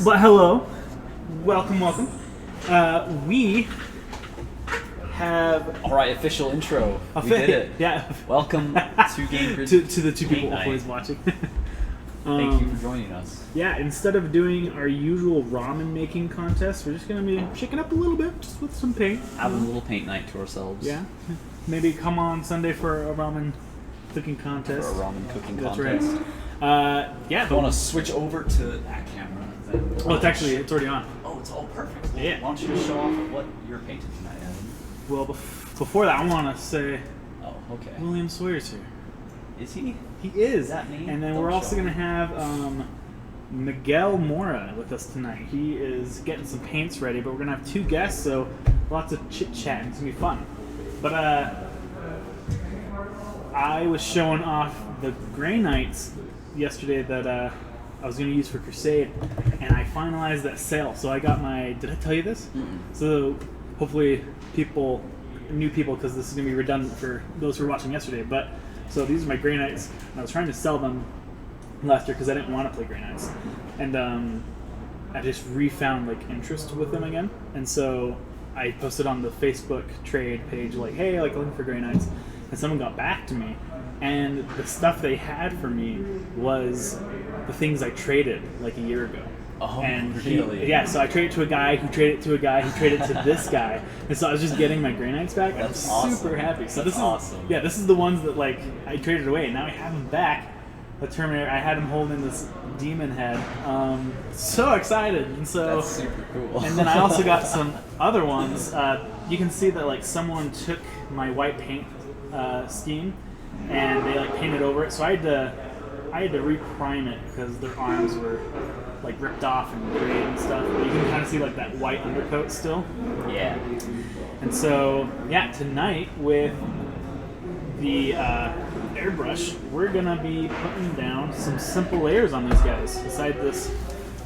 But hello, welcome. We have all right. Official intro. We did it. Yeah. Welcome to Game to the two people always watching. Thank you for joining us. Yeah, instead of doing our usual ramen making contest, we're just gonna be shaking up a little bit, just with some paint. Having a little paint night to ourselves. Yeah. Maybe come on Sunday for a ramen cooking contest. For a ramen cooking That's contest. Right. Yeah. I want to switch over to that camera. Oh, it's already on. Oh, it's all perfect. Well, Yeah. Why don't you just show off what you're painting tonight, Adam? Well, before that, I want to say Oh, okay. William Sawyer's here. Is he? He is. That name? And then Don't we're also show going to have Miguel Mora with us tonight. He is getting some paints ready, but we're going to have two guests, so lots of chit-chat. It's going to be fun. But I was showing off the Grey Knights yesterday that I was going to use for Crusade, and I finalized that sale. So I got my... Did I tell you this? Mm-mm. So hopefully new people, because this is going to be redundant for those who were watching yesterday, but... So these are my Grey Knights, and I was trying to sell them last year because I didn't want to play Grey Knights, and I just refound interest with them again, and so I posted on the Facebook trade page hey, looking for Grey Knights, and someone got back to me, and the stuff they had for me was the things I traded a year ago. Oh, and really? So I traded to a guy who traded to a guy who traded to this guy, and so I was just getting my Grey Knights back. That's I'm super awesome. happy. So That's awesome. This is the ones that I traded away, and now I have them back. The Terminator, I had him holding this demon head. So excited, and so that's super cool. And then I also got some other ones. You can see that someone took my white paint scheme, and they painted over it. So I had to reprime it because their arms were ripped off and gray and stuff. But you can kind of see that white undercoat still. Yeah. And so tonight with the airbrush, we're gonna be putting down some simple layers on these guys inside this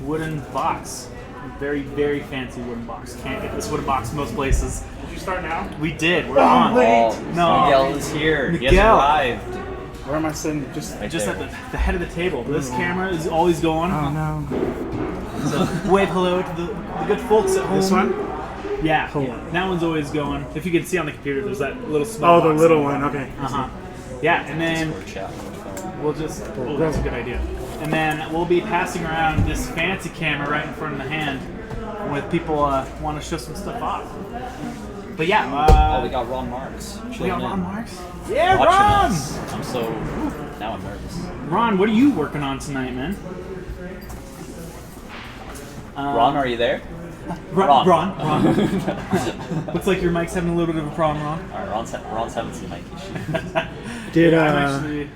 wooden box. Very, very fancy wooden box. Can't get this wooden box most places. Did you start now? We did. We're on. Oh, No. Miguel is here. He has Miguel. arrived. Where am I sitting? Just Right Just there. at the head of the table. This camera is always going. oh no. So wave hello to the good folks at home. This one? Yeah, Cool. that one's always going. If you can see on the computer, there's that little small Oh, the box. little one. Okay. Yeah, and then Discord chat on the phone. we'll just... Oh, that's a good idea. And then we'll be passing around this fancy camera right in front of the hand with people want to show some stuff off. But yeah, We got Ron Marks. we got chilling Ron in, Marks. Yeah, watching Ron! us. I'm so... Now I'm nervous. Ron, what are you working on tonight, man? Ron, are you there? Ron. Looks like your mic's having a little bit of a problem, Ron. All right, Ron's having some mic issues. Did I'm actually...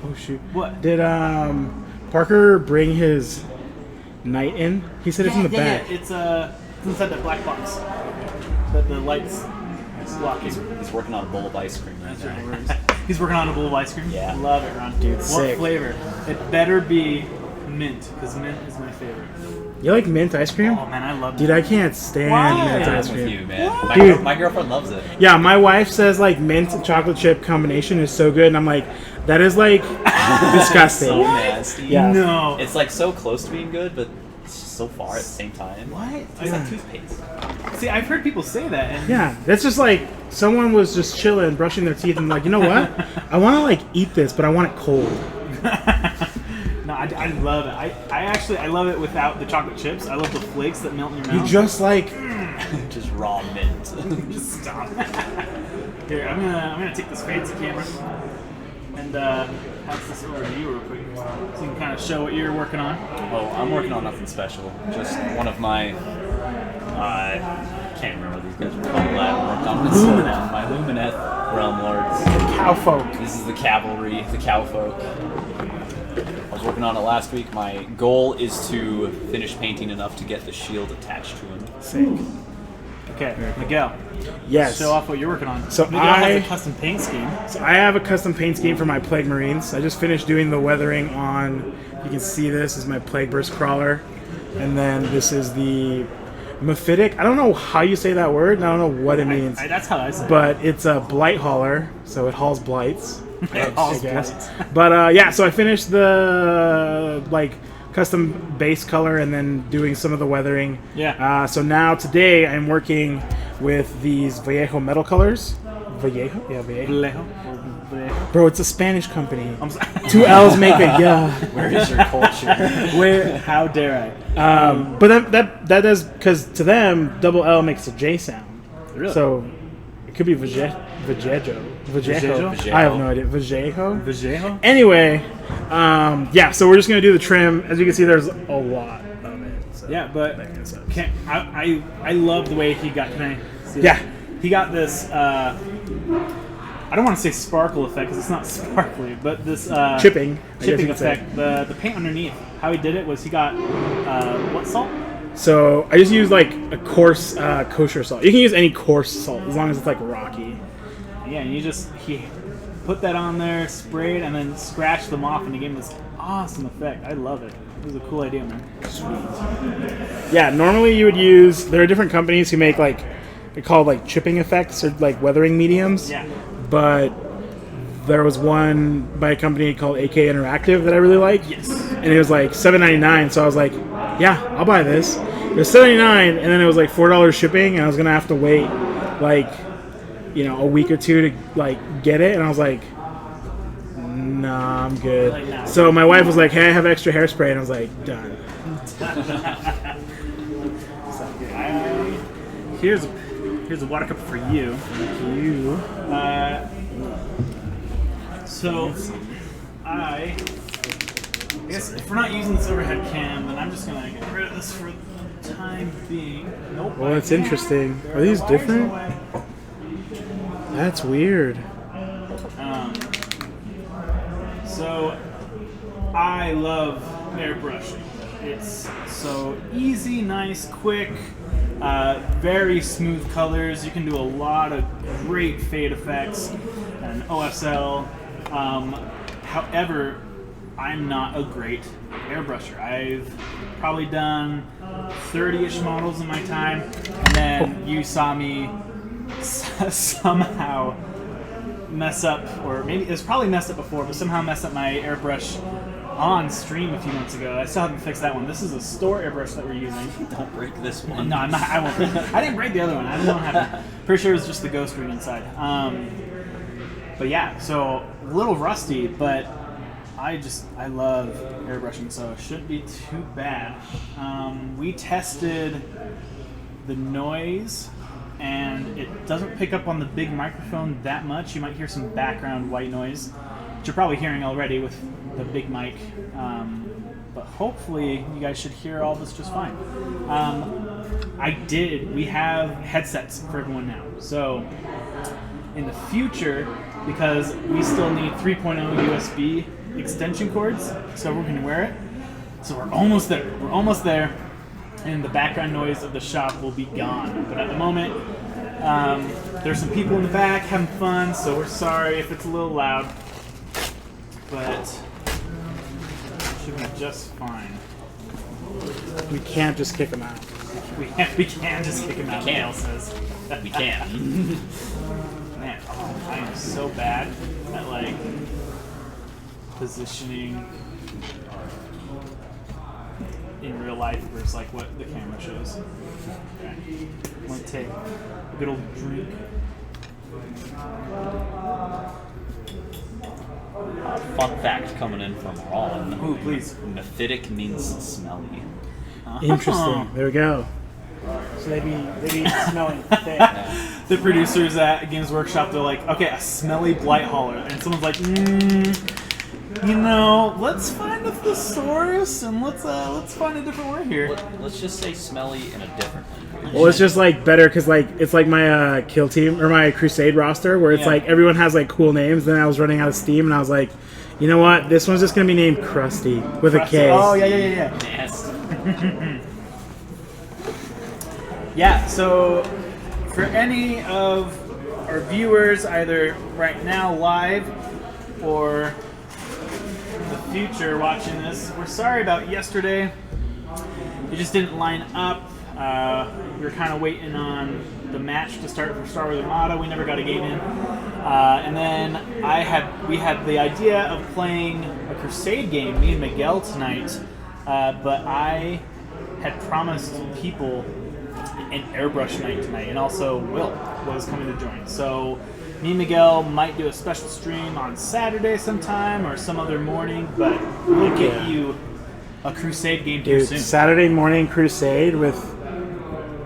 oh shoot. What? Did Parker bring his knight in? He said it's in the back. Yeah, it's inside that black box. The lights blocking. He's working on a bowl of ice cream right now. He's working on a bowl of ice cream. Yeah. Love it, Ron. Dude, what sick. flavor? It better be mint, because mint is my favorite. You like mint ice cream? Oh man, I love Dude, mint. I can't stand Why? mint I'm ice with cream. you, man. Dude. My girlfriend loves it. Yeah, my wife says mint and chocolate chip combination is so good, and I'm like, that is disgusting. So nasty. Yeah. No. It's so close to being good, but it's just so far at the same time. What? It's like toothpaste. See, I've heard people say that. And Yeah, that's just someone was just chilling, brushing their teeth, and you know what? I want to eat this, but I want it cold. No, I love it. I love it without the chocolate chips. I love the flakes that melt in your You mouth. just Just raw mint. Just stop. Here, I'm gonna take this fancy camera and pass this over to you real quick, so you can kind of show what you're working on. Oh, I'm working on nothing special. Just one of my... I can't remember what these guys were called. I worked on Lumineth. my Lumineth Realm Lords. Cowfolk. This is the cavalry, the cowfolk. I was working on it last week. My goal is to finish painting enough to get the shield attached to him. Sick. Okay, Miguel. Yes. Show off what you're working on. So Miguel has a custom paint scheme. So I have a custom paint scheme for my Plague Marines. I just finished doing the weathering on, you can see this is my Plague Burst Crawler. And then this is the Mephitic. I don't know how you say that word, and I don't know what it means. That's how I say it. But it's a Blight Hauler, so it hauls blights. It hauls I guess. blights. But so I finished the custom base color and then doing some of the weathering. Yeah. So now today I'm working with these Vallejo metal colors. Vallejo? Yeah, Vallejo. Vallejo. Bro, it's a Spanish company. I'm sorry. 2 L's make a yeah. Where is your culture? Where? How dare I? But that does, because to them, double L makes a J sound. Really? So it could be Vallejo. Vallejo? I have no idea. Vallejo? Vallejo? Anyway, yeah, so we're just going to do the trim. As you can see, there's a lot of it. So Yeah, but that makes sense. I love the way he got. Can I see Yeah. that? He got this. I don't want to say sparkle effect because it's not sparkly, but this Chipping, I guess you chipping could say. effect. The paint underneath. How he did it was he got what salt? So I just use like a coarse kosher salt. You can use any coarse salt as long as it's like rocky. Yeah, and he put that on there, sprayed, and then scratched them off, and he gave him this awesome effect. I love it. It was a cool idea, man. Yeah, normally you would use, there are different companies who make like, they're called like chipping effects or like weathering mediums. Yeah. But there was one by a company called AK Interactive that I really like. Yes. And it was like $7.99, so I was like, yeah, I'll buy this. It was $7.99, and then it was like $4 shipping, and I was gonna have to wait like, a week or two to like get it, and I was like, nah, I'm good. Like, nah. So my wife was like, hey, I have extra hairspray, and I was like, done. Here's a water cup for you. You. So I guess if we're not using this overhead cam, then I'm just gonna get rid of this for the time being. Nope. Well, that's interesting. Are these different? That's weird. So I love airbrushing. It's so easy, nice, quick, very smooth colors. You can do a lot of great fade effects and OSL. However, I'm not a great airbrusher. I've probably done 30-ish models in my time, and then you saw me somehow mess up, or maybe it was probably messed up before, but somehow messed up my airbrush on stream a few months ago. I still haven't fixed that one. This is a store airbrush that we're using. Don't break this one. No, I'm not. I won't. I didn't break the other one. I don't know what happened. Pretty sure it was just the ghost ring inside. But yeah, so a little rusty, but I love airbrushing, so it shouldn't be too bad. We tested the noise, and it doesn't pick up on the big microphone that much. You might hear some background white noise, which you're probably hearing already with the big mic. But hopefully you guys should hear all this just fine. We have headsets for everyone now. So in the future, because we still need 3.0 USB extension cords, so everyone can wear it. So we're almost there. We're almost there. And the background noise of the shop will be gone. But at the moment, there's some people in the back having fun, so we're sorry if it's a little loud. But it should be just fine. We can't just kick them out. We can just kick him out, Gail says. We can. Man, I am so bad at like positioning in real life versus like what the camera shows. Okay. I'm gonna take a good old drink. Fun fact coming in from Ron. Ooh, please. Mephitic means smelly. Interesting. There we go. So they be smelling thick. The producers at Games Workshop, they're like, okay, a smelly blight hauler, and someone's like, let's find a thesaurus and let's find a different word here. Let's just say smelly in a different language. Well, it's just like better because like it's like my kill team or my Crusade roster where it's Yeah. like everyone has like cool names. Then I was running out of steam and I was like, you know what? This one's just gonna be named Krusty with a K. Oh yeah. Nasty. Yeah, so for any of our viewers, either right now live or in the future watching this, we're sorry about yesterday. It just didn't line up. We were kind of waiting on the match to start for Star Wars Armada. We never got a game in. And then we had the idea of playing a Crusade game, me and Miguel tonight. But I had promised people an airbrush night tonight, and also Will was coming to join. So me and Miguel might do a special stream on Saturday sometime or some other morning, but we'll get you a Crusade game here Dude, soon. Saturday morning Crusade with...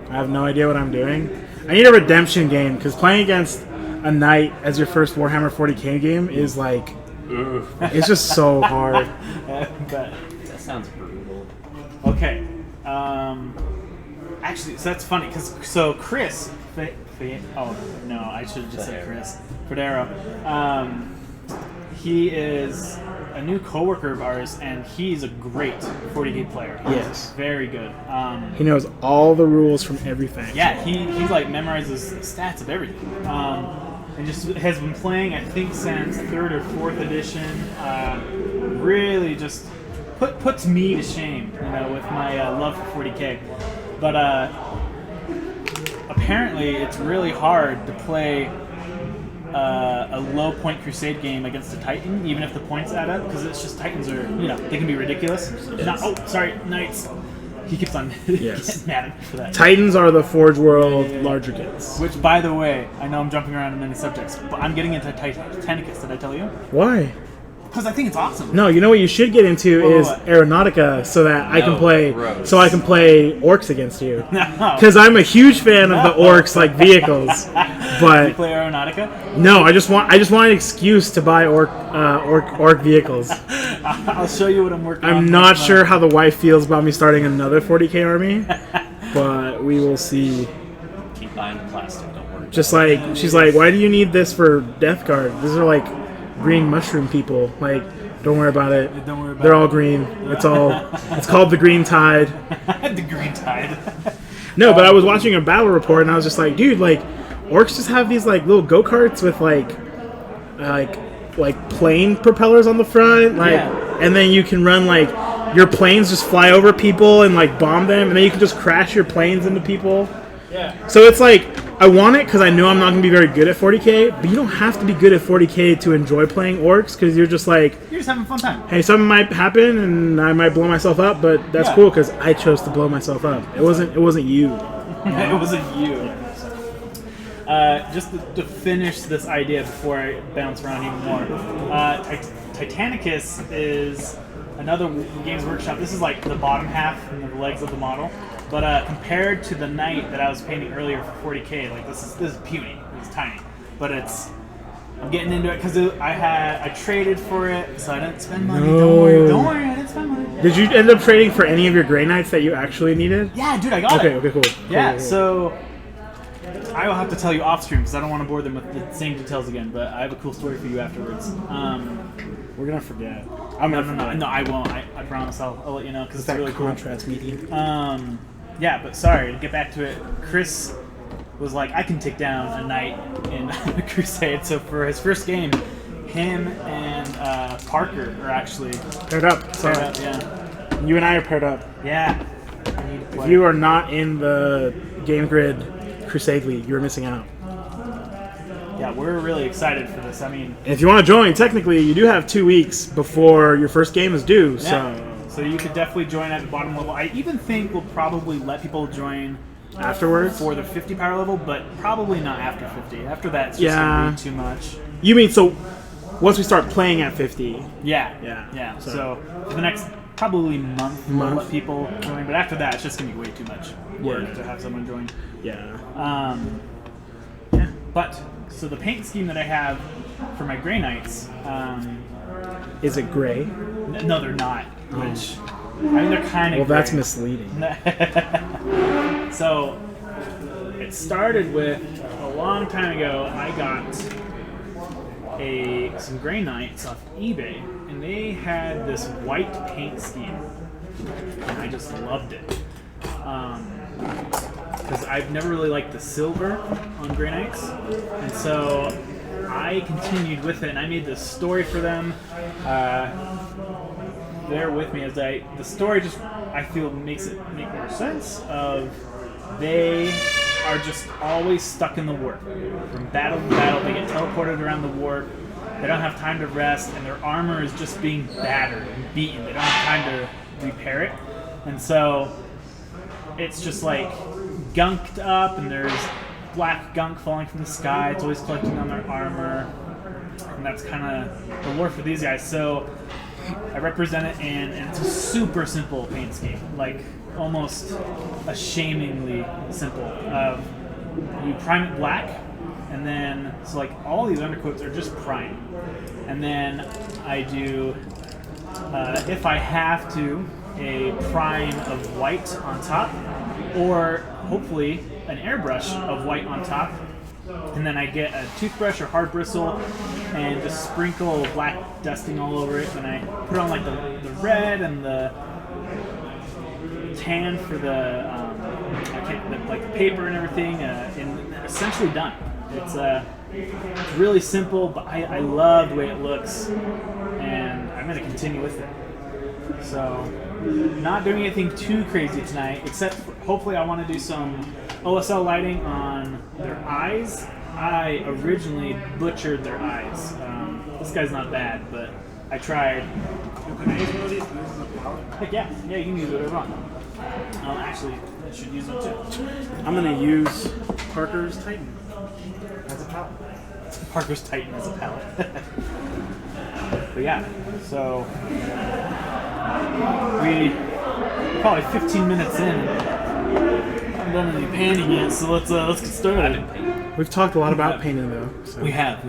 I have no idea what I'm doing. I need a redemption game, because playing against a knight as your first Warhammer 40k game is like... It's just so hard. But, That sounds brutal. okay. Actually, so that's funny, because Chris... oh, no, I should have just said Chris. Federo. He is a new coworker of ours, and he's a great 40k player. He's Yes. very good. He knows all the rules from everything. Yeah, he like memorizes the stats of everything. And just has been playing, I think, since 3rd or 4th edition. Really just puts me to shame, with my love for 40k. But apparently it's really hard to play a low point Crusade game against a Titan, even if the points add up, because it's just Titans are, they can be ridiculous. Knights. He keeps on getting mad at me for that. Titans are the Forge World larger kits. Which, by the way, I know I'm jumping around in many subjects, but I'm getting into Titanicus. Did I tell you? Why? Because I think it's awesome. No, you know what you should get into is what? Aeronautica, so that I can play, gross. so I can play Orcs against you. No. Because I'm a huge fan of the Orcs like vehicles, You but play Aeronautica? no, I just want an excuse to buy orc vehicles. I'll show you what I'm working on. I'm not sure how the wife feels about me starting another 40k army, but we will see. Keep buying the plastic, don't worry. Just like she's like, why do you need this for Death Guard? These are like green mushroom people. Like, don't worry about it. Don't worry about They're it. all green. It's called the Green Tide. The Green Tide. No, but I was watching a battle report and I was just like, dude, like orcs just have these like little go-karts with like plane propellers on the front, and then you can run like your planes just fly over people and like bomb them, and then you can just crash your planes into people. Yeah. So it's like, I want it because I know I'm not going to be very good at 40k, but you don't have to be good at 40k to enjoy playing orcs, because you're just like, You're just having a fun time. hey, something might happen and I might blow myself up, but that's cool because I chose to blow myself up. It wasn't you. It wasn't you. Just to finish this idea before I bounce around even more, Titanicus is another Games Workshop. This is like the bottom half and the legs of the model. But compared to the knight that I was painting earlier for 40k, like this is puny. It's tiny, but I'm getting into it because I traded for it, so I didn't spend money. No. Don't worry, I didn't spend money. Did you end up trading for any of your Grey Knights that you actually needed? Yeah, dude, I got it. Okay, cool. Yeah, Cool. so I will have to tell you off stream because I don't want to bore them with the same details again. But I have a cool story for you afterwards. We're gonna forget. No, I won't. I promise. I'll let you know because it's that really cool. contrast meeting. Yeah, but sorry to get back to it. Chris was like, I can take down a knight in Crusade. So for his first game, him and Parker are actually Paired up. paired up. Yeah, You and I are paired up. yeah. I need to play. If you are not in the Game Grid Crusade League, you're missing out. Yeah, we're really excited for this. I mean, And if you want to join, technically, you do have 2 weeks before your first game is due. so you could definitely join at the bottom level. I even think we'll probably let people join Afterwards? for the 50 power level, but probably not after 50. After that, it's just gonna be too much. You mean, so once we start playing at 50, Yeah. So for the next probably month, we'll let people join, but after that, it's just gonna be way too much work to have someone join. yeah. But so the paint scheme that I have for my Grey Knights, Is it gray? no, they're not. Which I mean, they're kind of. Well, that's misleading. So it started with a long time ago. I got some Grey Knights off eBay, and they had this white paint scheme, and I just loved it. Because I've never really liked the silver on Grey Knights, and so I continued with it, and I made this story for them. Bear with me as the story just, I feel, makes it make more sense of they are just always stuck in the warp. From battle to battle, they get teleported around the warp. They don't have time to rest, and their armor is just being battered and beaten. They don't have time to repair it. And so it's just like gunked up, and there's black gunk falling from the sky. It's always collecting on their armor, and that's kind of the lore for these guys. So I represent it and it's a super simple paint scheme, like almost ashamingly simple. You prime it black, and then so like all these undercoats are just prime, and then I do, if I have to, a prime of white on top, or hopefully an airbrush of white on top, and then I get a toothbrush or hard bristle and just sprinkle black dusting all over it, and I put on like the red and the tan for the like the paper and everything, and essentially done. It's really simple, but I love the way it looks, and I'm going to continue with it. So, not doing anything too crazy tonight, except hopefully I want to do some OSL lighting on their eyes. I originally butchered their eyes. This guy's not bad, but I tried. Heck yeah, you can use whatever you want. Actually, I should use one too. I'm going to use Parker's Titan as a palette. Parker's Titan as a palette. But yeah, so we probably 15 minutes in. I haven't done any painting yet, so let's get started. We've talked a lot about painting though. So. We have.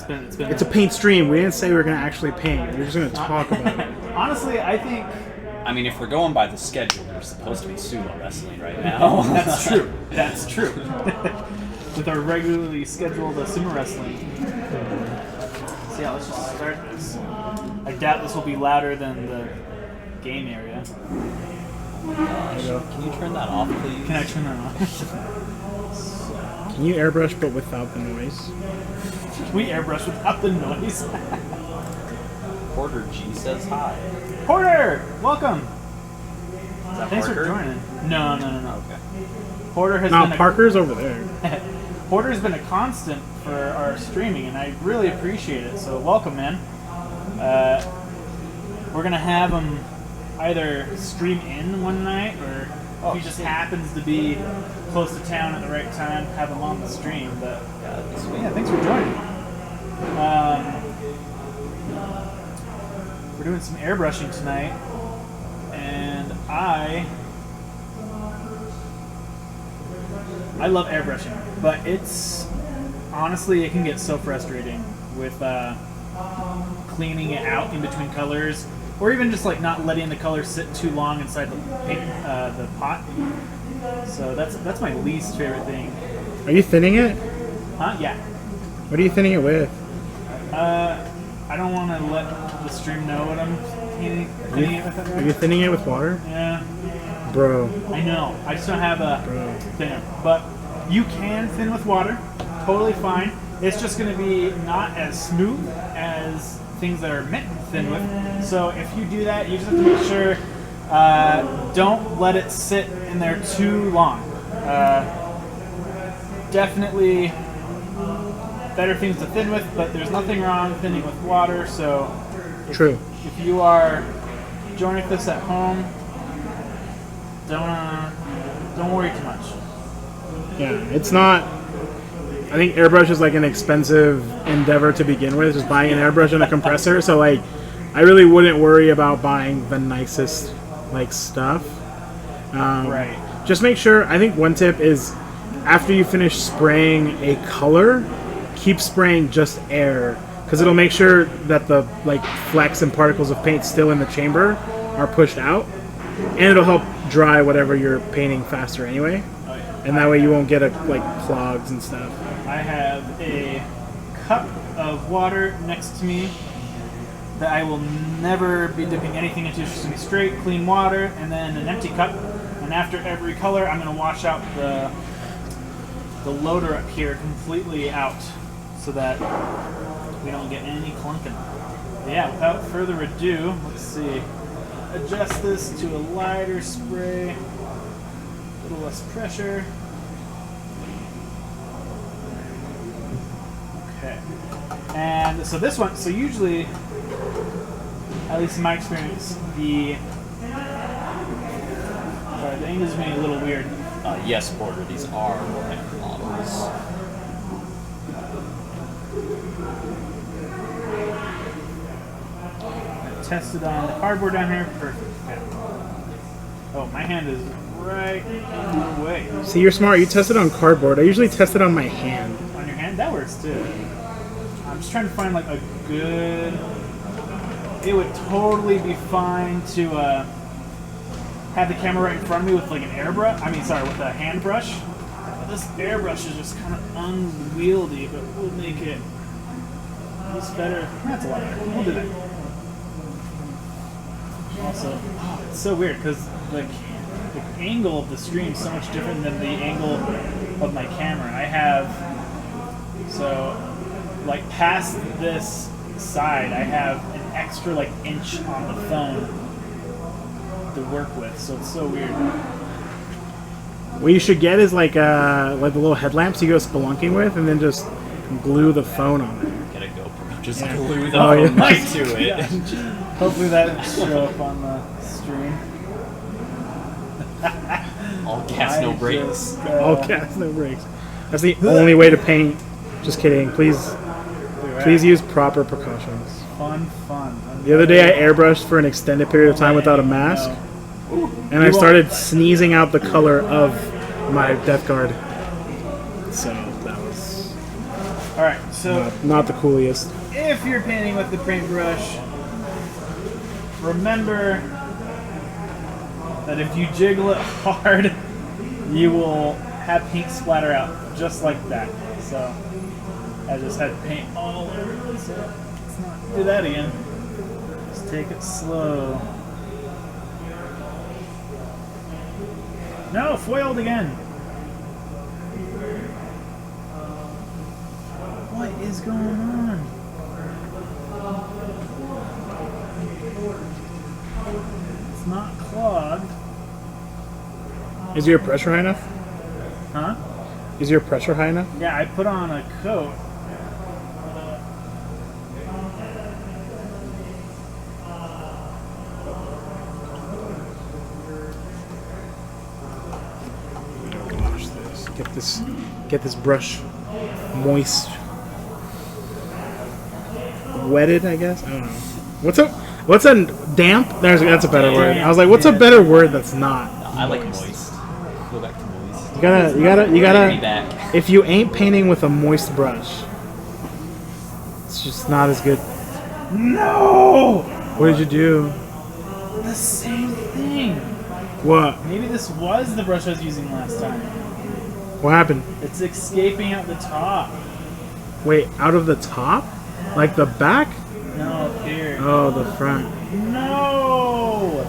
It's a paint stream. We didn't say we were going to actually paint. We were just going to talk about it. Honestly, I think. I mean, if we're going by the schedule, we're supposed to be sumo wrestling right now. Oh, that's true. That's true. With our regularly scheduled sumo wrestling. So yeah, let's just start this. I doubt this will be louder than the game area. Can you turn that off, please? Can I turn that off? Can you airbrush but without the noise? Can we airbrush without the noise? Porter G says hi. Porter! Welcome! Is that Thanks Parker? for joining. No. Okay. Porter has No, been Parker's over there. Porter's been a constant for our streaming, and I really appreciate it. So welcome, man. We're gonna have him either stream in one night, or if he just happens to be close to town at the right time, have him on the stream. But yeah, thanks for joining. We're doing some airbrushing tonight, and I love airbrushing, but it's honestly, it can get so frustrating with cleaning it out in between colors, or even just like not letting the color sit too long inside the pot. So that's my least favorite thing. Are you thinning it? Huh? Yeah. What are you thinning it with? I don't want to let the stream know what I'm thinning it with. Are you thinning it with water? Yeah. Bro. I know. I just don't have a thinner. But you can thin with water. Totally fine. It's just going to be not as smooth as things that are meant to thin with. So if you do that, you just have to make sure don't let it sit in there too long. Definitely better things to thin with, but there's nothing wrong thinning with water. So if you are joining this at home, don't worry too much. Yeah, it's not. I think airbrush is like an expensive endeavor to begin with, just buying an airbrush and a compressor. So like, I really wouldn't worry about buying the nicest like stuff. Right. Just make sure. I think one tip is after you finish spraying a color, keep spraying just air, because it'll make sure that the like flecks and particles of paint still in the chamber are pushed out, and it'll help dry whatever you're painting faster anyway. And that way you won't get like clogs and stuff. I have a cup of water next to me that I will never be dipping anything into. It's just going to be straight, clean water, and then an empty cup. And after every color, I'm going to wash out the loader up here completely out so that we don't get any clunking. But yeah, without further ado, let's see. Adjust this to a lighter spray. A little less pressure. Okay. And so this one, so usually, at least in my experience, the the angle's being a little weird. Yes, Porter, these are Warhammer models. Test it on the cardboard down here. Perfect. Okay. Oh, my hand is right in the way. See, you're smart. You tested on cardboard. I usually test it on my hand. On your hand? That works too. I'm just trying to find like a good... It would totally be fine to have the camera right in front of me with like an airbrush. I mean, sorry, with a hand brush. But this airbrush is just kind of unwieldy, but we'll make it at least better. That's a lot better. We'll do that. Also, it's so weird because the angle of the stream is so much different than the angle of my camera. I have, so like past this side, I have an extra like inch on the phone to work with, so it's so weird. What you should get is like the little headlamps you go spelunking with, and then just glue the phone on it. Get a GoPro. Just glue the Oh, phone yeah. right to it. Yeah. Hopefully that will show up on the stream. All gas, no brakes. All gas, no brakes. That's the only way to paint. Just kidding. Please use proper precautions. Fun. The other day I airbrushed for an extended period of time without a mask, and I started sneezing out the color of my Death Guard. So that was Alright, so not the coolest. if you're painting with the paintbrush, remember that if you jiggle it hard, you will have paint splatter out just like that. So I just had paint all over it, so let's not do that again. Just take it slow. No, foiled again. What is going on? It's not clogged. Is your pressure high enough? Huh? Is your pressure high enough? Yeah, I put on a coat. Gosh, get this brush moist, wetted. I guess I don't know. What's a damp? That's a better word. I was like, what's a better word that's not? I like moist. Go back to moist. You gotta. Bring me back. If you ain't painting with a moist brush, it's just not as good. No! What did you do? The same thing. What? Maybe this was the brush I was using last time. What happened? It's escaping out the top. Wait, out of the top? Like the back? No, up here. Oh, the front. No!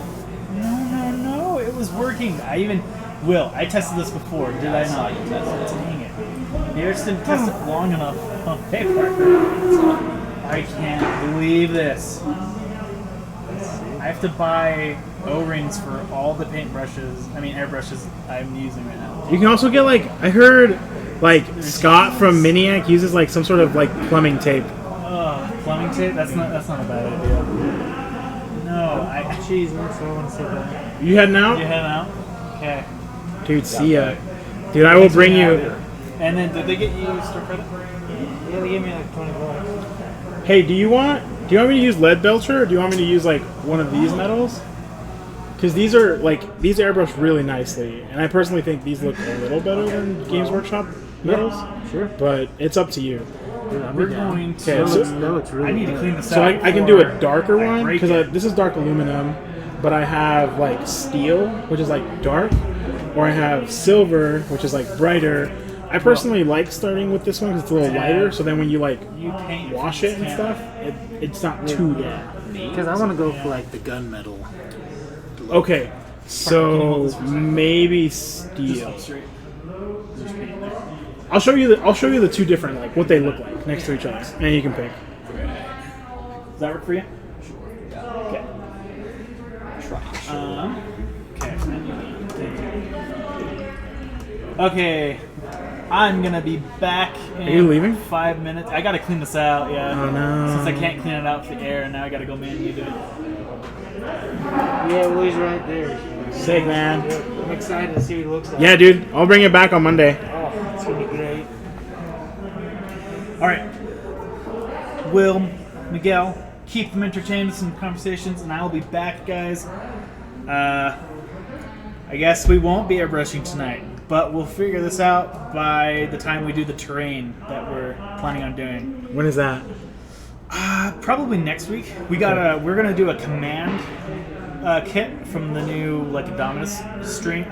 No. It was working. I tested this before. Did I saw not? you test it. Dang it. Maybe I just didn't test it long enough on paper. I can't believe this. I have to buy O-rings for all the airbrushes I'm using right now. You can also get I heard Scott from Miniac uses some sort of plumbing tape. Plumbing tape? That's not a bad idea. No, cheese, that's what I want to say that. You heading out? You heading out? Okay. Dude, see ya. Dude, I will bring you. And then, did they get you store credit? Yeah, they gave me like $20. Hey, do you want me to use lead belcher, or do you want me to use one of these metals? Because these are these airbrush really nicely, and I personally think these look a little better than Games Workshop metals. Sure. But it's up to you. We're going to. Okay, so That looks really I need to good. clean this So out. I can do a before darker I one break because it. this is dark aluminum, but I have steel, which is dark, or I have silver, which is brighter. I personally like starting with this one because it's a little lighter. So then when you You paint wash it and stuff, it's not too dark. Because I want to go for the gunmetal. Okay, so maybe Just steel. up straight. Just paint there. I'll show you the two different what they look like next to each other, and you can pick. Does that work for you? Okay. Okay. I'm gonna be back in Are you leaving? 5 minutes. I gotta clean this out, yeah. Oh, no. Since I can't clean it out with the air, and now I gotta go manually do it. Yeah, well, he's right there. Sick, man. I'm excited to see what he looks like. Yeah, dude. I'll bring it back on Monday. Oh, it's gonna be great. All right. Will, Miguel, keep them entertained with some conversations, and I will be back, guys. I guess we won't be airbrushing tonight, but we'll figure this out by the time we do the terrain that we're planning on doing. When is that? Probably next week. We're gonna do a command kit from the new Dominus train,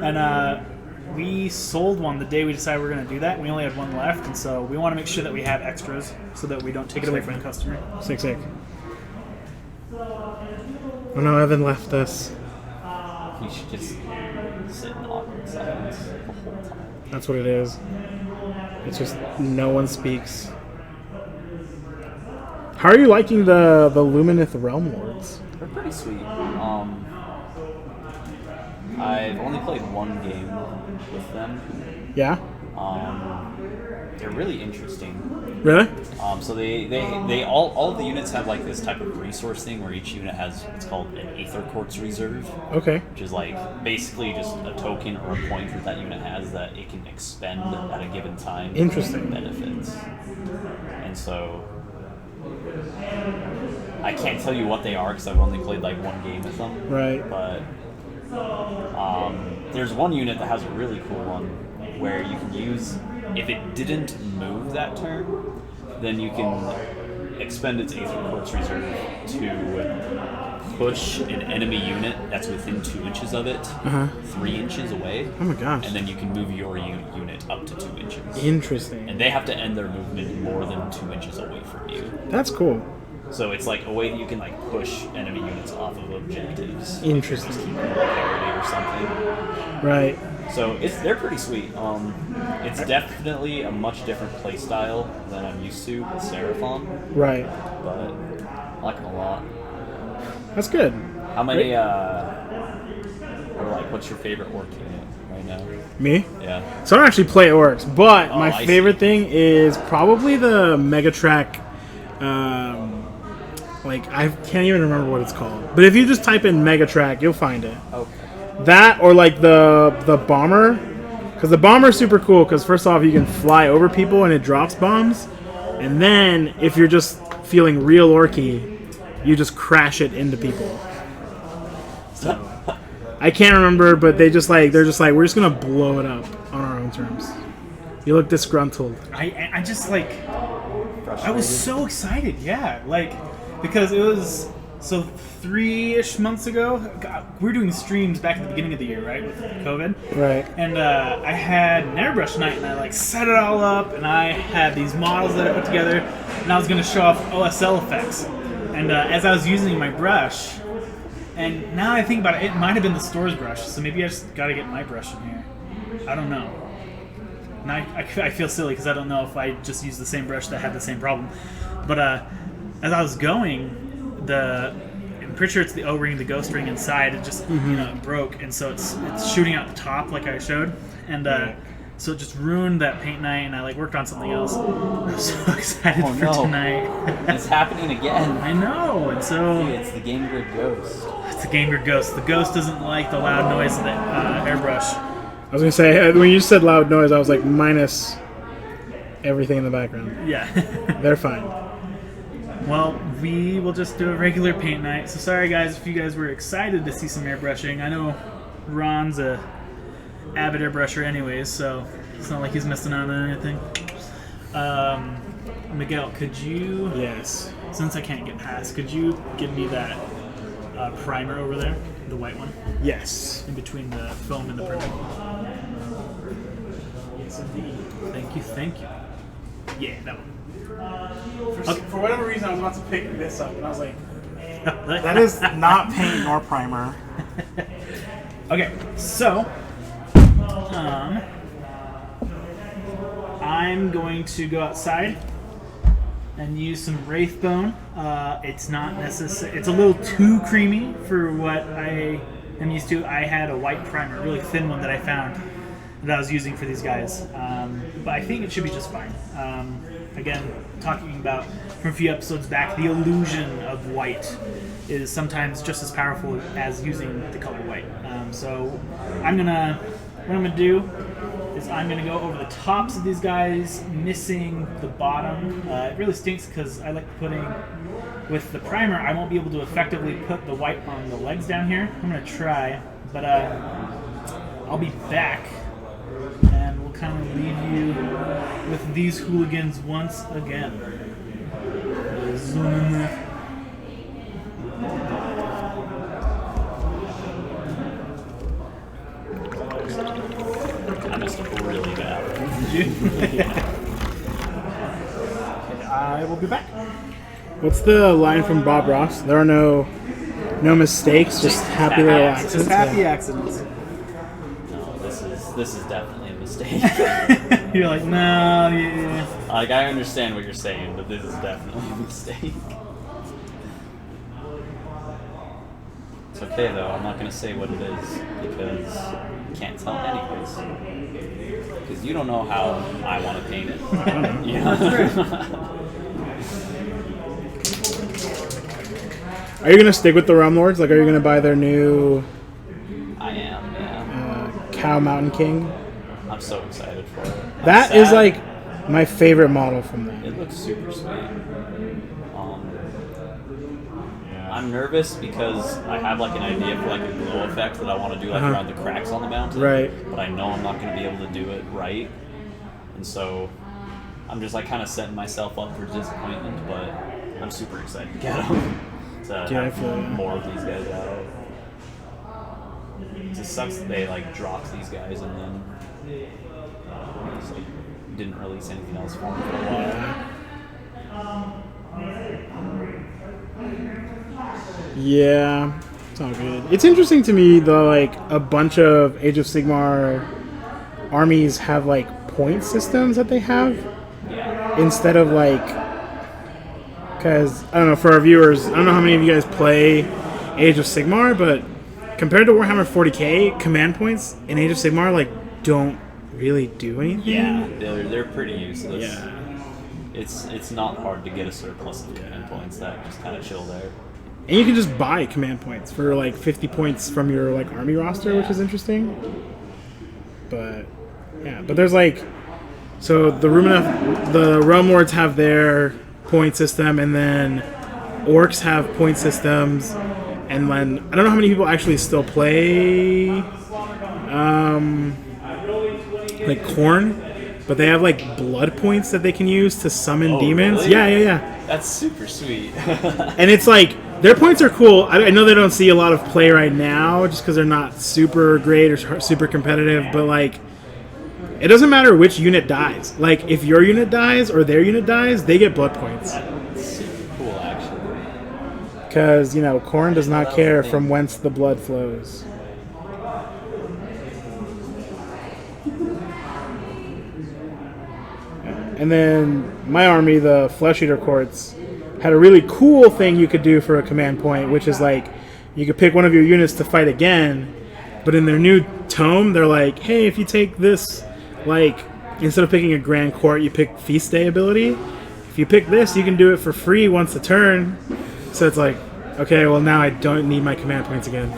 and we sold one the day we decided we're gonna do that. We only had one left, and so we want to make sure that we have extras so that we don't take it away from the customer. Sick. Oh no, Evan left us. He should just sit in awkward silence the whole time. That's what it is. It's just no one speaks. How are you liking the Lumineth Realm Lords? They're pretty sweet. I've only played one game with them. Yeah? They're really interesting. Really? So they all of the units have like this type of resource thing where each unit has what's called an Aether Quartz reserve, Okay. which is like basically just a token or a point that unit has that it can expend at a given time. Interesting. For benefits. And so I can't tell you what they are because I've only played like one game with them. Right. But there's one unit that has a really cool one where you can use, if it didn't move that turn, then you can expend its Aether Quartz reserve to push an enemy unit that's within 2 inches of it 3 inches away. Oh my gosh. And then you can move your unit up to 2 inches. Interesting. And they have to end their movement more than 2 inches away from you. That's cool. So it's like a way that you can like push enemy units off of objectives. Interesting. Keep them in parity or something. Right. So they're pretty sweet. It's definitely a much different play style than I'm used to with Seraphon, Right. but I like them a lot. That's good. How many? What's your favorite orc unit right now? Me? Yeah. So I don't actually play orcs, but Oh, my I favorite see. thing is probably the Megatrack. I can't even remember what it's called. But if you just type in Megatrack, you'll find it. Okay. That or like the bomber, because the bomber is super cool. Because first off, you can fly over people and it drops bombs, and then if you're just feeling real orky, you just crash it into people. So I can't remember, but they're just like we're just gonna blow it up on our own terms. You look disgruntled. I just I was so excited, yeah, because it was so 3-ish months ago. God, we were doing streams back at the beginning of the year, right, with COVID. Right. And I had an airbrush night, and I set it all up, and I had these models that I put together, and I was going to show off OSL effects. And as I was using my brush, and now I think about it, it might have been the store's brush, so maybe I just got to get my brush in here. I don't know. And I feel silly because I don't know if I just used the same brush that had the same problem. But as I was going, I'm pretty sure it's the O-ring, the ghost ring inside. It just it broke, and so it's shooting out the top like I showed, and so it just ruined that paint night. And I worked on something else. I'm so excited for tonight. It's happening again. I know, and so It's the Game Grid Ghost. it's the Game Grid Ghost. The ghost doesn't like the loud noise of the airbrush. I was gonna say when you said loud noise, I was like minus everything in the background. Yeah. They're fine. Well, we will just do a regular paint night. So sorry, guys, if you guys were excited to see some airbrushing. I know Ron's a avid airbrusher anyways, so it's not like he's missing out on anything. Miguel, could you... Yes. Since I can't get past, could you give me that primer over there? The white one? Yes. In between the foam and the primer? Yes, indeed. Thank you. Yeah, that one. For whatever reason, I was about to pick this up, and I was like, that is not paint nor primer. Okay, so I'm going to go outside and use some Wraithbone. It's not necessary. It's a little too creamy for what I am used to. I had a white primer, a really thin one that I found that I was using for these guys, but I think it should be just fine. Again, talking about from a few episodes back, the illusion of white is sometimes just as powerful as using the color white. So what I'm gonna do is I'm gonna go over the tops of these guys, missing the bottom. It really stinks because I like putting, with the primer, I won't be able to effectively put the white on the legs down here. I'm gonna try, but I'll be back, and we'll kind of leave you with these hooligans once again. Zoom in there. I missed it really bad. Okay, I will be back. What's the line from Bob Ross? There are no mistakes, just happy little accidents. Just happy accidents. No, this is definitely a mistake. You're like, no, yeah. Like, I understand what you're saying, but this is definitely a mistake. It's okay though, I'm not gonna say what it is because you can't tell anyways. Because you don't know how I want to paint it. Yeah. Are you gonna stick with the Realm Lords? Like, are you gonna buy their new I am, yeah. Cow Mountain King? I'm so excited for it. I'm That is sad. like my favorite model from them. It looks super sweet. I'm nervous because I have like an idea for like a glow effect that I want to do like around the cracks on the mountain. Right. But I know I'm not going to be able to do it right. And so I'm just like kind of setting myself up for disappointment, but I'm super excited to get them. To Yeah, I have feel you. more of these guys out. It just sucks that they like dropped these guys and then just, like, didn't release anything else for them for a while. Yeah, it's all good. It's interesting to me though, like a bunch of Age of Sigmar armies have like point systems that they have Yeah. instead of like, because I don't know, for our viewers, I don't know how many of you guys play Age of Sigmar, but compared to Warhammer 40k, command points in Age of Sigmar like don't really do anything. Yeah, they're pretty useless. Yeah. It's not hard to get a surplus of command points that just kind of chill there. And you can just buy command points for like 50 points from your like army roster, which is interesting. But yeah, but there's like, so the Realm Lords have their point system, and then Orcs have point systems, and then I don't know how many people actually still play like Khorne, but they have like blood points that they can use to summon demons. Really? Yeah. That's super sweet. And it's like, their points are cool. I know they don't see a lot of play right now just because they're not super great or super competitive, but like, it doesn't matter which unit dies. Like, if your unit dies or their unit dies, they get blood points. That's super cool, actually. Because, you know, Khorne does not care from whence the blood flows. And then my army, the Flesh Eater Courts, had a really cool thing you could do for a command point, which is like, you could pick one of your units to fight again, but in their new tome, they're like, hey, if you take this, like, instead of picking a Grand Court, you pick Feast Day ability. If you pick this, you can do it for free once a turn. So it's like, okay, well now I don't need my command points again.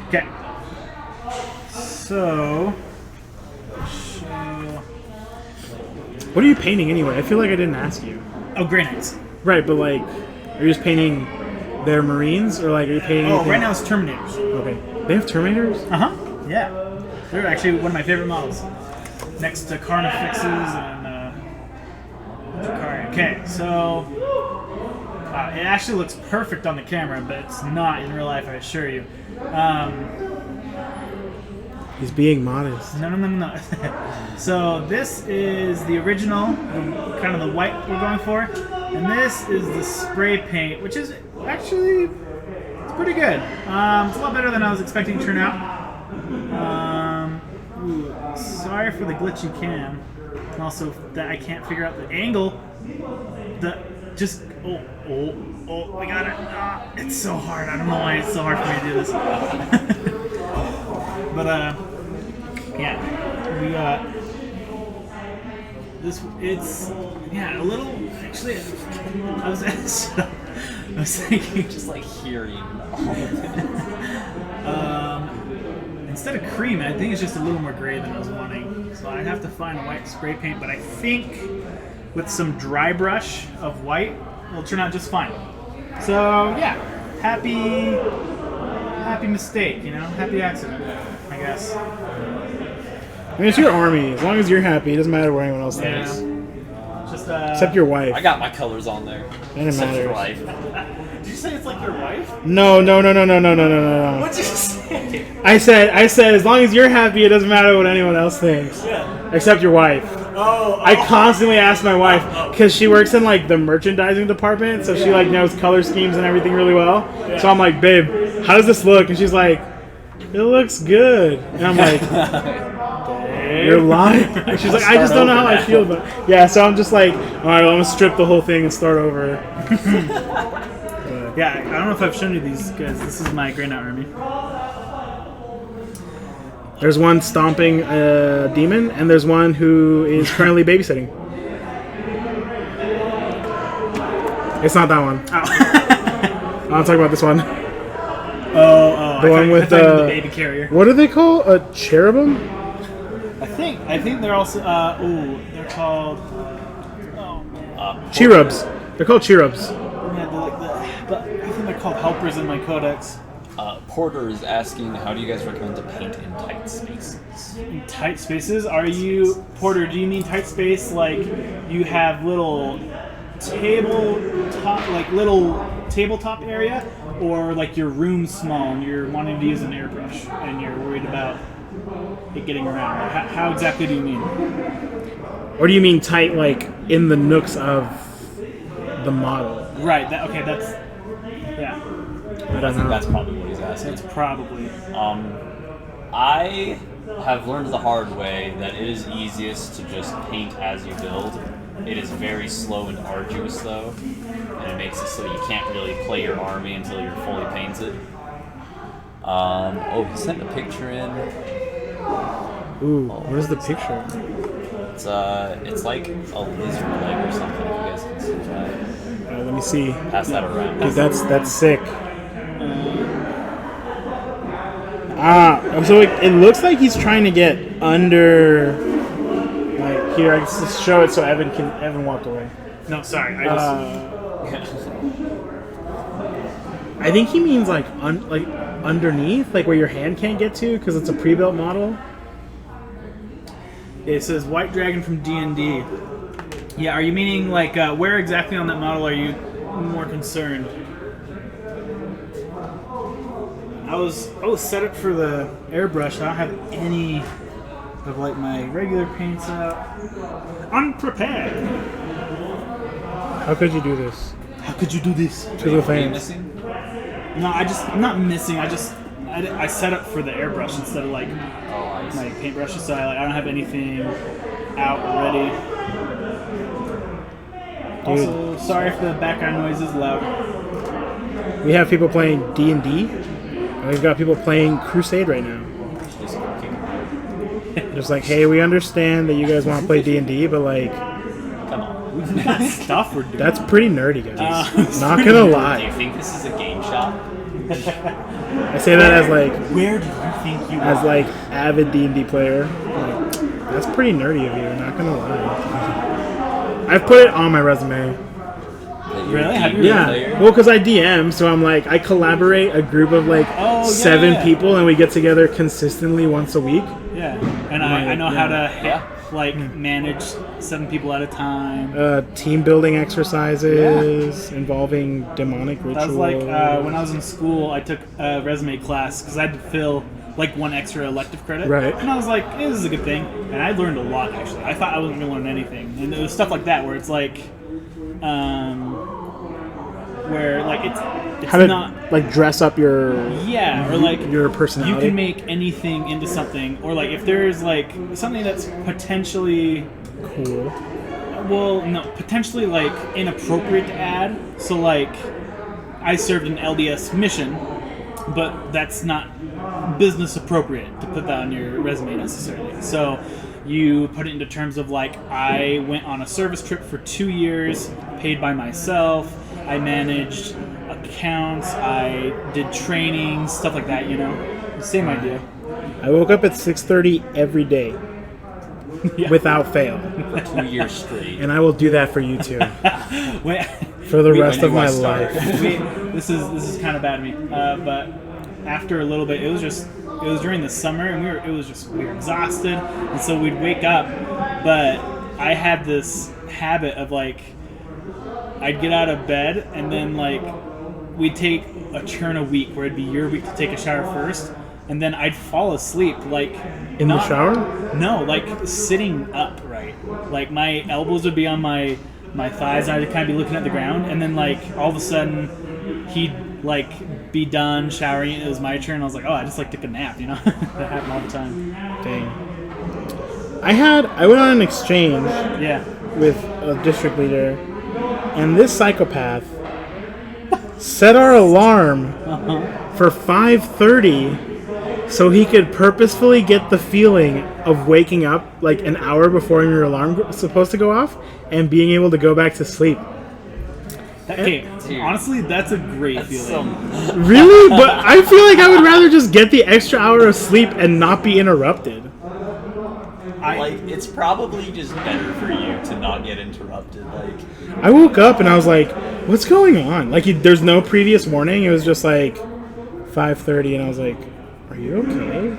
Okay. So, What are you painting anyway? I feel like I didn't ask you. oh, Grey Knights. Right, but like, are you just painting their Marines, or like, are you painting? Oh, anything? right now it's Terminators. Okay, they have Terminators. Yeah. They're actually one of my favorite models. Next to Carnifexes and Drukhari. Okay, so it actually looks perfect on the camera, but it's not in real life, I assure you. He's being modest. No. So this is the original, kind of the white we're going for, and this is the spray paint, which is actually it's pretty good. It's a lot better than I was expecting to turn out. Sorry for the glitchy cam, and also that I can't figure out the angle. We got it. It's so hard. I don't know why it's so hard for me to do this. But yeah, we it's a little. Actually, I was thinking Just like hearing all of it. instead of cream, I think it's just a little more gray than I was wanting. So I'd have to find a white spray paint, but I think with some dry brush of white, it'll turn out just fine. So yeah, happy mistake, happy accident, I guess. I mean, it's your army. As long as you're happy, it doesn't matter what anyone else thinks. Just Except your wife. I got my colors on there. And it Except your matters. wife. Did you say it's like your wife? No. What'd you say? I said, as long as you're happy, it doesn't matter what anyone else thinks. Yeah. Except your wife. Oh. I constantly ask my wife, because she works in like the merchandising department, so she like knows color schemes and everything really well. Yeah. So I'm like, babe, how does this look? And she's like, it looks good. And I'm like, you're lying. And she's like, I just don't know how I feel about it. Yeah, so I'm just like, all right, well, I'm going to strip the whole thing and start over. Yeah, I don't know if I've shown you these guys. This is my Grey Knight army. There's one stomping a demon, and there's one who is currently babysitting. It's not that one. Oh. I'll talk about this one. The one with the baby carrier. What do they call a cherubim? I think they're also. They're called. Cherubs. They're called cherubs. Yeah, they're like but I think they're called helpers in my codex. Porter is asking, how do you guys recommend to paint in tight spaces? In tight spaces? Are you Porter? Do you mean tight space like you have little tabletop area, or like your room's small and you're wanting to use an airbrush and you're worried about it getting around? How exactly do you mean? Or do you mean tight, like in the nooks of the model? Right. That's yeah. I think that's probably what he's asking. That's probably. I have learned the hard way that it is easiest to just paint as you build. It is very slow and arduous, though, and it makes it so you can't really play your army until you're fully painted. He sent a picture in. Ooh, what is the picture? It's like a lizard leg or something. If you guys can see that. Let me see. Pass that around. Dude, that's sick. So it looks like he's trying to get under. Like here, I just show it so Evan walked away. No, sorry. I think he means like underneath, like where your hand can't get to, because it's a pre-built model. It says White Dragon from D&D. Yeah, are you meaning like where exactly on that model are you more concerned? I was set up for the airbrush. I don't have any of like my regular paints out. Unprepared. How could you do this How could you do this? to the Are you fans? missing? No, I'm not missing. I set up for the airbrush instead of like Oh, I see. my paintbrushes, so I don't have anything out ready. Also, sorry if the background noise is loud. We have people playing D&D, and we've got people playing Crusade right now. Just cooking. Just like, hey, we understand that you guys want to play D&D, but like, Come on. We've got stuff we're doing. that's pretty nerdy, guys. it's Not pretty gonna Do you lie. think this is a game shop? I say that as like Where do you think you as are? like avid D&D player. Like, that's pretty nerdy of you. Not gonna lie. I've put it on my resume. That you're Really? a Have you D&D Yeah, player? well, because I DM, so I'm like, I collaborate a group of like Oh, 7 yeah. people, and we get together consistently once a week. Yeah, and I know how to Yeah. manage 7 people at a time. Team building exercises involving demonic rituals. That was like when I was in school, I took a resume class because I had to fill like 1 extra elective credit. Right. And I was like, this is a good thing. And I learned a lot, actually. I thought I wasn't going to learn anything. And it was stuff like that where it's like, where like it's how to not... like dress up your Yeah, or like your personality. you can make anything into something, or like if there's like something that's potentially, cool. well, no, potentially like inappropriate to add. So like, I served an LDS mission, but that's not business appropriate to put that on your resume necessarily. So you put it into terms of like, I went on a service trip for 2 years, paid by myself. I managed accounts. I did training, stuff like that. Same idea. I woke up at 6:30 every day, Yeah. without fail, 2 years straight. and I will do that for you too, Wait, for the When rest do of I my start? life. this is kind of bad of me. But after a little bit, it was during the summer, and we were exhausted, and so we'd wake up. But I had this habit of like, I'd get out of bed, and then like we'd take a turn a week where it'd be your week to take a shower first, and then I'd fall asleep like In the shower? No, like sitting upright. Like my elbows would be on my thighs, and I'd kind of be looking at the ground, and then like all of a sudden he'd like be done showering. It was my turn. I was like, oh, I just like took a nap. That happened all the time. Dang. I went on an exchange Yeah. with a district leader, and this psychopath set our alarm for 5:30 so he could purposefully get the feeling of waking up like an hour before your alarm was supposed to go off and being able to go back to sleep. Okay. Dude. Honestly, that's a great That's feeling. Really? But I feel like I would rather just get the extra hour of sleep and not be interrupted. Like, it's probably just better for you to not get interrupted. Like, I woke up and I was like, what's going on? Like, there's no previous warning. It was just like 5:30 and I was like, are you okay?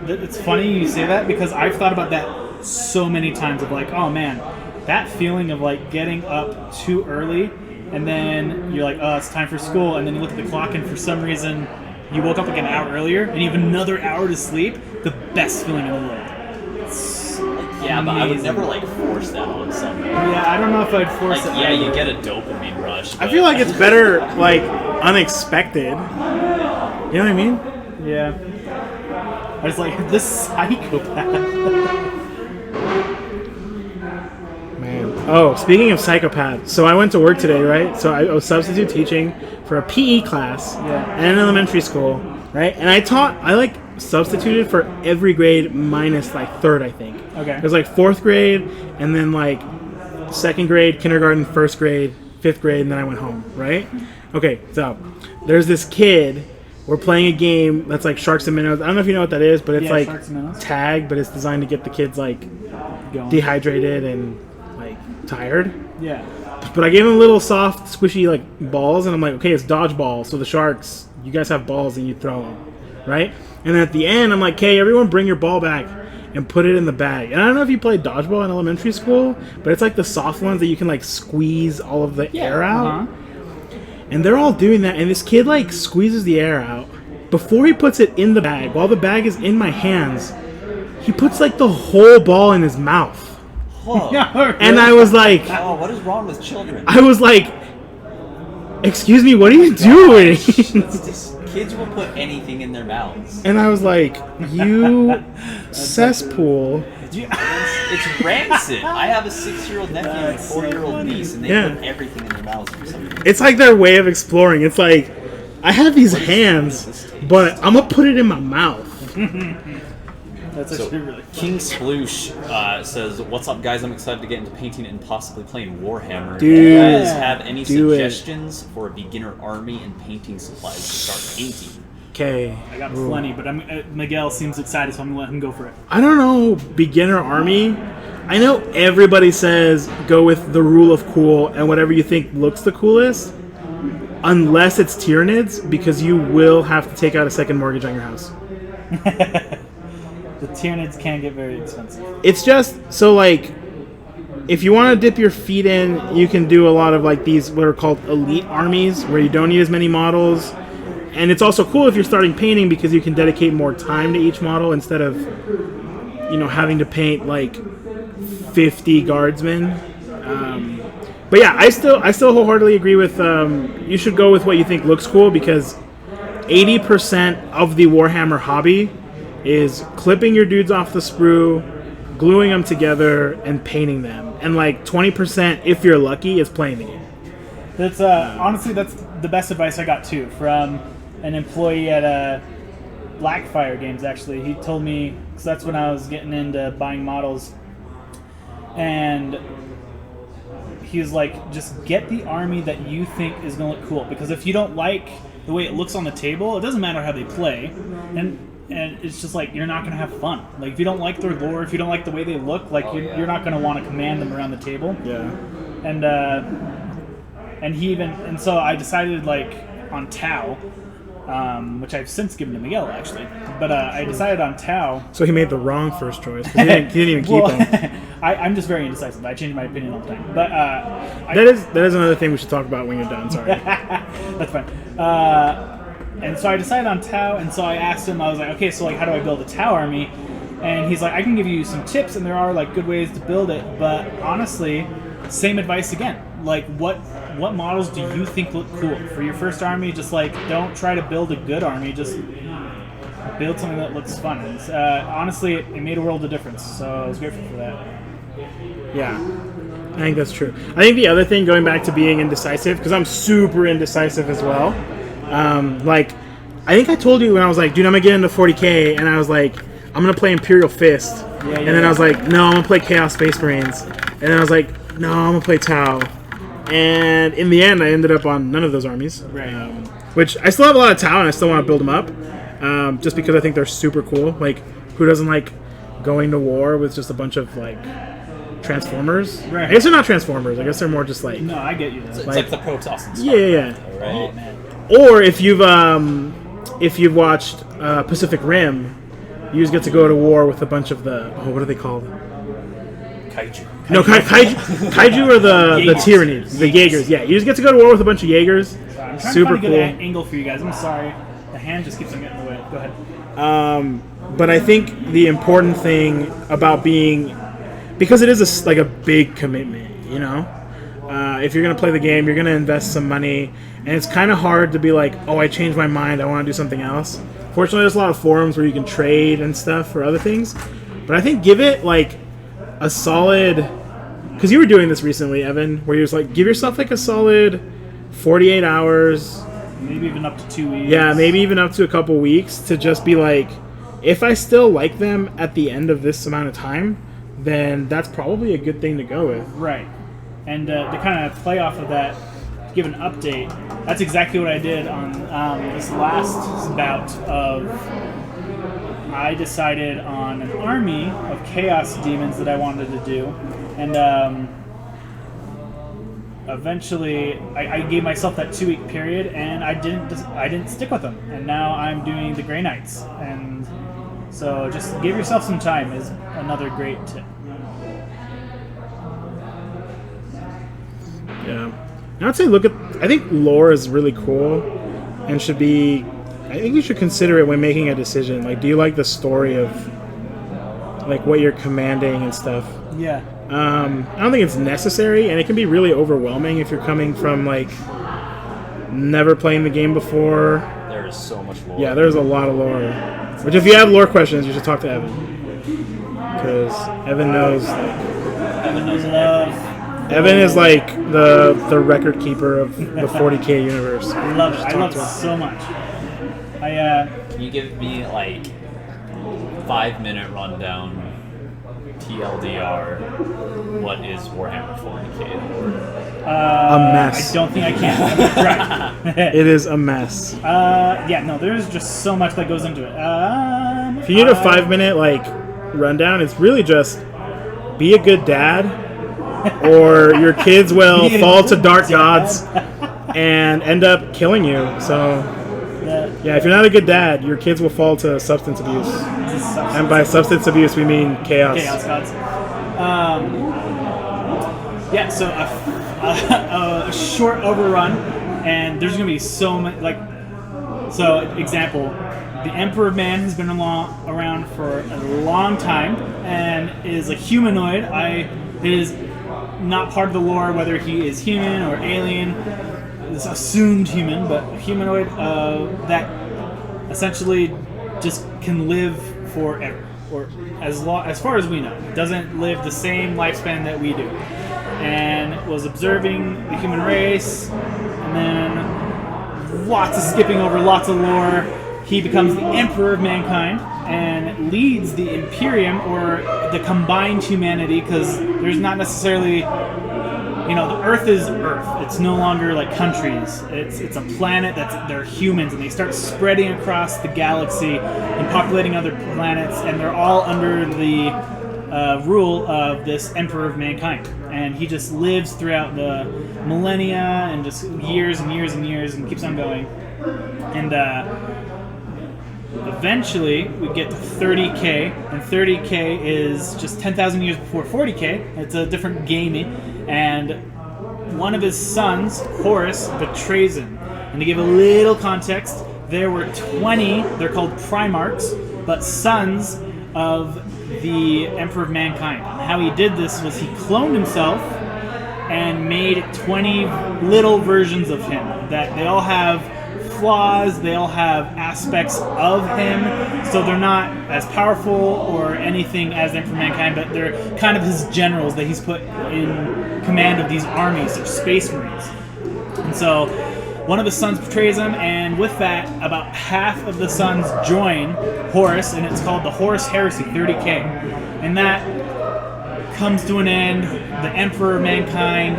It's funny you say that because I've thought about that so many times of like, oh man, that feeling of like getting up too early and then you're like, oh, it's time for school, and then you look at the clock and for some reason you woke up like an hour earlier and you have another hour to sleep. The best feeling in the world. It's yeah, but I would amazing. never like force that on someone. Yeah, I don't know if I'd force Like, it. yeah, you get a dopamine rush. I feel like it's better, like, unexpected. You know what I mean? Yeah. I was like, this psychopath. Man. Oh, speaking of psychopaths, so I went to work today, right? So I was substitute teaching for a PE class Yeah. in an elementary school, right? And I like substituted for every grade minus like third, I think. Okay. It was like fourth grade, and then like second grade, kindergarten, first grade, fifth grade, and then I went home, right? Okay, so there's this kid. We're playing a game that's like Sharks and Minnows. I don't know if you know what that is, but it's Yeah, like Sharks and Minnows. tag, but it's designed to get the kids like Going. dehydrated and like tired. Yeah. But I gave him little soft, squishy like balls, and I'm like, okay, it's dodgeball. So the Sharks, you guys have balls and you throw them, right? And then at the end, I'm like, okay, everyone bring your ball back and put it in the bag. And I don't know if you played dodgeball in elementary school, but it's like the soft ones that you can like squeeze all of the air out. Uh-huh. And they're all doing that, and this kid like squeezes the air out before he puts it in the bag. While the bag is in my hands, he puts like the whole ball in his mouth. Whoa. And I was like, Oh, what is wrong with children? I was like, excuse me, what are you doing? Kids will put anything in their mouths. And I was like, you cesspool. It's rancid. I have a 6-year-old nephew and a That's so 4-year-old funny. niece, and they Yeah. put everything in their mouths for some reason. It's like their way of exploring. It's like, I have these hands, but I'm going to put it in my mouth. That's So, actually really fun. King Sploosh says, "What's up, guys? I'm excited to get into painting and possibly playing Warhammer. Do Dude, you guys have any do it. suggestions for a beginner army and painting supplies to start painting?" Okay. I got plenty, but Miguel seems excited, so I'm going to let him go for it. I don't know, beginner army. I know everybody says go with the rule of cool and whatever you think looks the coolest, unless it's Tyranids, because you will have to take out a second mortgage on your house. The Tyranids can get very expensive. It's just, so like, if you want to dip your feet in, you can do a lot of like these, what are called elite armies, where you don't need as many models. And it's also cool if you're starting painting because you can dedicate more time to each model instead of, you know, having to paint like 50 guardsmen. But yeah, I still wholeheartedly agree with you should go with what you think looks cool, because 80% of the Warhammer hobby is clipping your dudes off the sprue, gluing them together, and painting them. And like 20%, if you're lucky, is playing the game. That's honestly, that's the best advice I got too from an employee at Blackfire games, actually. He told me, because that's when I was getting into buying models, and he was like, just get the army that you think is going to look cool. Because if you don't like the way it looks on the table, it doesn't matter how they play. And it's just like, you're not going to have fun. Like, if you don't like their lore, if you don't like the way they look, like, you're not going to want to command them around the table. Yeah. And so I decided, like, on Tau, which I've since given to Miguel, actually. But I decided on Tau. So he made the wrong first choice. 'Cause he didn't even keep them. I'm just very indecisive. I change my opinion all the time. But That is another thing we should talk about when you're done. Sorry. that's fine. And so I decided on Tau, and so I asked him, I was like, okay, so like, how do I build a Tau army? And he's like, I can give you some tips, and there are like good ways to build it, but honestly, same advice again. Like, what models do you think look cool for your first army? Just like, don't try to build a good army, just build something that looks fun. And honestly, it made a world of difference, so I was grateful for that. Yeah, I think that's true. I think the other thing, going back to being indecisive, because I'm super indecisive as well. Like, I think I told you when I was like, dude, I'm gonna get into 40k, and I was like, I'm gonna play Imperial Fist, and then I was like, no, I'm gonna play Chaos Space Marines, and then I was like, no, I'm gonna play Tau, and in the end, I ended up on none of those armies. Right. Which I still have a lot of Tau, and I still want to build them up, just because I think they're super cool. Like, who doesn't like going to war with just a bunch of like Transformers? Right. I guess they're not Transformers. I guess they're more just like No, I get you. Though. It's like the Protoss and stuff. yeah. Right? Oh, man. Or if you've watched Pacific Rim, you just get to go to war with a bunch of the what are they called? Kaiju. No, kaiju are the Tyranids, the Jaegers. Yeah, you just get to go to war with a bunch of Jaegers. I'm trying Super to find a cool. good angle for you guys. I'm sorry. The hand just keeps on getting in the way. Go ahead. But I think the important thing about being, because it is like a big commitment, you know. If you're gonna play the game, you're gonna invest some money, and it's kind of hard to be like, oh, I changed my mind, I want to do something else. Fortunately, there's a lot of forums where you can trade and stuff for other things, but I think give it like a solid, because you were doing this recently, Evan, where you was like, give yourself like a solid 48 hours, Maybe even up to 2 weeks. yeah, maybe even up to a couple weeks, to just be like, if I still like them at the end of this amount of time, then that's probably a good thing to go with. Right. And to kind of play off of that, to give an update, that's exactly what I did on this last bout of... I decided on an army of Chaos Demons that I wanted to do. And eventually, I gave myself that 2-week period, and I didn't stick with them. And now I'm doing the Grey Knights. And so just give yourself some time is another great tip. Yeah. And I'd say I think lore is really cool and should be, I think you should consider it when making a decision. Like, do you like the story of like what you're commanding and stuff? Yeah. I don't think it's necessary, and it can be really overwhelming if you're coming from like never playing the game before. There is so much lore. Yeah, there's a lot of lore. Which, if you have lore questions, you should talk to Evan, because Evan knows. Evan knows Evan is like the record keeper of the 40k universe. I love it. I love it so much. Can you give me like 5-minute rundown, TLDR, what is Warhammer 40k? A mess. I don't think I can. Right. It is a mess. Yeah, no, there's just so much that goes into it. If you need a 5-minute like rundown, it's really just be a good dad, or your kids will fall to dark gods and end up killing you. So yeah, if you're not a good dad, your kids will fall to substance abuse. And by substance abuse, we mean chaos. Chaos gods. Yeah, so a short overrun, and there's going to be so many, like, so, example, the Emperor of Man has been around for a long time, and is a humanoid. It is not part of the lore whether he is human or alien. It's assumed human, but a humanoid that essentially just can live forever, or as far as we know. It doesn't live the same lifespan that we do, and was observing the human race, and then lots of skipping over lots of lore, he becomes the emperor of mankind and leads the Imperium, or the combined humanity, because there's not necessarily, the Earth is Earth. It's no longer like countries. It's a planet they're humans, and they start spreading across the galaxy and populating other planets, and they're all under the rule of this emperor of mankind. And he just lives throughout the millennia and just years and years and years and keeps on going. And eventually we get to 30K, and 30K is just 10,000 years before 40K. It's a different gaming, and one of his sons, Horus, betrays him. And to give a little context, there were 20, they're called Primarchs, but sons of the Emperor of Mankind. And how he did this was he cloned himself and made 20 little versions of him, that they all have flaws, they all have aspects of him, so they're not as powerful or anything as the Emperor of Mankind, but they're kind of his generals that he's put in command of these armies. They're space marines. And so one of his sons betrays him, and with that, about half of the sons join Horus, and it's called the Horus Heresy, 30K. And that comes to an end. The Emperor of Mankind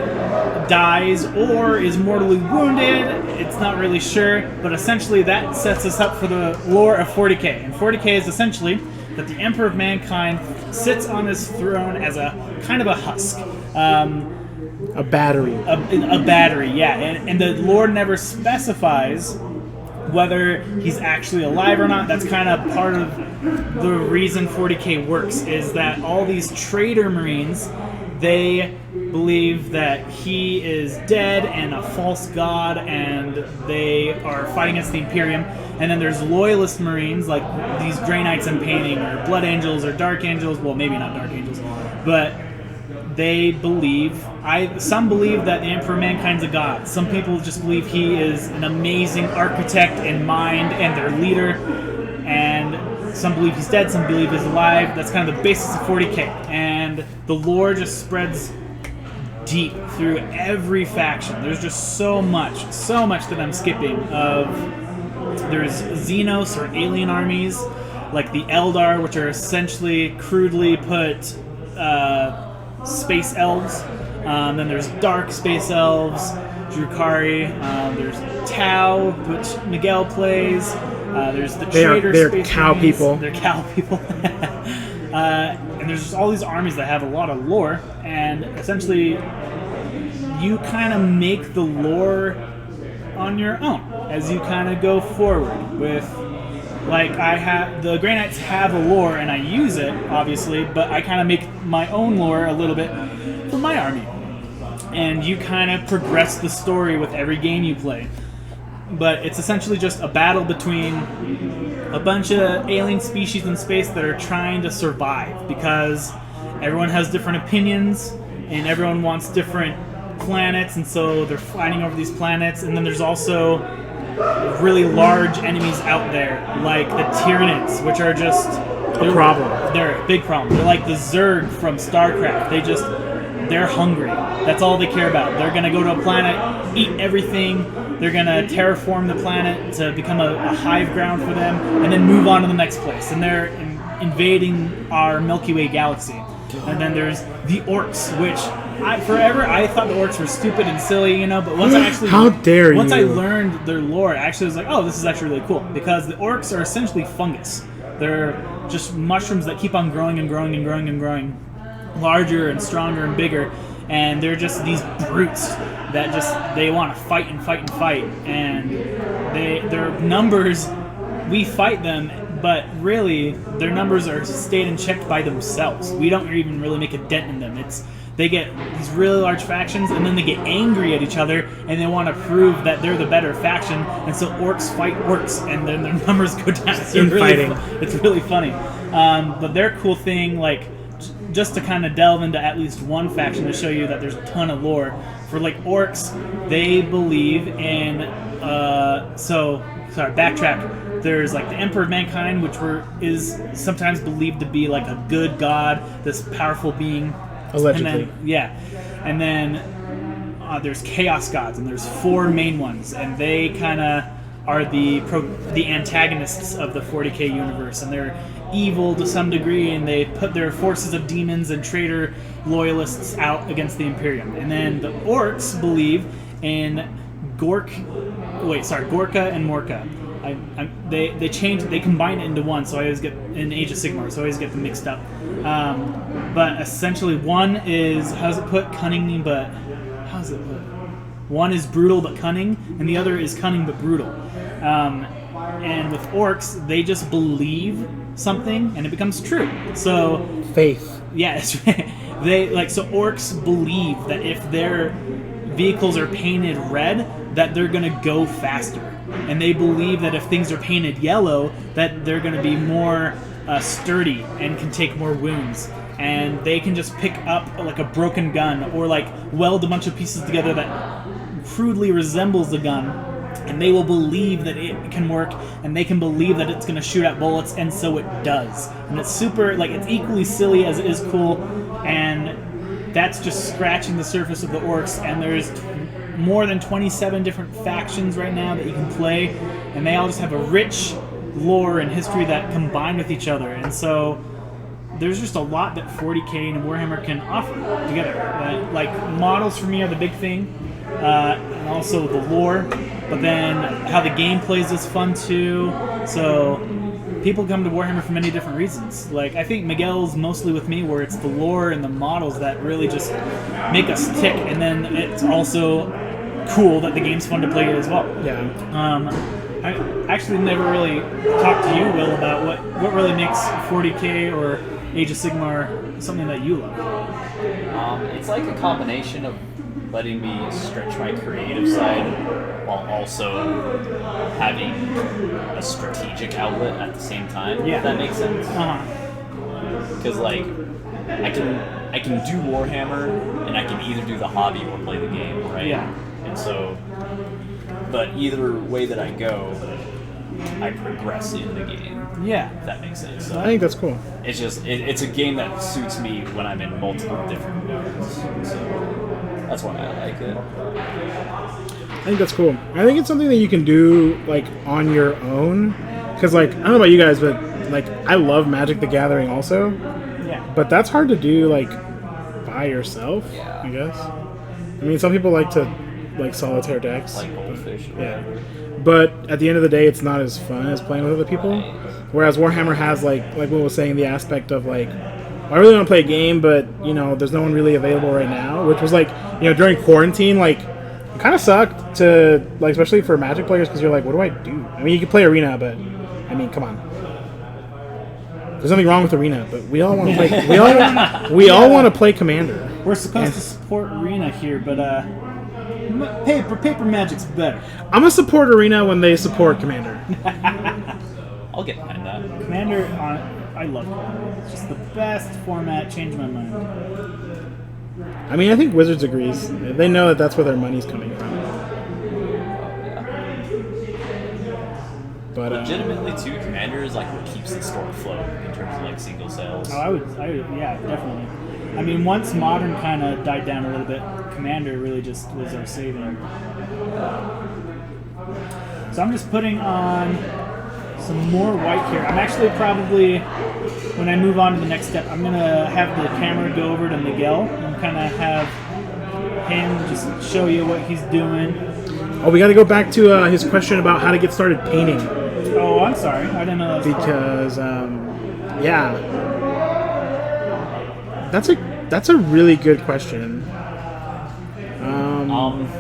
dies or is mortally wounded. It's not really sure, but essentially that sets us up for the lore of 40K. And 40K is essentially that the Emperor of Mankind sits on his throne as a kind of a husk. A battery. A battery, yeah. And the lore never specifies whether he's actually alive or not. That's kind of part of the reason 40K works, is that all these traitor marines, they believe that he is dead and a false god, and they are fighting against the Imperium. And then there's loyalist marines, like these Grey Knights I'm painting, or Blood Angels, or Dark Angels. Well, maybe not Dark Angels, but they believe, some believe that the Emperor of Mankind's a god. Some people just believe he is an amazing architect and mind and their leader. And some believe he's dead, some believe he's alive. That's kind of the basis of 40K. And the lore just spreads deep through every faction. There's just so much that I'm skipping. There's Xenos, or alien armies, like the Eldar, which are essentially crudely put space elves. Then there's dark space elves, Drukhari. There's Tau, which Miguel plays. There's the traitor they're space cow marines. people. They're cow people. And there's just all these armies that have a lot of lore, and essentially you kind of make the lore on your own as you kind of go forward with. Like, the Grey Knights have a lore, and I use it, obviously, but I kind of make my own lore a little bit for my army. And you kind of progress the story with every game you play. But it's essentially just a battle between a bunch of alien species in space that are trying to survive, because everyone has different opinions, and everyone wants different planets, and so they're fighting over these planets. And then there's also really large enemies out there, like the Tyranids, which are just a problem. They're a big problem. They're like the Zerg from StarCraft. They're hungry. That's all they care about. They're gonna go to a planet, eat everything. They're gonna terraform the planet to become a hive ground for them, and then move on to the next place. And they're invading our Milky Way galaxy. And then there's the Orcs, which forever I thought the Orcs were stupid and silly, but once I actually once I learned their lore, I actually was like, oh, this is actually really cool, because the Orcs are essentially fungus. They're just mushrooms that keep on growing and growing and growing and growing, larger and stronger and bigger, and they're just these brutes that they want to fight and fight and fight, and their numbers, we fight them, but really their numbers are stayed and checked by themselves. We don't even really make a dent in them. They get these really large factions, and then they get angry at each other, and they want to prove that they're the better faction, and so orcs fight orcs, and then their numbers go down. It's really funny. But their cool thing, like, just to kind of delve into at least one faction to show you that there's a ton of lore, for like orcs, they believe in, backtrack. There's like the Emperor of Mankind, which is sometimes believed to be like a good god, this powerful being. Allegedly. And then there's Chaos Gods, and there's 4 main ones, and they kind of are the antagonists of the 40k universe, and they're evil to some degree, and they put their forces of demons and traitor loyalists out against the Imperium. And then the Orcs believe in Gorka and Morka. They combine it into one, so I always get in Age of Sigmar, so I always get them mixed up. But essentially, one is, how's it put, cunning, but how's it put? One is brutal but cunning, and the other is cunning but brutal. And with Orcs, they just believe something, and it becomes true. So Faith. yeah, so Orcs believe that if their vehicles are painted red, that they're gonna go faster, and they believe that if things are painted yellow, that they're gonna be more sturdy and can take more wounds. And they can just pick up like a broken gun or like weld a bunch of pieces together that crudely resembles a gun, and they will believe that it can work, and they can believe that it's going to shoot out bullets, and so it does. And it's super, like, it's equally silly as it is cool, and that's just scratching the surface of the Orcs. And there's more than 27 different factions right now that you can play, and they all just have a rich lore and history that combine with each other. And so there's just a lot that 40k and Warhammer can offer together. Like, models for me are the big thing, and also the lore, but then how the game plays is fun too. So people come to Warhammer for many different reasons. Like, I think Miguel's mostly with me, where it's the lore and the models that really just make us tick, and then it's also cool that the game's fun to play as well. Yeah. I actually never really talked to you, Will, about what really makes 40k or Age of Sigmar something that you love. It's like a combination of letting me stretch my creative side while also having a strategic outlet at the same time. Yeah. If that makes sense. Because like I can do Warhammer, and I can either do the hobby or play the game, right? Yeah. And so, but either way that I go, I progress in the game. Yeah. If that makes sense. So I think that's cool. it's just it's a game that suits me when I'm in multiple different modes. So that's why I like it. I think that's cool. I think it's something that you can do like on your own. Because like, I don't know about you guys, but like I love Magic the Gathering also. Yeah. But that's hard to do like by yourself, Yeah. I guess. I mean, some people like to like solitaire decks. Like Goldfish. Or Yeah. whatever. But at the end of the day, it's not as fun as playing with other people. Right. Whereas Warhammer has like Will was saying, the aspect of like, I really want to play a game, but you know, there's no one really available right now. Which was like, you know, during quarantine, like, it kind of sucked to like, especially for Magic players, because you're like, what do I do? I mean, you can play Arena, but I mean, come on. There's nothing wrong with Arena, but we all want to play. We all want to play Commander. We're supposed to support Arena here, but paper Magic's better. I'm gonna support Arena when they support Commander. I'll get behind that. Commander, I love Commander. It's just the best format. Changed my mind. I mean, I think Wizards agrees. They know that that's where their money's coming from. But Legitimately, too, Commander is like what keeps the store afloat in terms of like single sales. Oh, yeah, definitely. I mean, once Modern kind of died down a little bit, Commander really just was our saving. So I'm just putting on some more white here. I'm actually probably, when I move on to the next step, I'm going to have the camera go over to Miguel and kind of have him just show you what he's doing. oh, we got to go back to his question about how to get started painting. Oh, I'm sorry. I didn't know that was Because, yeah. That's a really good question.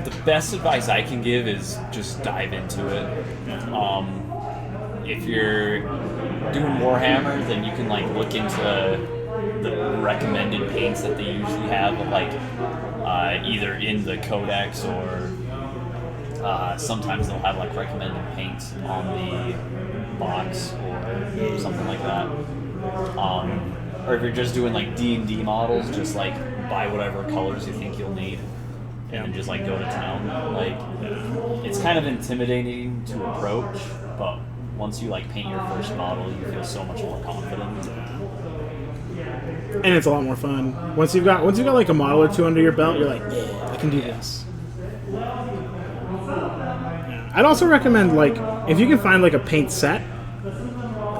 The best advice I can give is just dive into it. If you're doing Warhammer, then you can like look into the recommended paints that they usually have, like either in the codex or sometimes they'll have like recommended paints on the box or something like that. Or if you're just doing like D&D models, just like buy whatever colors you think you'll need and then just like go to town. Like, it's kind of intimidating to approach, but once you like paint your first model, you feel so much more confident. And it's a lot more fun. Once you've got like a model or two under your belt, you're like, yeah, I can do this. Yeah. I'd also recommend, like, if you can find, like, a paint set,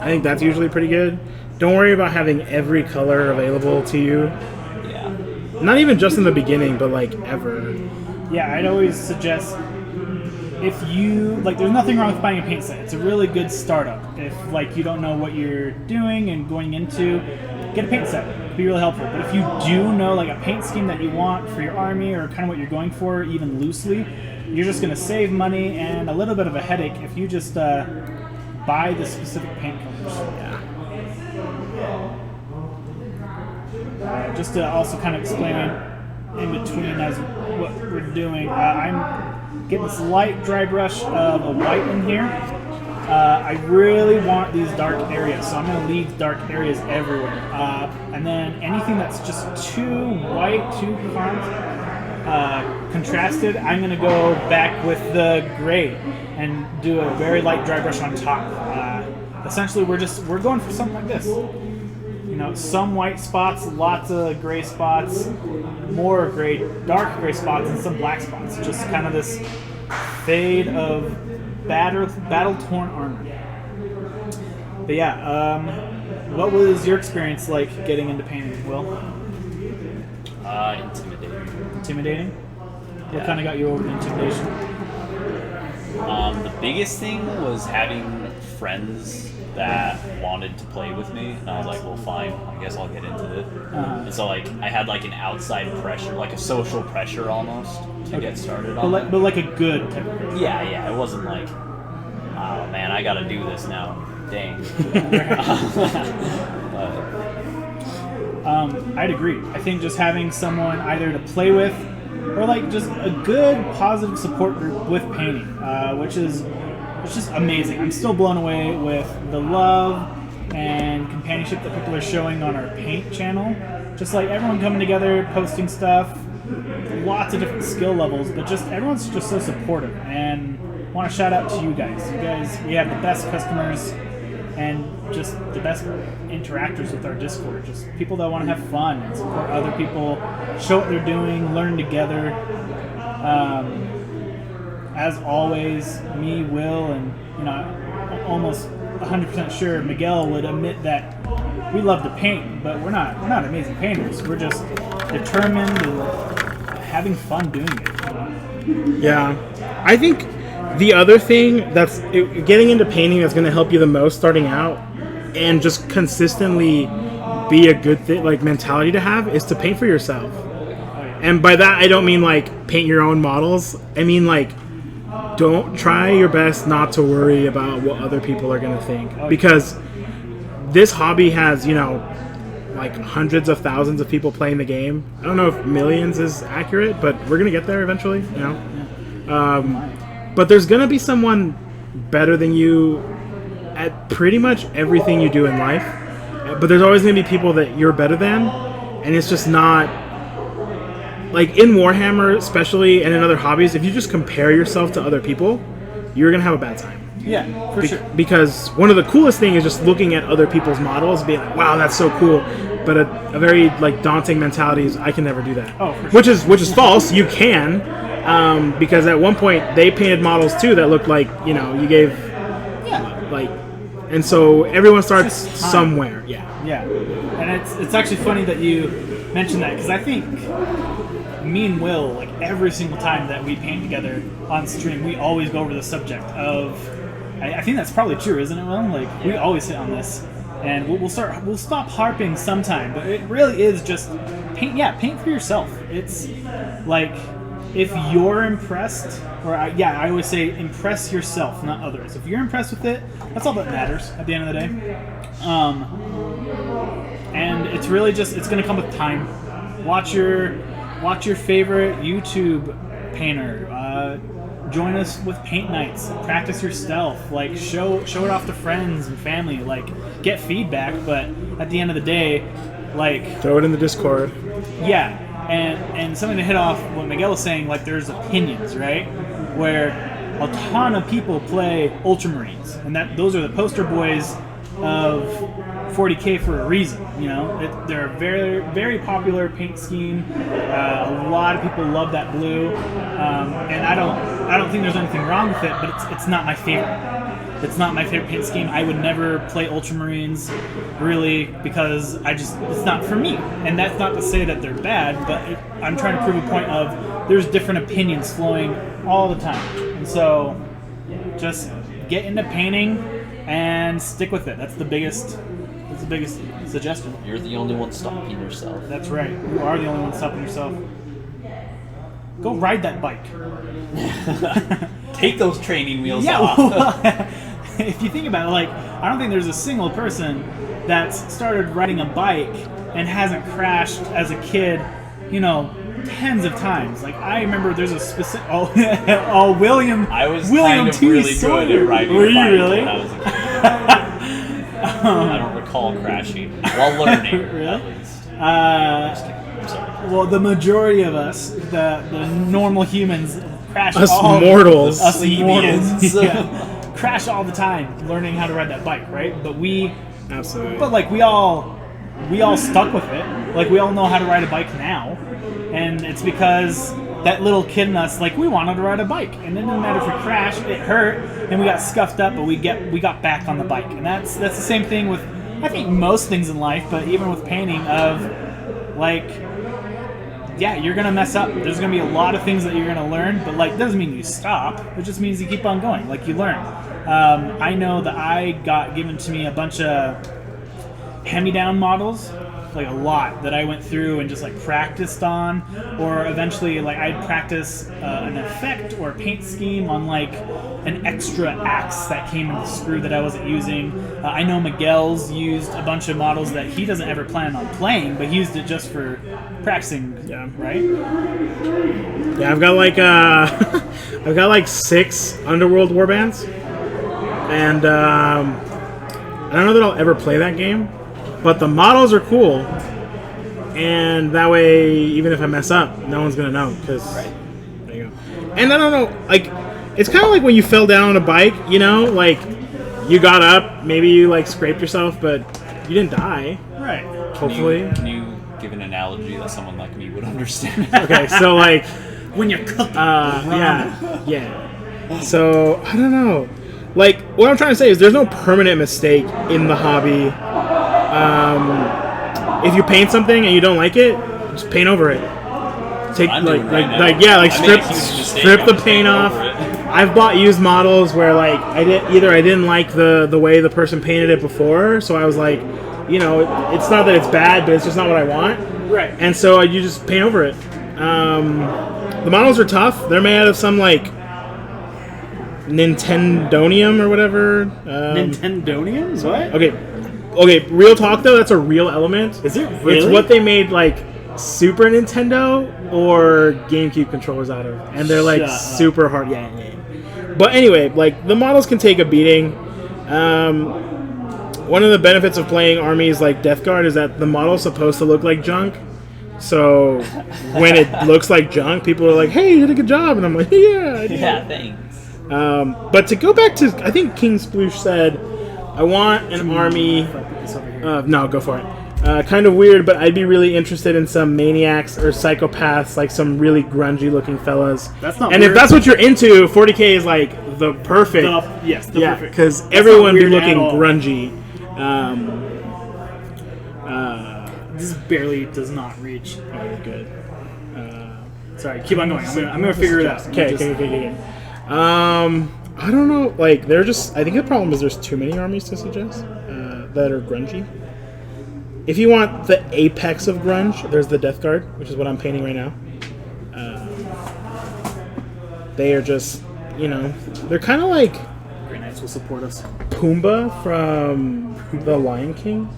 I think that's usually pretty good. Don't worry about having every color available to you. Yeah. Not even just in the beginning, but, like, ever. Yeah, I'd always suggest, if you, like, there's nothing wrong with buying a paint set. It's a really good startup. If, like, you don't know what you're doing and going into, get a paint set. It'd be really helpful. But if you do know, like, a paint scheme that you want for your army or kind of what you're going for, even loosely, you're just going to save money and a little bit of a headache if you just buy the specific paint colors. Yeah. Just to also kind of explain in between as what we're doing, I'm getting this light dry brush of a white in here. I really want these dark areas, so I'm going to leave dark areas everywhere. And then anything that's just too white, too contrasted, I'm going to go back with the gray and do a very light dry brush on top. Essentially, we're going for something like this. You know, some white spots, lots of gray spots, more gray, dark gray spots, and some black spots. Just kind of this fade of battle-torn armor. But yeah, what was your experience like getting into painting, Will? Intimidating. Intimidating? Yeah. What kind of got you over the intimidation? The biggest thing was having friends that wanted to play with me, and I was like, well, fine, I guess I'll get into it. And so, like, I had, like, an outside pressure, like a social pressure almost to get started on it. But like a good type of pressure. Yeah, it wasn't like, oh man, I gotta do this now. Dang. But, I'd agree. I think just having someone either to play with or like just a good positive support group with painting, which is it's just amazing. I'm still blown away with the love and companionship that people are showing on our paint channel. Just like everyone coming together, posting stuff, lots of different skill levels, but just everyone's just so supportive. And I want to shout out to you guys. You guys, we have the best customers and just the best interactors with our Discord. Just people that want to have fun and support other people, show what they're doing, learn together. As always, me, Will, and I'm almost 100% sure Miguel would admit that we love to paint, but we're not amazing painters. We're just determined and having fun doing it. Yeah. I think the other thing getting into painting that's going to help you the most starting out and just consistently be a good thing, like mentality to have, is to paint for yourself. And by that, I don't mean like paint your own models. I mean like don't try your best not to worry about what other people are going to think, because this hobby has, like hundreds of thousands of people playing the game. I don't know if millions is accurate, but we're going to get there eventually, but there's going to be someone better than you at pretty much everything you do in life. But there's always going to be people that you're better than, and it's just not... Like, in Warhammer, especially, and in other hobbies, if you just compare yourself to other people, you're going to have a bad time. Yeah, for sure. Because one of the coolest things is just looking at other people's models and being like, wow, that's so cool. But a very, like, daunting mentality is, I can never do that. Oh, for sure. Which is false. You can. Because at one point, they painted models, too, that looked like, you gave... Yeah. Like... And so everyone starts somewhere. Yeah. Yeah. And it's actually funny that you mentioned that, because I think... me and Will, like every single time that we paint together on stream, we always go over the subject of. I think that's probably true, isn't it, Will? Like we always hit on this, and we'll stop harping sometime, but it really is just paint. Yeah, paint for yourself. It's like if you're impressed, or I always say impress yourself, not others. If you're impressed with it, that's all that matters at the end of the day. And it's really just it's going to come with time. Watch your favorite YouTube painter. Join us with paint nights. Practice your stealth. Like show it off to friends and family. Like get feedback. But at the end of the day, like throw it in the Discord. Yeah, and something to hit off what Miguel was saying. Like there's opinions, right? Where a ton of people play Ultramarines, and those are the poster boys of 40K for a reason. You know, they're a very, very popular paint scheme. A lot of people love that blue, and I don't think there's anything wrong with it, but it's not my favorite. It's not my favorite paint scheme. I would never play Ultramarines, really, because it's not for me. And that's not to say that they're bad, but I'm trying to prove a point of there's different opinions flowing all the time. And so just get into painting and stick with it. That's the biggest suggestion. You're the only one stopping yourself. That's right. You are the only one stopping yourself. Go ride that bike. Take those training wheels Yeah, off. well, if you think about it, like, I don't think there's a single person that's started riding a bike and hasn't crashed as a kid, you know, tens of times. Like, I remember there's a specific... William... I was William kind of T. really Sawyer. good at riding Were a you bike really? when I was a kid. I don't recall crashing while learning. Really? At least. Just kidding. I'm sorry. Well, the majority of us, the normal humans, crash Us all... mortals. Us Plebeians. mortals. Yeah. Crash all the time learning how to ride that bike, right? But Absolutely. like we all stuck with it. Like, we all know how to ride a bike now, and it's because that little kid in us, like, we wanted to ride a bike, and it didn't matter if we crashed, it hurt, and we got scuffed up, but we got back on the bike, and that's the same thing with, I think, most things in life, but even with painting, of like, yeah, you're gonna mess up. There's gonna be a lot of things that you're gonna learn, but like, doesn't mean you stop. It just means you keep on going. Like, you learn. I know that I got given to me a bunch of hand-me-down models, like a lot, that I went through and just like practiced on, or eventually like I'd practice an effect or a paint scheme on like an extra axe that came in the screw that I wasn't using. I know Miguel's used a bunch of models that he doesn't ever plan on playing, but he used it just for practicing. Yeah, right. Yeah, I've got like I've got like 6 Underworld warbands, and I don't know that I'll ever play that game, but the models are cool, and that way, even if I mess up, no one's gonna know, because there you go. And I don't know, like, it's kind of like when you fell down on a bike, you know, like, you got up, maybe you like scraped yourself, but you didn't die. Right. Hopefully. Can you give an analogy that someone like me would understand? Okay, so like, When you're cooking. yeah. So I don't know. Like, what I'm trying to say is, there's no permanent mistake in the hobby. If you paint something and you don't like it, just paint over it. Take I'm doing right now. strip the paint off. I've bought used models where like I didn't like the way the person painted it before, so I was like, you know, it's not that it's bad, but it's just not what I want. Right. And so you just paint over it. The models are tough. They're made out of some like Nintendonium or whatever. Nintendonians? What? Okay. Real talk though, that's a real element. Is it really? It's what they made like Super Nintendo or GameCube controllers out of, and they're like Shut up. super hard. Yeah. But anyway, like, the models can take a beating. One of the benefits of playing armies like Death Guard is that the model's supposed to look like junk. So when it looks like junk, people are like, "Hey, you did a good job," and I'm like, "Yeah, I did." Yeah, thanks. But to go back to, I think King Sploosh said, I want an army. No, go for it. Kind of weird, but I'd be really interested in some maniacs or psychopaths, like some really grungy looking fellas. That's not and weird. if that's what you're into, 40K is like the perfect. The perfect. Because That's everyone not be weird looking at all. grungy. This barely does not reach. Oh, good. Sorry, keep on going. I'm gonna figure it out. Okay. I don't know. Like, they're just. I think the problem is there's too many armies to suggest that are grungy. If you want the apex of grunge, there's the Death Guard, which is what I'm painting right now. They are just, you know, they're kind of like Grey Knights will support us. Pumbaa from The Lion King,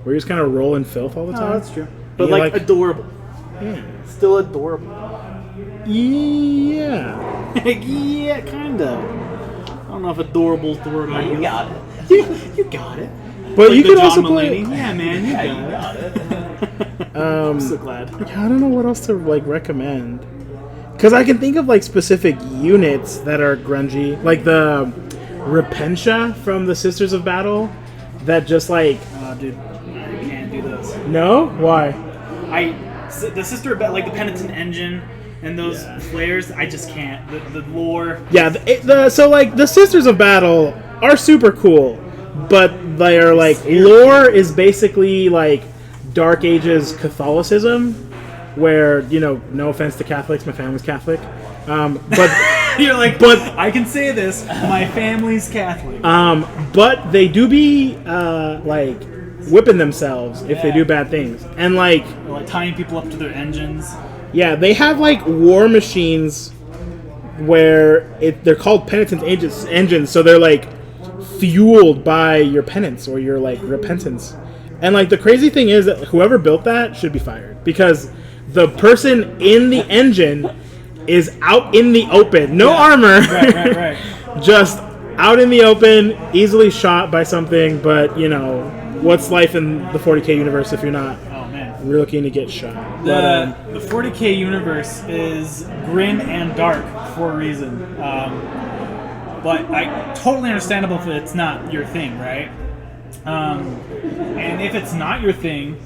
where you just kind of roll in filth all the time. Oh, that's true. But you're like adorable. Yeah. Still adorable. Yeah. Yeah, kind of. I don't know if adorable's the word I You use. got it. You got it. But Like you the could John also play. Mulaney. Yeah, man, you Yeah, got you it. got it. I'm so glad. I don't know what else to like recommend, because I can think of like specific units that are grungy, like the Repentia from the Sisters of Battle. that just like Oh, dude, I can't do those. no? Why? The sister like the Penitent engine and those flares. I just can't. The lore. Yeah, so like the Sisters of Battle are super cool, but they are like lore is basically like Dark Ages Catholicism, where no offense to Catholics, my family's Catholic, but You're like, but I can say this. My family's Catholic. but they do be like whipping themselves if they do bad things, and like Like tying people up to their engines. yeah, they have like war machines where they're called penitent engines, so they're like fueled by your penance or your like repentance. And like the crazy thing is that whoever built that should be fired, because the person in the engine is out in the open, no armor, Right. just out in the open, easily shot by something. But what's life in the 40k universe if you're not Oh man. looking to get shot? The 40k universe is grim and dark for a reason. But totally understandable if it's not your thing, right? And if it's not your thing,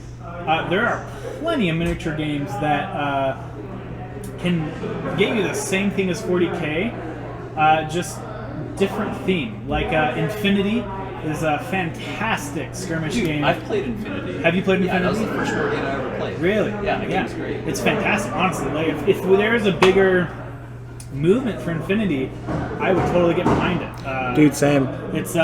there are plenty of miniature games that can get you the same thing as 40k, just different theme. Like Infinity is a fantastic skirmish game. I've played Infinity. Have you played Yeah, that was Infinity? the first war game I ever played. Really? Yeah, the game's great. It's fantastic, honestly. Like if there's a bigger movement for Infinity, I would totally get behind it. Dude, same. It's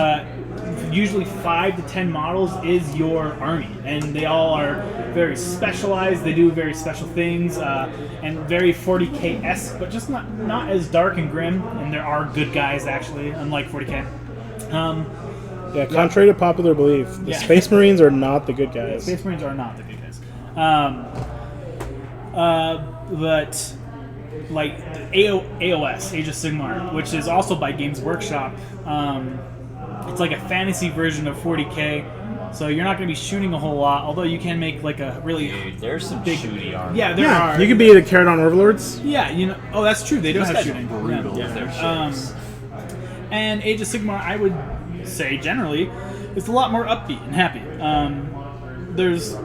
usually 5 to 10 models is your army, and they all are very specialized. They do very special things, and very 40k-esque, but just not as dark and grim. And there are good guys actually, unlike 40k. Yeah, contrary to popular belief, the Space Marines are not the good guys. Space Marines are not the good guys. But like AOS, Age of Sigmar, which is also by Games Workshop, it's like a fantasy version of 40k. So you're not going to be shooting a whole lot, although you can make like a really Dude, there's some big shooty armor. Yeah, there are. You could be the Caradon Overlords. Yeah, oh, that's true. They do Those have guys shooting. are brutal Yeah. with their ships. And Age of Sigmar, I would say generally, is a lot more upbeat and happy. There's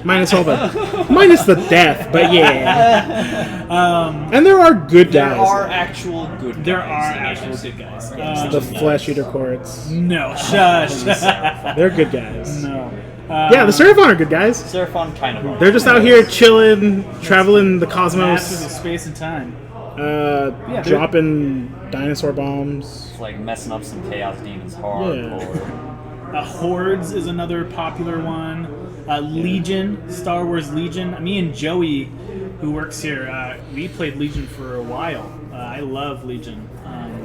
Minus the death, but yeah. And there are good There guys. are actual good guys. there are in actual Age good guys. of The Flesh Eater Courts. No, shush. They're good guys. No. Yeah, the Seraphon are good guys. Seraphon kind of are. They're just out here chilling, traveling the Masters of cosmos, space and time. uh, dropping dinosaur bombs. It's like messing up some Chaos Demons hardcore. Hordes is another popular one. Legion, Star Wars Legion. Me and Joey, who works here, we played Legion for a while. I love Legion.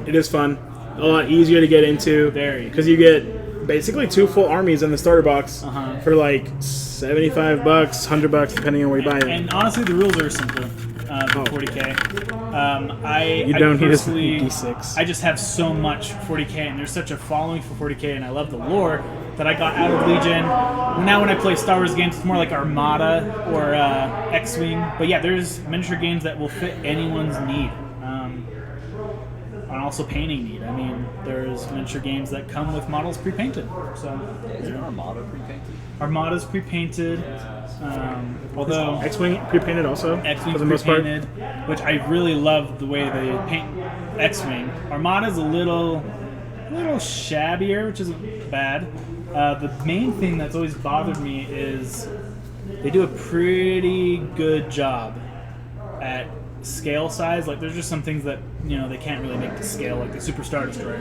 It is fun. A lot easier to get into. Very. Because you get basically 2 full armies in the starter box for like $75, $100, depending on where you buy it. And honestly, the rules are simpler than 40k. You don't need a personally- D6. I just have so much 40k, and there's such a following for 40k, and I love the lore that I got out of Legion. Now when I play Star Wars games, it's more like Armada or X-Wing. But yeah, there's miniature games that will fit anyone's need. And also painting need. I mean, there's miniature games that come with models pre-painted. So Is there Armada pre-painted? Armada's pre-painted. Although X-Wing pre-painted also, X-Wing for the most part. pre-painted, which I really love the way they paint X-Wing. Armada's a little shabbier, which isn't bad. The main thing that's always bothered me is they do a pretty good job at scale size. Like, there's just some things that they can't really make to scale, like the Super Star Destroyer.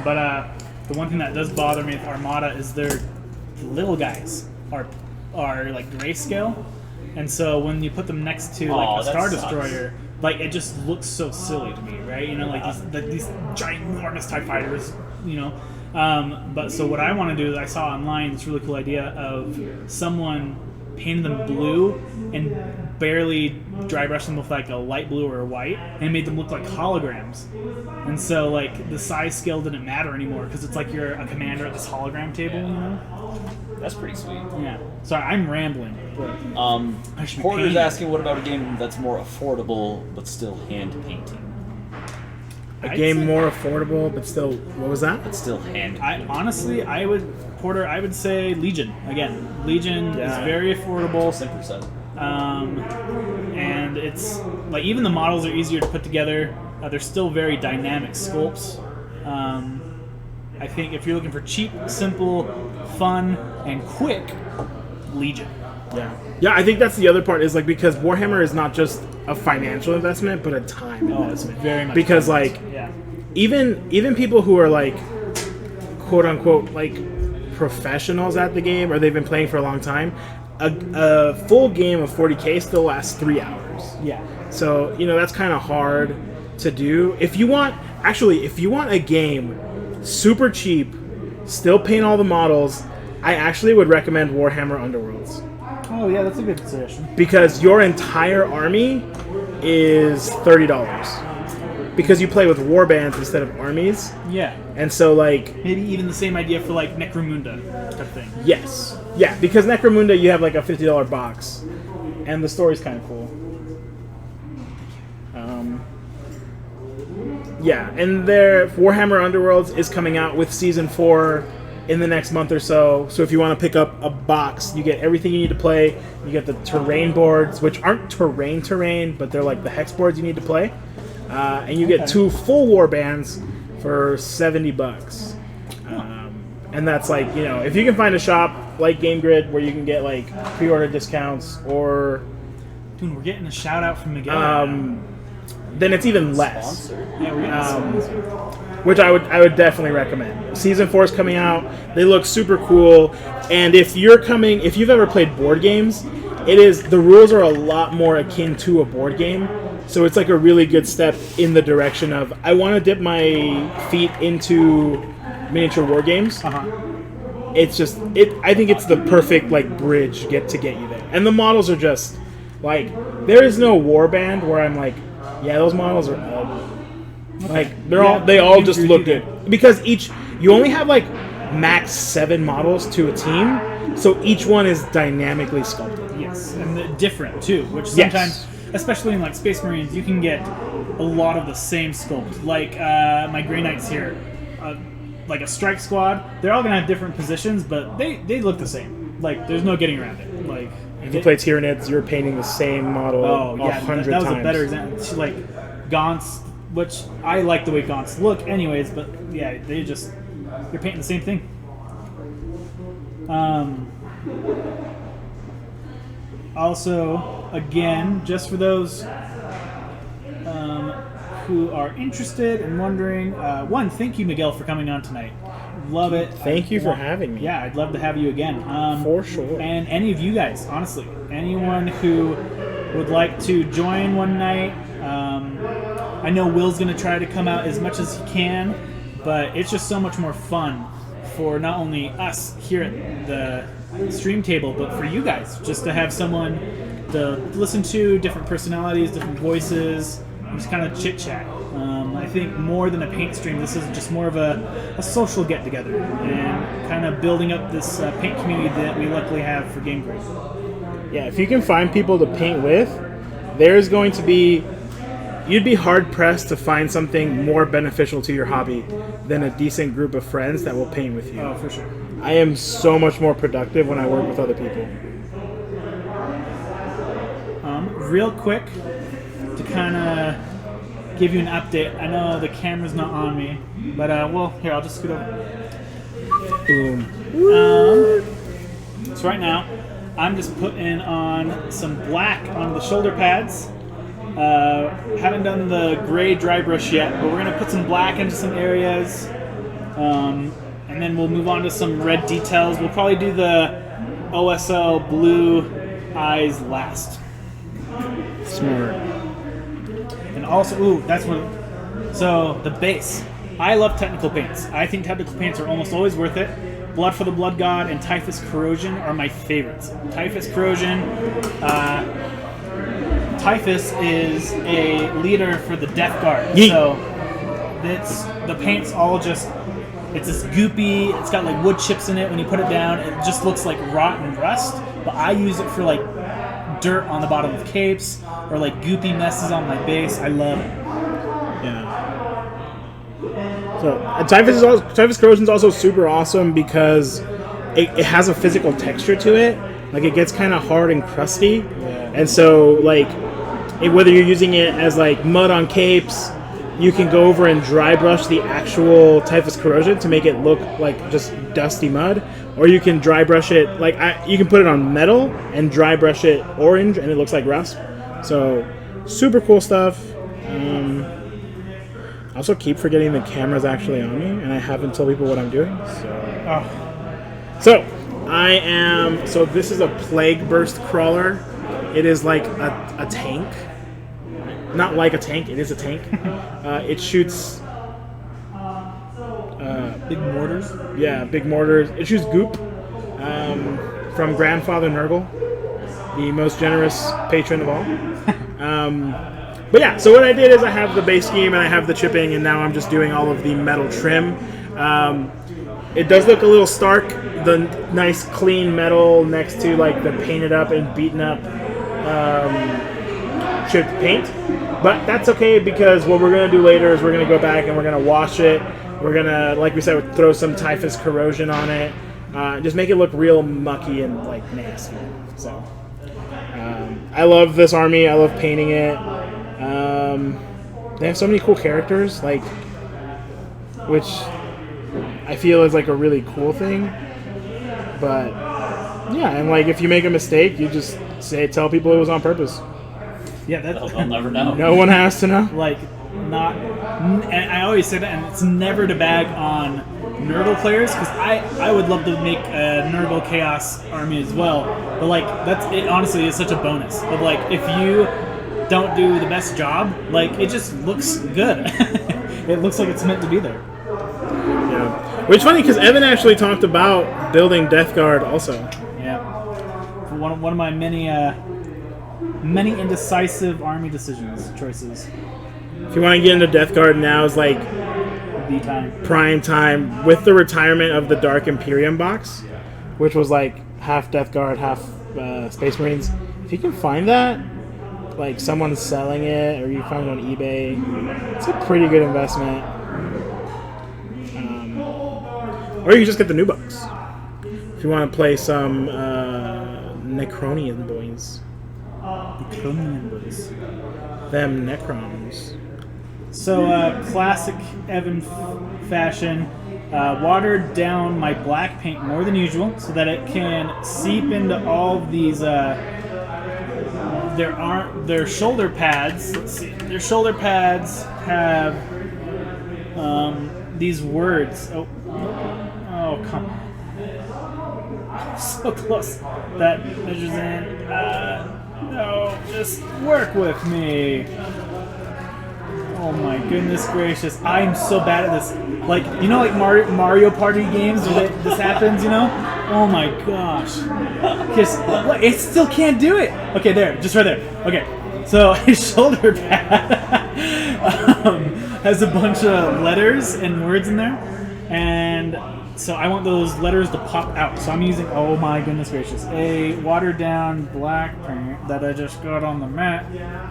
But the one thing that does bother me with Armada is the little guys are like grayscale, and so when you put them next to like a that Star sucks. Destroyer, like it just looks so silly to me, right? Like these ginormous TIE fighters, But so what I want to do is I saw online this really cool idea of someone painted them blue and barely dry brushed them with like a light blue or a white, and made them look like holograms. And so like the size scale didn't matter anymore because it's like you're a commander at this hologram table, That's pretty sweet. Yeah. Sorry, I'm rambling. But I should be Porter's painting. asking, what about a game that's more affordable but still hand painting? a I'd game say- more affordable, but still, what was that? It's still hand. I would say Legion again. Legion is Yeah. very affordable. 10%. And it's like even the models are easier to put together. They're still very dynamic sculpts. I think if you're looking for cheap, simple, fun, and quick, Legion. Yeah, I think that's the other part is like because Warhammer is not just a financial investment, but a time Oh, it's investment. very much Because like yeah. even people who are like quote unquote like professionals at the game or they've been playing for a long time, a full game of 40K still lasts 3 hours. Yeah. So, that's kind of hard to do. If you want a game super cheap, still paint all the models, I actually would recommend Warhammer Underworlds. Oh yeah, that's a good suggestion. Because your entire army is $30. Because you play with warbands instead of armies. Yeah. And so, like... Maybe even the same idea for, like, Necromunda type thing. Yes. Yeah, because Necromunda, you have, like, a $50 box. And the story's kind of cool. Yeah, and Warhammer Underworlds is coming out with Season 4 in the next month or so. So if you want to pick up a box, you get everything you need to play. You get the terrain boards, which aren't terrain, but they're like the hex boards you need to play. And you get 2 full war bands for $70. And that's like, if you can find a shop like Game Grid where you can get like pre-order discounts or Dude, we're getting a shout out from Miguel. then it's even less. Sponsor. Yeah, we're getting Which I would definitely recommend. Season 4 is coming out. They look super cool. And if you've ever played board games, the rules are a lot more akin to a board game. So it's like a really good step in the direction of I want to dip my feet into miniature war games. It's just I think it's the perfect like bridge to get you there. And the models are just like there is no warband where I'm like, yeah, those models are ugly. Like they all just look good because you only have like max 7 models to a team, so each one is dynamically sculpted. Yes, and they're different too, which sometimes, especially in like Space Marines, you can get a lot of the same sculpt. Like my Grey Knights here, like a strike squad, they're all gonna have different positions, but they look the same. Like there's no getting around it. Like if you play Tyranids, you're painting the same model 100 that was times. a better example. Like Gaunts, which I like the way Gaunts look, anyways, but yeah, you're painting the same thing. Also, again, just for those who are interested and wondering, one, thank you, Miguel, for coming on tonight. Love it. Thank you for having me. Yeah, I'd love to have you again. For sure. And any of you guys, honestly, anyone who would like to join one night, I know Will's going to try to come out as much as he can, but it's just so much more fun for not only us here at the stream table, but for you guys, just to have someone to listen to, different personalities, different voices, and just kind of chit-chat. I think more than a paint stream, this is just more of a social get-together and kind of building up this paint community that we luckily have for Game Grid. Yeah, if you can find people to paint with, there's going to be... You'd be hard-pressed to find something more beneficial to your hobby than a decent group of friends that will paint with you. Oh, for sure. I am so much more productive when I work with other people. Real quick, to kind of give you an update. I know the camera's not on me, but here, I'll just scoot over. Boom. So right now, I'm just putting on some black on the shoulder pads. Haven't done the gray dry brush yet, but we're going to put some black into some areas. And then we'll move on to some red details. We'll probably do the OSL blue eyes last. Smart. And also, so the base. I love technical paints. I think technical paints are almost always worth it. Blood for the Blood God and Typhus Corrosion are my favorites. Typhus Corrosion, Typhus is a leader for the Death Guard. Yeet. So the paint's all just, it's this goopy, it's got like wood chips in it. When you put it down, it just looks like rot and rust. But I use it for like dirt on the bottom of capes or like goopy messes on my base. I love it. Yeah. So Typhus Corrosion is also super awesome because it has a physical texture to it. Like it gets kind of hard and crusty, and so like whether you're using it as like mud on capes, you can go over and dry brush the actual Typhus Corrosion to make it look like just dusty mud, or you can dry brush it like you can put it on metal and dry brush it orange, and it looks like rust. So super cool stuff. I also keep forgetting the camera's actually on me, and I haven't told people what I'm doing. So this is a Plague Burst Crawler. It is like a tank. Not like a tank, it is a tank. It shoots... Big mortars? Yeah, big mortars. It shoots goop from Grandfather Nurgle, the most generous patron of all. But yeah, so what I did is I have the base scheme and I have the chipping, and now I'm just doing all of the metal trim. It does look a little stark, the nice clean metal next to like the painted up and beaten up chipped paint. But that's okay, because what we're going to do later is we're going to go back and we're going to wash it. We're going to, like we said, throw some Typhus Corrosion on it. Just make it look real mucky and like nasty. So I love this army. I love painting it. They have so many cool characters, like, which I feel is like a really cool thing. But yeah, and like if you make a mistake, you just tell people it was on purpose. Yeah, that's... They'll never know. No one has to know. Like, and I always say that, and it's never to bag on Nurgle players, because I would love to make a Nurgle Chaos army as well, but like it honestly is such a bonus. But like if you don't do the best job, like it just looks good. It looks like it's meant to be there. Yeah, which is funny because Evan actually talked about building Death Guard also. Yeah, for one of my many indecisive army choices. If you want to get into Death Guard, now is like The time. prime time with the retirement of the Dark Imperium box, which was like half Death Guard, half Space Marines. If you can find that, like someone's selling it, or you find it on eBay, it's a pretty good investment. Or you can just get the new box if you want to play some Necronian boys. Them Necrons. So, classic Evan fashion, watered down my black paint more than usual so that it can seep into all of these. Their shoulder pads. Let's see. Their shoulder pads have these words. Oh, come on. So close. That measures in. No, just work with me. Oh my goodness gracious. I'm so bad at this. Like, you know, like Mario Party games where this happens, you know? Oh my gosh. It still can't do it. Okay, there. Just right there. Okay. So, his shoulder pad has a bunch of letters and words in there. And so I want those letters to pop out. So I'm using, oh my goodness gracious, a watered down black paint that I just got on the mat.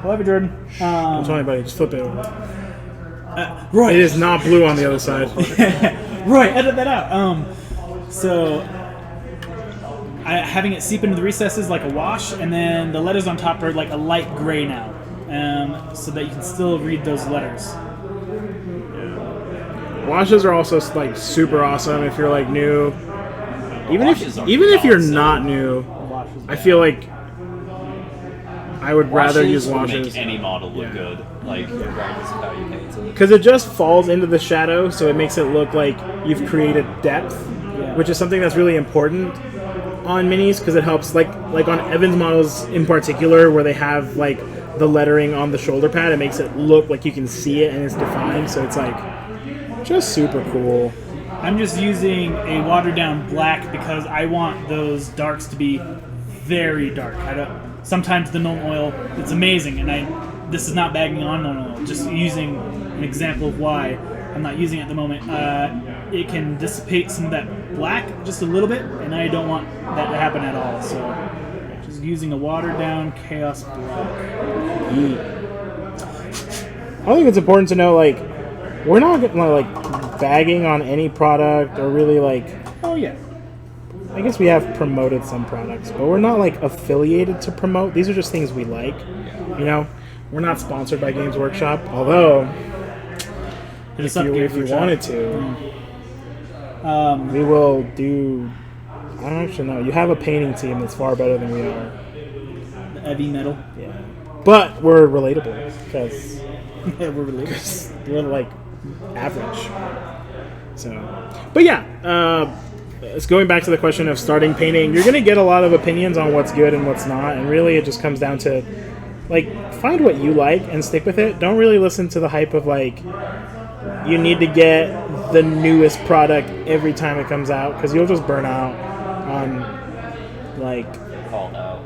Love you, Jordan. Don't tell anybody, just flip it over. Roy. It is not blue on the other side. Roy, edit that out. So having it seep into the recesses like a wash, and then the letters on top are like a light gray now, so that you can still read those letters. Washes are also like super awesome if you're like new. Even if you're not new, I feel like I would rather use washes. Make any model look good, like regardless of how you paint it. Because it just falls into the shadow, so it makes it look like you've created depth, which is something that's really important on minis, because it helps like on Evan's models in particular, where they have like the lettering on the shoulder pad. It makes it look like you can see it and it's defined. So it's like just super cool. I'm just using a watered down black because I want those darks to be very dark. Sometimes the Nuln Oil, it's amazing, and this is not bagging on Nuln Oil, just using an example of why I'm not using it at the moment. It can dissipate some of that black just a little bit, and I don't want that to happen at all. So just using a watered down Chaos Black. I think it's important to know, like, we're not gonna like bagging on any product or really like. Oh yeah. I guess we have promoted some products, but we're not like affiliated to promote. These are just things we like. You know, we're not sponsored by Games Workshop, although if you wanted to, we will do. I don't actually know. You have a painting team that's far better than we are. The heavy metal. Yeah, but we're relatable because Yeah, we're relatable. we're like average. So, but yeah. It's going back to the question of starting painting. You're going to get a lot of opinions on what's good and what's not, and really it just comes down to like find what you like and stick with it. Don't really listen to the hype of like you need to get the newest product every time it comes out because you'll just burn out on like Called out.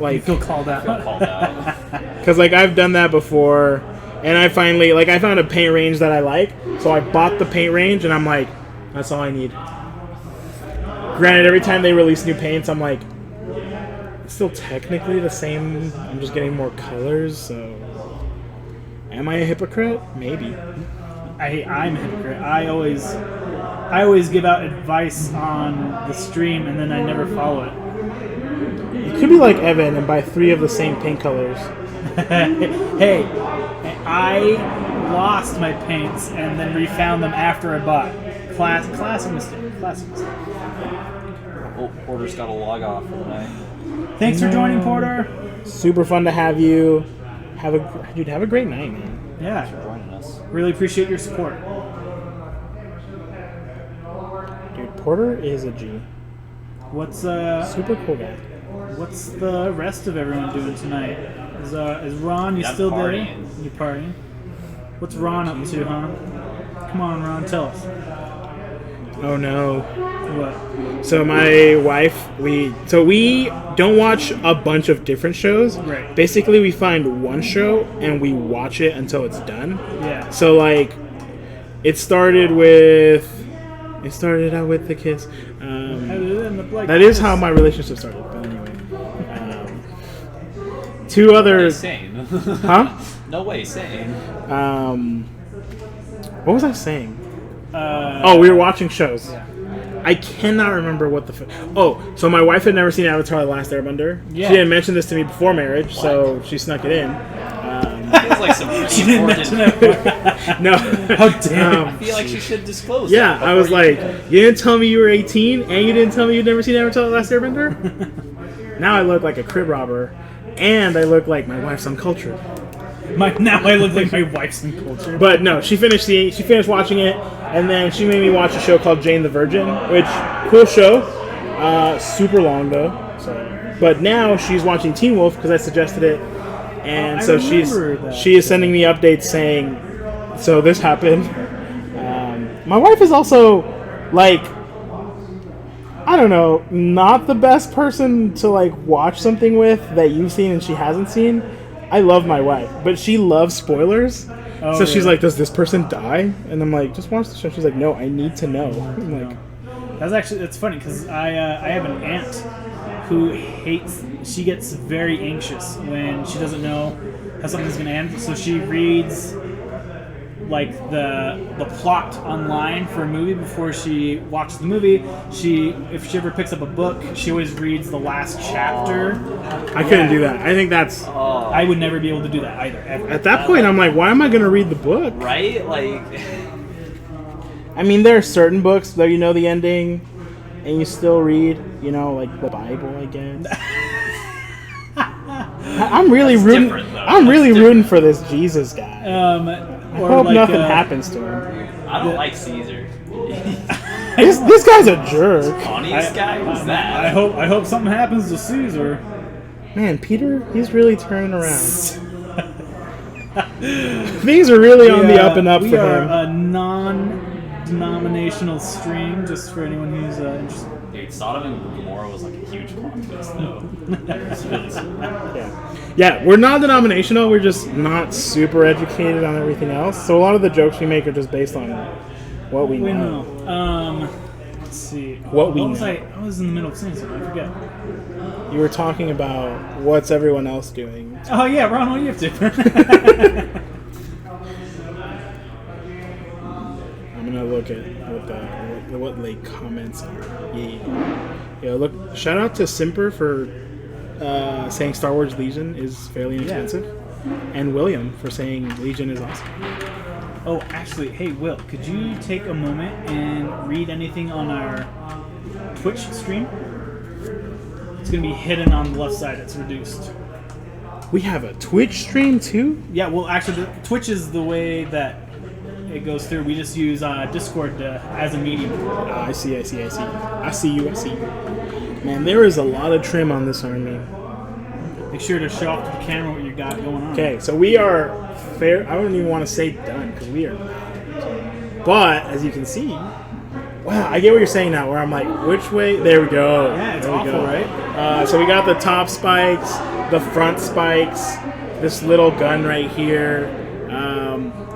like You feel called out. Called out. because like I've done that before, and I finally like I found a paint range that I like, so I bought the paint range, and I'm like, that's all I need. Granted, every time they release new paints, I'm like, it's still technically the same. I'm just getting more colors, so am I a hypocrite? Maybe. I'm a hypocrite. I always give out advice on the stream and then I never follow it. You could be like Evan and buy 3 of the same paint colors. Hey, I lost my paints and then refound them after I bought. Classic mistake. Classic mistake. Oh, Porter's got to log off for the night. Thanks for joining, Porter. Super fun to have you. Have a great night, man. Yeah, Joining us. really appreciate your support. Dude, Porter is a G. What's Super cool guy. What's the rest of everyone doing tonight? Is Ron? You I'm still partying. there? You partying? What's Ron up to, huh? Come on, Ron, tell us. Oh no. What? So my wife, we don't watch a bunch of different shows. Right. Basically, we find one show and we watch it until it's done. Yeah. So like, it started out with the kiss. That is how my relationship started. But anyway, 2 other. Same. Huh? No way, same. What was I saying? We were watching shows. Yeah. I cannot remember what so my wife had never seen Avatar: The Last Airbender. Yeah. She didn't mention this to me before marriage, so she snuck it in. Feels like some pretty She didn't important. mention it. No. How dare I feel like she should disclose. Yeah, that I was before you- like, you didn't tell me you were 18, and you didn't tell me you'd never seen Avatar: The Last Airbender? Now I look like a crib robber, and I look like my wife's uncultured. Now I look like my wife's in culture. But no, she finished watching it, and then she made me watch a show called Jane the Virgin, which cool show, super long though. So, but now she's watching Teen Wolf because I suggested it, and I so remember that. she is sending me updates saying, so this happened. My wife is also like, I don't know, not the best person to like watch something with that you've seen and she hasn't seen. I love my wife, but she loves spoilers. Oh, So she's yeah. like, does this person die? And I'm like, just watch the show. She's like, no, I need to know. I'm like, It's funny because I have an aunt who she gets very anxious when she doesn't know how something's going to end. So she reads like the plot online for a movie before she watches the movie. If she ever picks up a book, she always reads the last chapter. I couldn't do that. I think that's... I would never be able to do that either, ever. At that point, I'm like, why am I going to read the book? Right? Like, I mean, there are certain books that you know the ending, and you still read, like the Bible, I guess. I'm really That's rooting. different, though. I'm really That's rooting for this Jesus guy. I hope nothing happens to him. I don't like Caesar. This guy's a jerk. Funniest guy was that. I hope something happens to Caesar. Man, Peter, he's really turning around. Things are really on the up and up we for are him. a non-denominational stream, just for anyone who's interested. Dude, Sodom and Gomorrah was like a huge plot twist, though. It was really super. Yeah, we're non-denominational. We're just not super educated on everything else. So a lot of the jokes we make are just based on what we We know. know. Let's see. What we was know. I was in the middle of saying something. I forget. You were talking about what's everyone else doing. Oh yeah, Ron, what do you have to? I'm look at what like comments are. Yeah. Look. Shout out to Simper for saying Star Wars Legion is fairly inexpensive, and William for saying Legion is awesome. Oh, actually, hey Will, could you take a moment and read anything on our Twitch stream? It's gonna be hidden on the left side. It's reduced. We have a Twitch stream too? Yeah, well, actually, Twitch is the way that it goes through. We just use Discord as a medium. I see you. Man, there is a lot of trim on this army. Make sure to show off to the camera what you got going on. Okay, so we are fair. I don't even want to say done because we are not. But as you can see, wow, I get what you're saying now. Where I'm like, which way? There we go. Yeah, it's there we awful, go. right? So we got the top spikes, the front spikes, this little gun right here.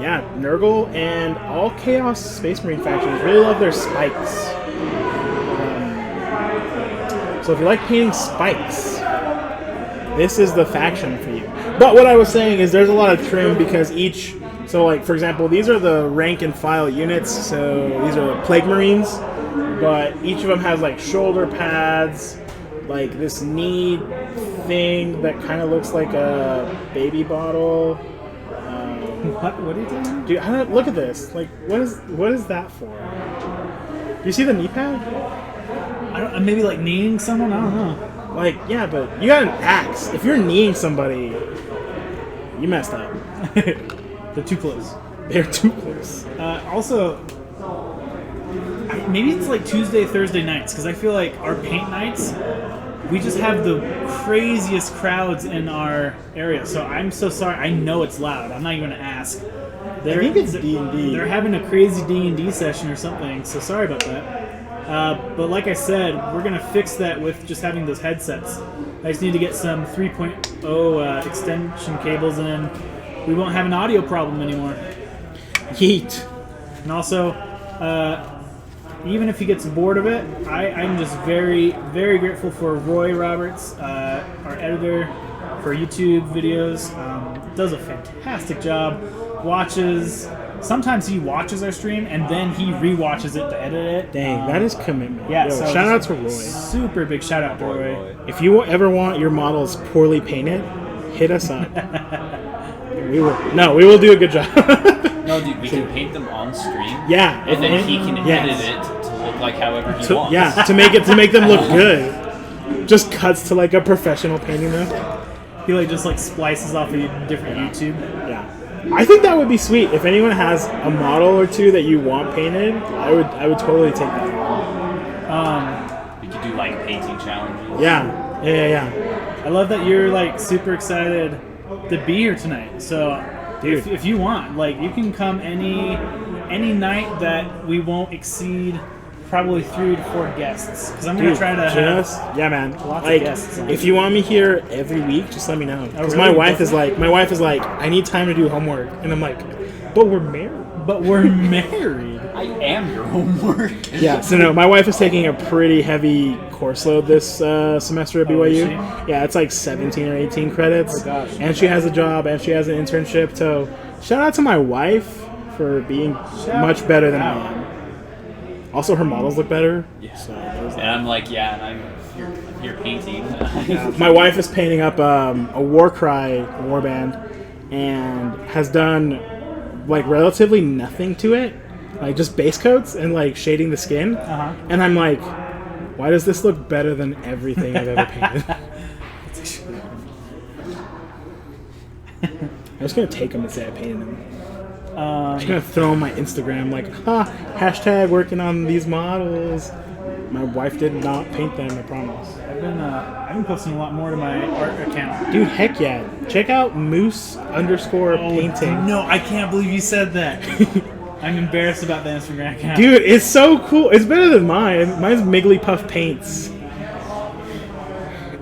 Yeah, Nurgle and all Chaos Space Marine factions really love their spikes. So if you like painting spikes, this is the faction for you. But what I was saying is there's a lot of trim because each... So, like, for example, these are the rank and file units. So these are the Plague Marines. But each of them has, like, shoulder pads, like this neat thing that kind of looks like a baby bottle. What are you doing? Dude, look at this. Like, what is that for? Do you see the knee pad? I don't. Maybe like kneeing someone. I don't know. Like, yeah, but you got an axe. If you're kneeing somebody, you messed up. They're too close. They're too close. Also, maybe it's like Tuesday, Thursday nights because I feel like our paint nights, we just have the craziest crowds in our area. So I'm so sorry. I know it's loud. I'm not even gonna ask. I think it's D&D. They're having a crazy D&D session or something. So sorry about that. But like I said, we're gonna fix that with just having those headsets. I just need to get some 3.0 extension cables in. We won't have an audio problem anymore. Yeet. And also, even if he gets bored of it, I'm just very, very grateful for Roy Roberts, our editor for YouTube videos. Does a fantastic job. Sometimes he watches our stream and then he re-watches it to edit it. Dang, that is commitment. Yeah, Yo, so shout out to Roy. Super big shout out to Roy. If you ever want your models poorly painted, hit us up. we will do a good job. No, dude, we can paint them on stream. Yeah, and then he can edit it to look like however he wants. Yeah, to make them look good. Just cuts to like a professional painting them. He just splices off a different YouTube. Yeah. I think that would be sweet. If anyone has a model or two that you want painted, I would totally take that. We could do painting challenges. Yeah. I love that you're super excited to be here tonight. So, dude, if you want, you can come any night that we won't exceed probably 3 to 4 guests. Because I'm gonna try to have man. Lots of guests. If you want me here every week, just let me know. Because really? my wife is like, I need time to do homework, and I'm like, but we're married. I am your homework. Yeah. So no, my wife is taking a pretty heavy course load this semester at BYU. Yeah, it's 17 or 18 credits. Oh gosh. And she has a job and she has an internship. So shout out to my wife for being much better than I am. Also, her models look better. Yeah. So and I'm and I'm here painting. My wife is painting up a Warcry warband and has done relatively nothing to it, just base coats and shading the skin. And I'm like, why does this look better than everything I've ever painted? I'm just gonna take them and say I painted them. I'm just gonna throw on my Instagram hashtag working on these models. My wife did not paint them, I promise. I've been posting a lot more to my art account. Dude, heck yeah. Check out moose_painting. No, I can't believe you said that. I'm embarrassed about the Instagram account. Dude, it's so cool. It's better than mine. Mine's Migglypuff Paints.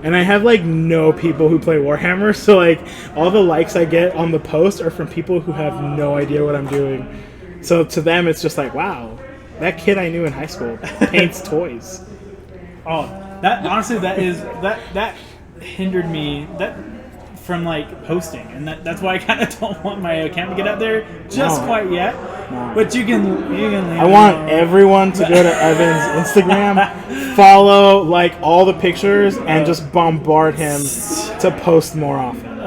And I have no people who play Warhammer, so all the likes I get on the post are from people who have no idea what I'm doing. So to them it's just wow, that kid I knew in high school paints toys. Oh, that honestly that hindered me. That from like posting, and that's why I kind of don't want my account to get out there just quite yet. No. But you can leave I want everyone to go to Evan's Instagram, follow like all the pictures, and just bombard him to post more often.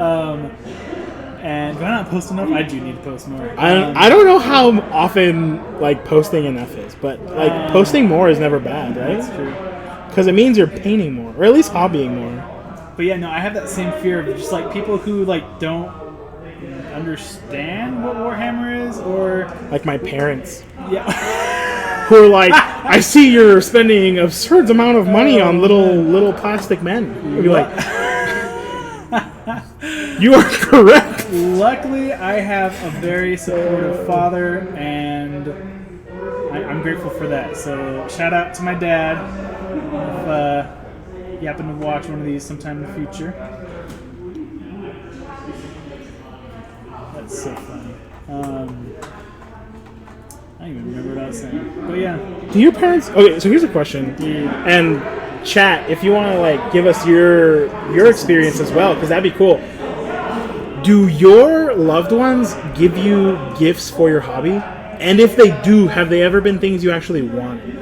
And do I not post enough? I do need to post more. I don't know how often like posting enough is, but like posting more is never bad, right? That's true. Because it means you're painting more, or at least hobbying more. But yeah, no, I have that same fear of just like people who like don't understand what Warhammer is, or Like my parents, yeah, who are like, I see you're spending an absurd amount of money on little plastic men. You'd be like, you are correct. Luckily, I have a very supportive father, and I'm grateful for that. So shout out to my dad. If you happen to watch one of these sometime in the future. That's so funny. I don't even remember what I was saying. But yeah. Do your parents? Okay, so here's a question. And chat, if you want to like give us your experience as well, because that'd be cool. Do your loved ones give you gifts for your hobby? And if they do, have they ever been things you actually wanted?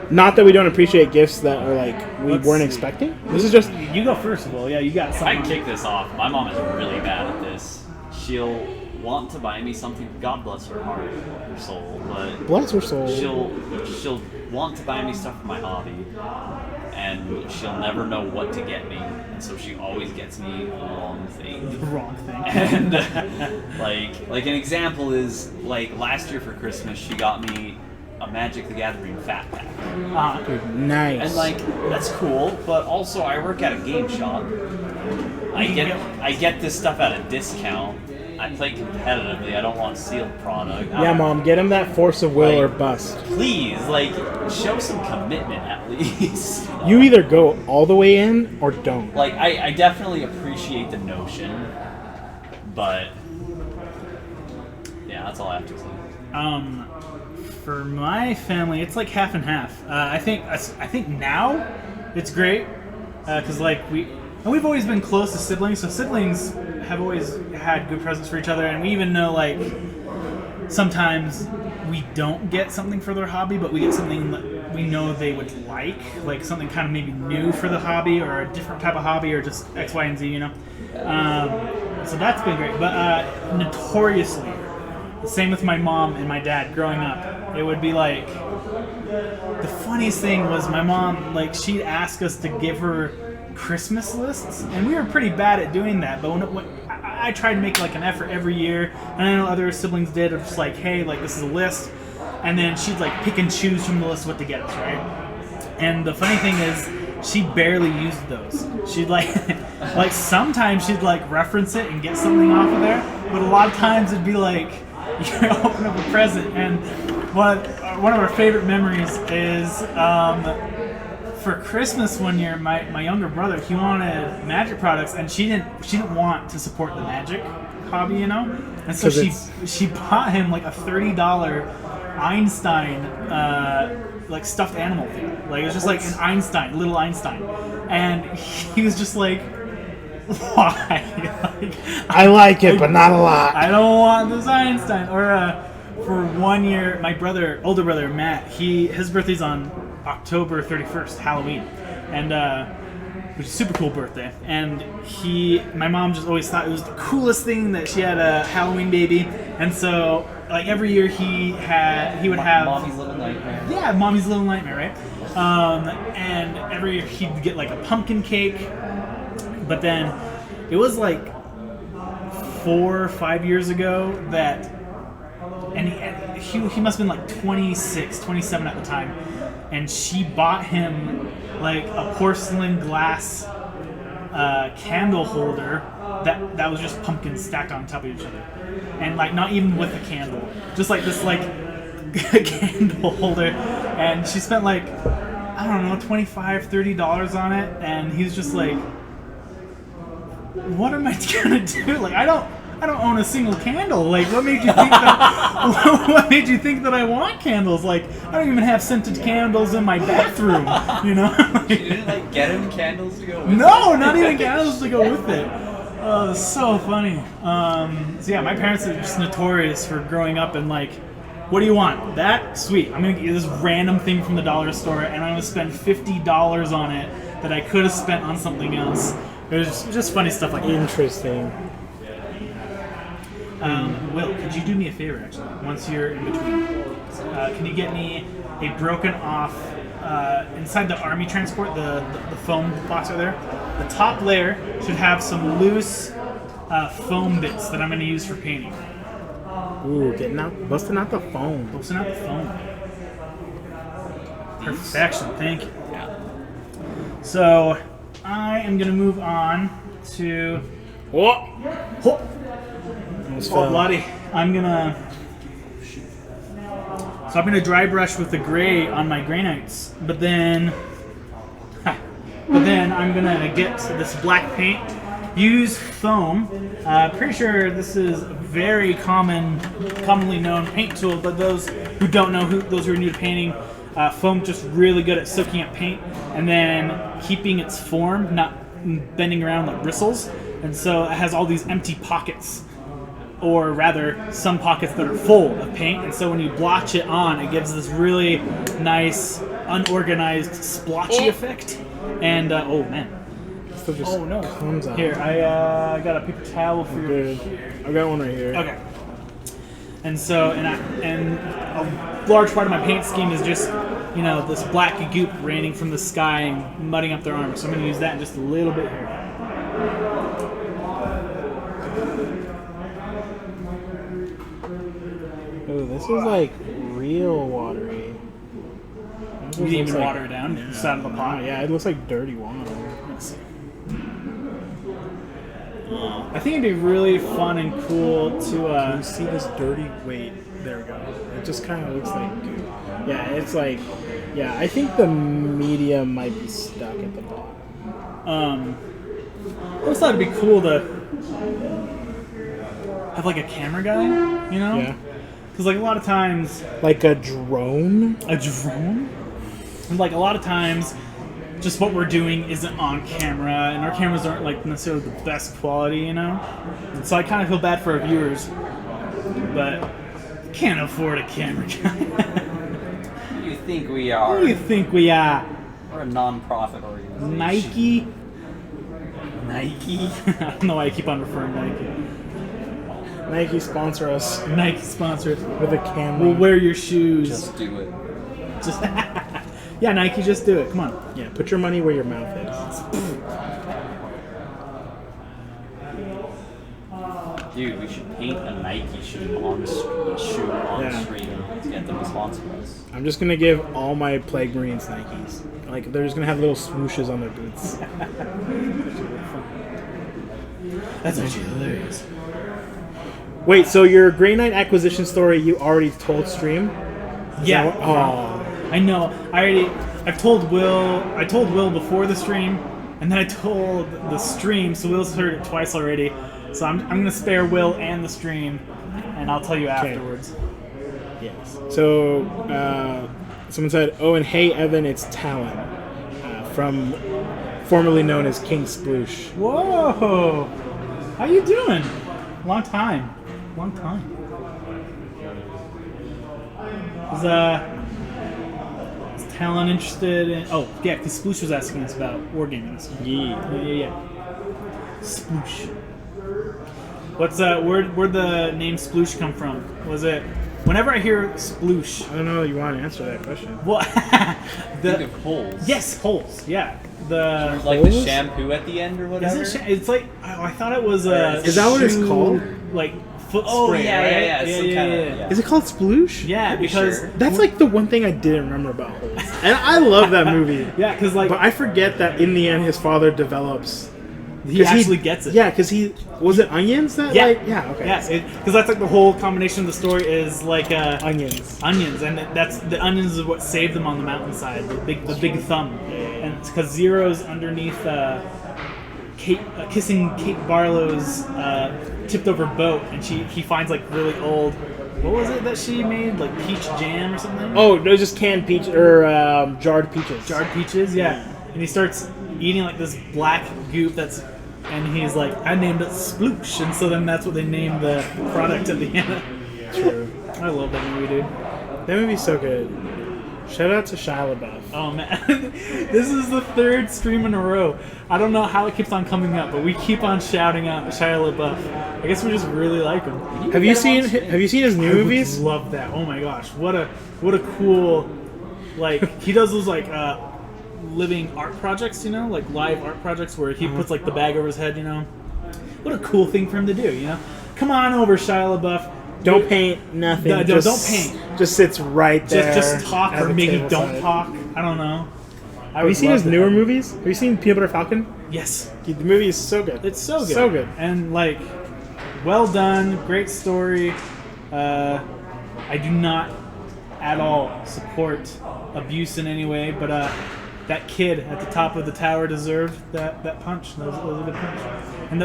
Not that we don't appreciate gifts that are like we weren't expecting. This is just You go first of all. Yeah, you got If I something. can kick this off, my mom is really bad at this. She'll want to buy me something. God bless her heart, her soul, but bless her soul. she'll want to buy me stuff for my hobby, and she'll never know what to get me, and so she always gets me the wrong thing. The wrong thing. And like an example is like last year for Christmas, she got me a Magic the Gathering fat pack. Nice. And like that's cool, but also I work at a game shop. I get this stuff at a discount. I play competitively. I don't want sealed product. Yeah, Mom, get him that force of will or bust. Please, like, show some commitment at least. You either go all the way in or don't. Like, I definitely appreciate the notion, but yeah, that's all I have to say. For my family, it's like half and half. I think now it's great because like we've always been close to siblings, so siblings have always had good presents for each other, and we even know like sometimes we don't get something for their hobby, but we get something that we know they would like something kind of maybe new for the hobby or a different type of hobby or just X, Y, and Z, you know. So that's been great, but notoriously. The same with my mom and my dad growing up. It would be like the funniest thing was my mom, like she'd ask us to give her Christmas lists, and we were pretty bad at doing that. But when I tried to make like an effort every year, and I know other siblings did, of just like, hey, like this is a list, and then she'd like pick and choose from the list what to get us, right? And the funny thing is, she barely used those. She'd like, like sometimes she'd like reference it and get something off of there, but a lot of times it'd be like. You open up a present, and one of our favorite memories is for Christmas one year. My younger brother, he wanted Magic products, and she didn't want to support the Magic hobby, you know. And so she bought him like a $30 Einstein like stuffed animal thing. Like it was just like an Einstein, little Einstein, and he was just like. Why? Like, I like it, but not a lot. I don't want this Einstein. Or for 1 year, my older brother Matt, his birthday's on October 31st, Halloween, and which is a super cool birthday. And my mom just always thought it was the coolest thing that she had a Halloween baby, and so like every year he would have Mommy's Little Nightmare. Yeah, Mommy's Little Nightmare, right? And every year he'd get like a pumpkin cake. But then it was like 4 or 5 years ago that, and he must have been like 26, 27 at the time, and she bought him like a porcelain glass candle holder that was just pumpkins stacked on top of each other, and like not even with a candle, just like this like candle holder, and she spent like I don't know $25-$30 on it, and he was just like. What am I gonna do? Like I don't own a single candle. Like what made you think that? What made you think that I want candles? Like I don't even have scented candles in my bathroom. You know? You didn't like get him candles to go with it? No, not even candles to go with it. Oh, it's so funny. So yeah, my parents are just notorious for growing up and like, what do you want? That? Sweet. I'm gonna get you this random thing from the dollar store, and I'm gonna spend $50 on it that I could have spent on something else. It was just funny stuff like that. Interesting. Will, could you do me a favor, actually, once you're in between? Can you get me a broken off, inside the army transport, the foam box right there? The top layer should have some loose foam bits that I'm going to use for painting. Ooh, busting out the foam. Busting out the foam. Perfection, thank you. So, I am going to move on to... Oh! Oh, bloody. I'm gonna dry brush with the gray on my granites, but then I'm gonna get this black paint, use foam. Pretty sure this is a very commonly known paint tool, but those who don't know, those who are new to painting, foam just really good at soaking up paint and then keeping its form, not bending around like bristles, and so it has all these empty pockets. Or rather, some pockets that are full of paint, and so when you blotch it on, it gives this really nice, unorganized, splotchy effect. And oh man, Stuff just no! comes out. Here, I got a paper towel for you. Good. I got one right here. Okay. And so, and a large part of my paint scheme is just, this black goop raining from the sky and mudding up their armor. So I'm going to use that in just a little bit here. Oh, this is like real watery. You didn't even water it down? Just out of the pot? Yeah, it looks like dirty water. Let's see. I think it'd be really fun and cool to... You see this dirty... Wait, there we go. It just kind of looks like goo. Yeah, it's like... Yeah, I think the medium might be stuck at the bottom. I always thought it'd be cool to have like a camera guy, Yeah. Because like a lot of times... Like a drone? A drone? And like a lot of times, just what we're doing isn't on camera, and our cameras aren't like necessarily the best quality, And so I kind of feel bad for our viewers, but can't afford a camera guy. Who do you think we are? Who do you think we are? We're a non-profit organization. Nike? Nike? I don't know why I keep on referring to Nike. Nike sponsor us Nike sponsors. with a camera. We'll wear your shoes. Just do it. Just yeah, Nike, just do it. Come on. Yeah, put your money where your mouth is. Dude, we should paint a Nike shoe on screen to get them to sponsor us. I'm just gonna give all my Plague Marines Nikes. Like, they're just gonna have little swooshes on their boots. That's actually hilarious. Wait, so your Grey Knight acquisition story you already told stream? Yeah. Oh. I know. I've told Will. I told Will before the stream, and then I told the stream. So Will's heard it twice already. So I'm gonna spare Will and the stream, and I'll tell you afterwards. Yes. So someone said, "Oh, and hey, Evan, it's Talon, from formerly known as King Sploosh." Whoa! How you doing? Long time. Is Talon interested in... Oh, yeah, because Sploosh was asking us about wargaming. Yeah. Sploosh. Where'd the name Sploosh come from? Was it... Whenever I hear Sploosh... I don't know if you want to answer that question. Think of holes. Yes, holes, yeah. Like the shampoo at the end or whatever? It's like... I thought it was a... Is that what it's called? Like... Foot Oh, spray, yeah, right? yeah. Is it called Sploosh? Yeah, because sure. That's like the one thing I didn't remember about Holes. And I love that movie. yeah, because like But I forget that in the end his father develops... he actually gets it. Yeah, because he... Was it onions that Yeah. okay. Yes, because that's like the whole combination of the story is like Onions. onions, and that's the onions is what saved them on the mountainside. The big thumb, and it's because Zero's underneath kissing Kate Barlow's tipped over boat, and he finds like really old. What was it that she made? Like peach jam or something? Oh, no, just canned peach or jarred peaches. Jarred peaches, yeah. And he starts eating like this black goop and he's like, I named it Sploosh, and so then that's what they named the product at the end. True. I love that movie, dude. That movie's so good. Shout out to Shia LaBeouf. Oh man, this is the third stream in a row. I don't know how it keeps on coming up, but we keep on shouting out Shia LaBeouf. I guess we just really like him. Have you seen his new movies? I would love that. Oh my gosh, what a cool, like, he does those like living art projects, you know, like live art projects where he puts like the bag over his head, you know. What a cool thing for him to do, you know. Come on over, Shia LaBeouf. Don't paint nothing. No, don't paint. Just sits right there. Just talk, at or the maybe table don't side. talk. I don't know. Have you seen his newer movies? Have you seen Peanut Butter Falcon? Yes. The movie is so good. It's so good. So good. And, like, well done. Great story. I do not at all support abuse in any way, but that kid at the top of the tower deserved that punch. That was a good punch. And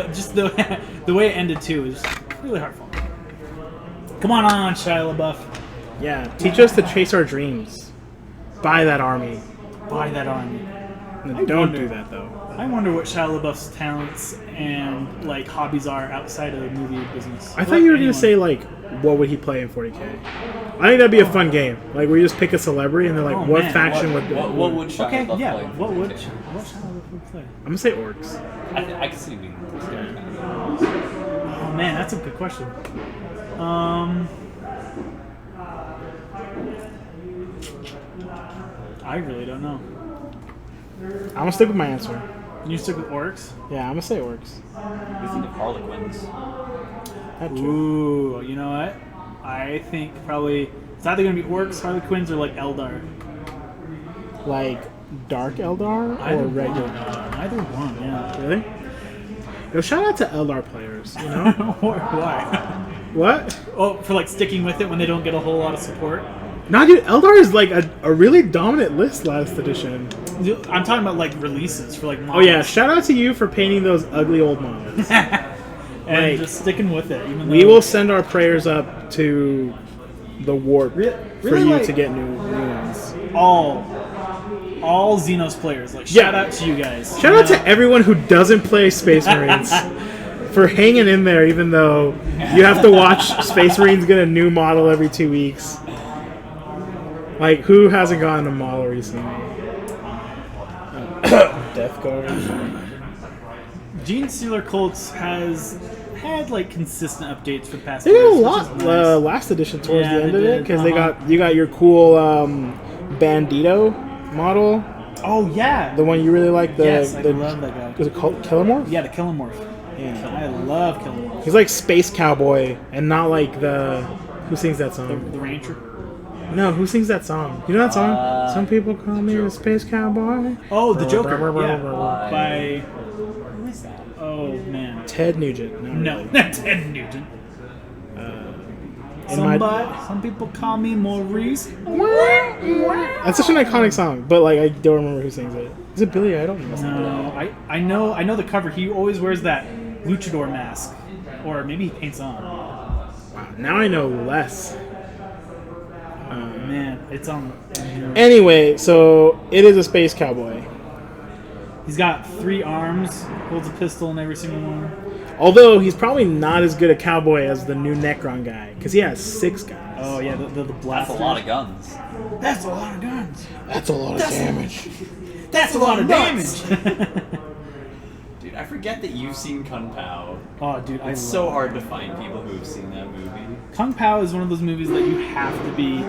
the way it ended, too, is really heartfelt. Come on, Shia LaBeouf. Yeah. Teach us to chase our dreams. Buy that army. Buy that army. No, don't do that, though. I wonder what Shia LaBeouf's talents and like hobbies are outside of the movie business. I thought you were going to say, like, what would he play in 40K? I think that'd be a fun game. Like, where you just pick a celebrity and they're like, Oh, what man. faction What would Shia Okay, LaBeouf yeah. play? What Shia LaBeouf play? I'm going to say orcs. I can see being scared. Oh man, that's a good question. I really don't know. I'm going to stick with my answer. You stick with orcs? Yeah, I'm going to say orcs. We think of Harlequins. That's true. Ooh, you know what? I think probably it's either gonna be orcs, Harlequins, or like Eldar. Like, Dark Eldar or regular Eldar? Either one, yeah. Really? Yo, shout out to Eldar players, you know? Why? What? Oh, for like sticking with it when they don't get a whole lot of support. Nah, dude, Eldar is like a really dominant list last edition. I'm talking about like releases for like Oh models. yeah, shout out to you for painting those ugly old models. And Like, just sticking with it. Even We though- will send our prayers up to the warp for really, you like- to get new ones. all Xenos players. Like Yeah. shout out to you guys. Shout out to everyone who doesn't play Space Marines for hanging in there, even though you have to watch Space Marines get a new model every 2 weeks. Like, who hasn't gotten a model recently? Death Guard. Gene Stealer Colts has had like consistent updates for the past They years. got a which lot is nice. last edition towards Yeah, the end they of it did, because uh-huh. you got your cool Bandito model, Oh yeah. the one you really like. Yes, I love that guy. Was it called Killamorph? Yeah, the Killamorph. Yeah. I love Killamorph. He's like Space Cowboy and not like the who sings that The song? Rancher. No, who sings that song? You know that song? Some people call me a Space Cowboy. Oh, the Joker. Yeah. By- By Who is that? oh man. Ted Nugent. No, really. not Ted Nugent. In my- Some people call me Maurice. That's such an iconic song, but like I don't remember who sings it. Is it Billy Idol? No, I know the cover. He always wears that luchador mask, or maybe he paints on. Wow, now I know less. Man, it's on. Anyway, so it is a Space Cowboy. He's got 3 arms, holds a pistol in every single one. Although he's probably not as good a cowboy as the new Necron guy, because he has 6 guys. Oh yeah, the That's blaster. a lot of guns. That's a lot of guns. That's a lot of damage. That's a lot of damage. Dude, I forget that you've seen Kung Pao. Oh, dude, It's so hard to find people who've seen that movie. Kung Pao is one of those movies that you have to be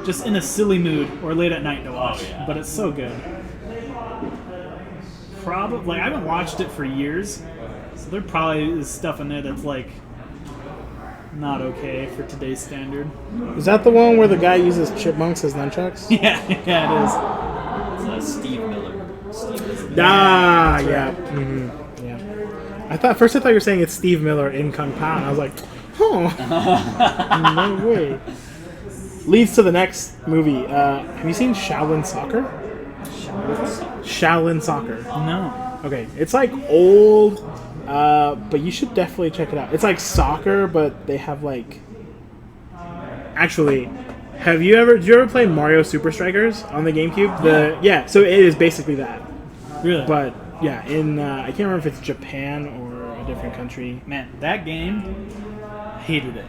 just in a silly mood or late at night to watch. Oh, yeah. But it's so good. Probably, like I haven't watched it for years, so there probably is stuff in there that's like not okay for today's standard. Is that the one where the guy uses chipmunks as nunchucks? Yeah, yeah, It's Steve Miller. Ah, yeah. Mm-hmm. Yeah. I thought you were saying it's Steve Miller in Kung Pao, and I was like, huh. No way. Leads to the next movie. Have you seen Shaolin Soccer? Shaolin Soccer. it is. No. Okay, it's like old, but you should definitely check it out. It's like soccer, but they have like. Actually, did you ever play Mario Super Strikers on the GameCube? Yeah, so it is basically that. Really? But yeah, in I can't remember if it's Japan or a different country. Man, that game, hated it.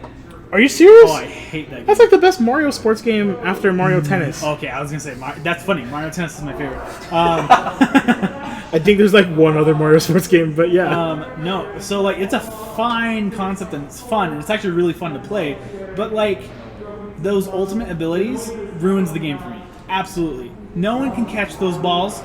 Are you serious? Oh, I hate that game. That's like the best Mario sports game after Mario Tennis. Okay, I was gonna say that's funny. Mario Tennis is my favorite. I think there's like one other Mario sports game, but yeah. No, so like it's a fine concept and it's fun and it's actually really fun to play, but like those ultimate abilities ruins the game for me. Absolutely, no one can catch those balls.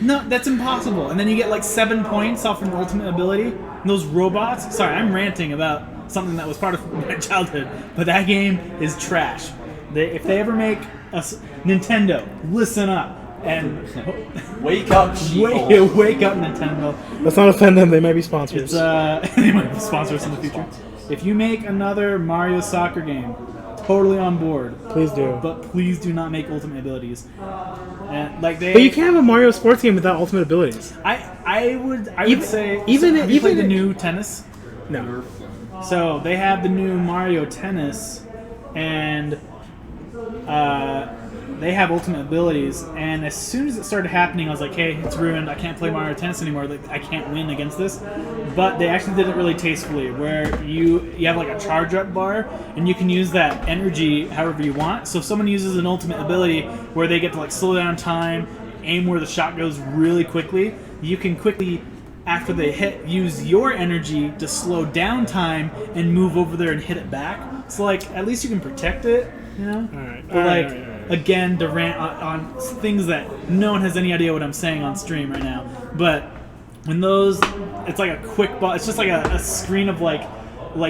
No, that's impossible. And then you get like 7 points off an ultimate ability. And those robots. Sorry, I'm ranting about something that was part of my childhood, but that game is trash. If they ever make Nintendo, listen up and Wake up, wake up, Nintendo. Let's not offend them. They might be sponsors. It's they might be sponsors in the future. If you make another Mario soccer game, totally on board. Please do. But please do not make ultimate abilities. And like But you can't have a Mario sports game without ultimate abilities. I would say even have you played the even- new tennis. No. So they have the new Mario Tennis, and they have ultimate abilities. And as soon as it started happening, I was like, "Hey, it's ruined. I can't play Mario Tennis anymore. Like, I can't win against this." But they actually did it really tastefully, where you have like a charge up bar, and you can use that energy however you want. So if someone uses an ultimate ability where they get to like slow down time, aim where the shot goes really quickly, you can quickly, after they hit, use your energy to slow down time and move over there and hit it back. So like at least you can protect it, you know. Alright. But like again, to rant on things that no one has any idea what I'm saying on stream right now. But when those, it's like a quick ball. It's just like a screen of like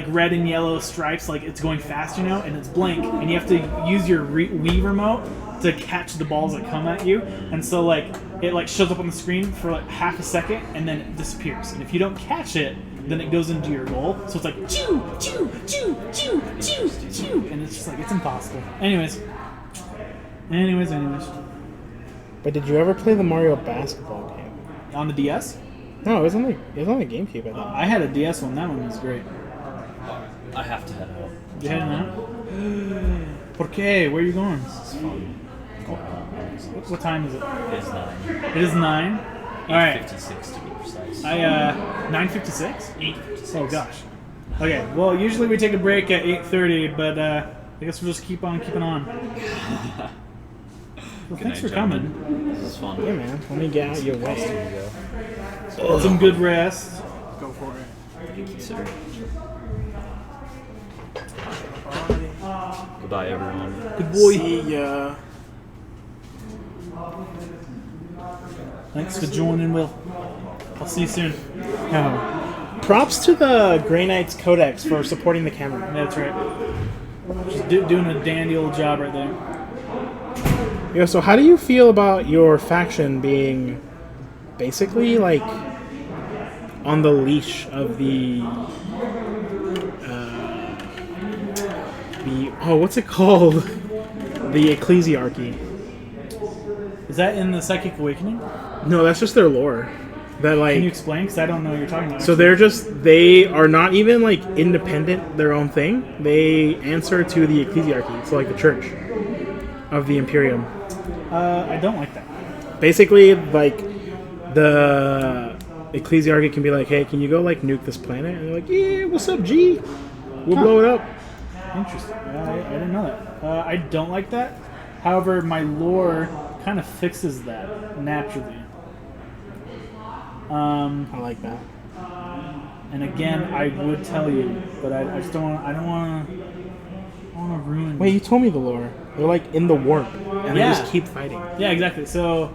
red and yellow stripes, like it's going fast, you know, and it's blank, and you have to use your Wii remote to catch the balls that come at you, and so like it like shows up on the screen for like half a second and then it disappears, and if you don't catch it, then it goes into your goal. So it's like choo choo choo choo choo choo, and it's just like it's impossible. Anyways. But did you ever play the Mario basketball game? On the DS? No, it was on the GameCube. I thought. I had a DS one. That one was great. I have to head out. You heading out? ¿Por qué? Where are you going? It's fun. What time is it? It's 9. It is 9. All right. 8:56 to be precise. 9:56. 8:56. Oh gosh. Okay. Well, usually we take a break at 8:30, but I guess we'll just keep on keeping on. Well, thanks for coming. This is fun. Yeah, man. Let me get out your way. Get some good rest. Go for it. Thank you, sir. Goodbye, everyone. Good boy. See ya. Thanks for joining, Will. I'll see you soon. Props to the Grey Knights Codex for supporting the camera. That's right. Just doing a dandy old job right there. Yeah, so how do you feel about your faction being basically like on the leash of the what's it called? The Ecclesiarchy. Is that in the Psychic Awakening? No, that's just their lore. That like Can you explain? Because I don't know what you're talking about. so they are not even like independent, their own thing. They answer to the Ecclesiarchy, so like the church of the Imperium. I don't like that. Basically, like the Ecclesiarchy can be like, "Hey, can you go like nuke this planet?" And they're like, "Yeah, what's up, G? We'll blow it up." Interesting. I didn't know that. I don't like that. However, my lore kind of fixes that naturally. I like that. And again, I would tell you, but I just don't want. I don't want to ruin. Wait, you told me the lore. They're like in the warp, and they Yeah. just keep fighting. Yeah, exactly. So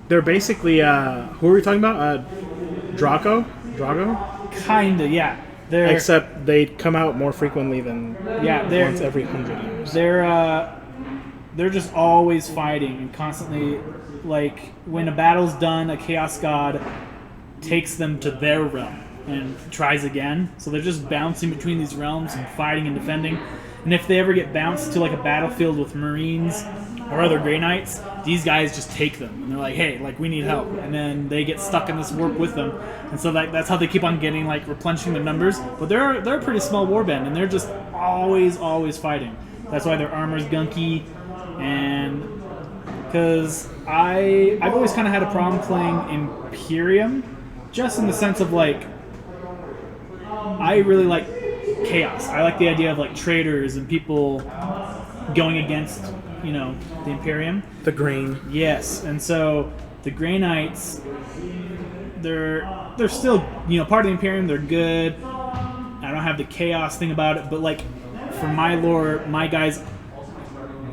They're basically who are we talking about? Draco. kinda, yeah. They're Except they come out more frequently than they're once every 100 years. they're just always fighting and constantly, like when a battle's done, a chaos god takes them to their realm and tries again. So they're just bouncing between these realms and fighting and defending. And if they ever get bounced to like a battlefield with Marines or other Grey Knights, these guys just take them and they're like, "Hey, like we need help," and then they get stuck in this warp with them, and so that's how they keep on getting like replenishing their numbers. But they're a pretty small warband, and they're just always fighting. That's why their armor's gunky, and because I've always kind of had a problem playing Imperium, just in the sense of like I really like chaos. I like the idea of like traitors and people going against the Imperium. The Green. Yes, and so the Grey Knights, they're still part of the Imperium. They're good. I don't have the chaos thing about it, but like for my lore, my guys,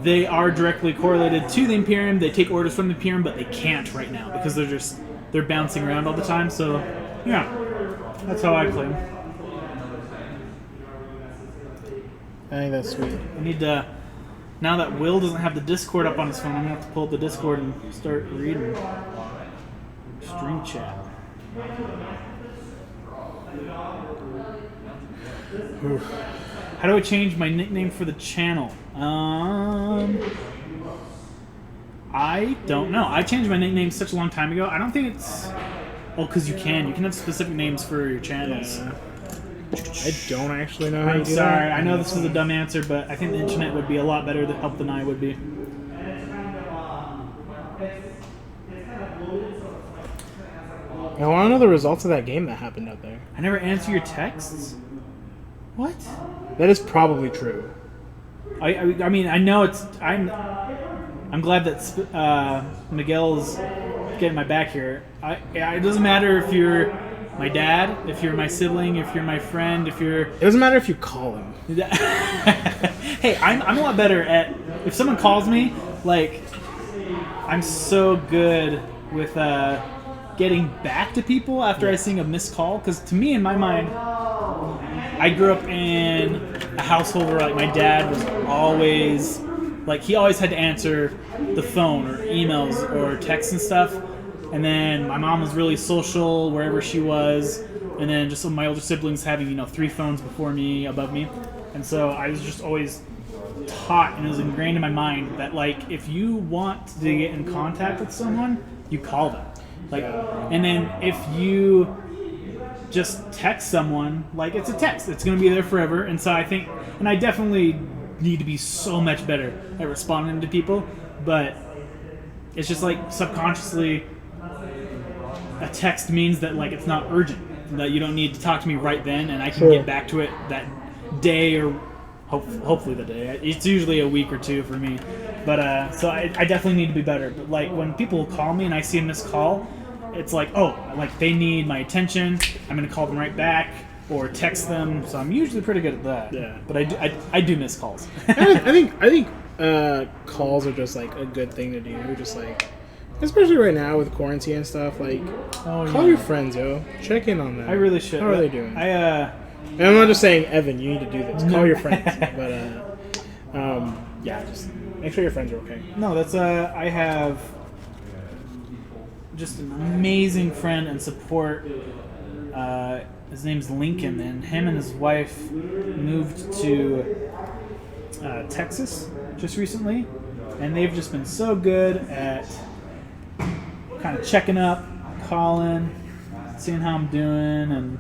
they are directly correlated to the Imperium. They take orders from the Imperium, but they can't right now because they're bouncing around all the time. So yeah, that's how I play them. I think that's sweet. I need to. Now that Will doesn't have the Discord up on his phone, I'm gonna have to pull up the Discord and start reading stream chat. How do I change my nickname for the channel? I don't know. I changed my nickname such a long time ago. I don't think it's. Oh, because you can have specific names for your channels. Yeah. I don't actually know how I'm you do sorry. that. I know this is a dumb answer, but I think the internet would be a lot better help than I would be. I want to know the results of that game that happened out there. I never answer your texts. What? That is probably true. I mean, I know it's. I'm glad that Miguel's getting my back here. It doesn't matter if you're my dad, if you're my sibling, if you're my friend, if you're. It doesn't matter if you call him. Hey, I'm a lot better at if someone calls me. Like, I'm so good with getting back to people after I see a missed call. Because to me, in my mind, I grew up in a household where like my dad was always like he always had to answer the phone or emails or texts and stuff. And then my mom was really social wherever she was, and then just some of my older siblings having 3 phones before me, above me, and so I was just always taught, and it was ingrained in my mind that like if you want to get in contact with someone, you call them, like, and then if you just text someone, like it's a text, it's gonna be there forever. And so I think, and I definitely need to be so much better at responding to people, but it's just like subconsciously. A text means that like it's not urgent, that you don't need to talk to me right then, and I can get back to it that day or hopefully the day. It's usually a week or 2 for me, but so I definitely need to be better. But like when people call me and I see a missed call, it's like like they need my attention. I'm gonna call them right back or text them. So I'm usually pretty good at that. Yeah. But I do miss calls. I think calls are just like a good thing to do. Just like. Especially right now with quarantine and stuff, like, call your friends, yo. Check in on them. I really should. How are they doing? And I'm not just saying, Evan, you need to do this. Call your friends. But, yeah, just make sure your friends are okay. No, that's, I have just an amazing friend and support. His name's Lincoln, and him and his wife moved to Texas just recently, and they've just been so good at kind of checking up, calling, seeing how I'm doing, and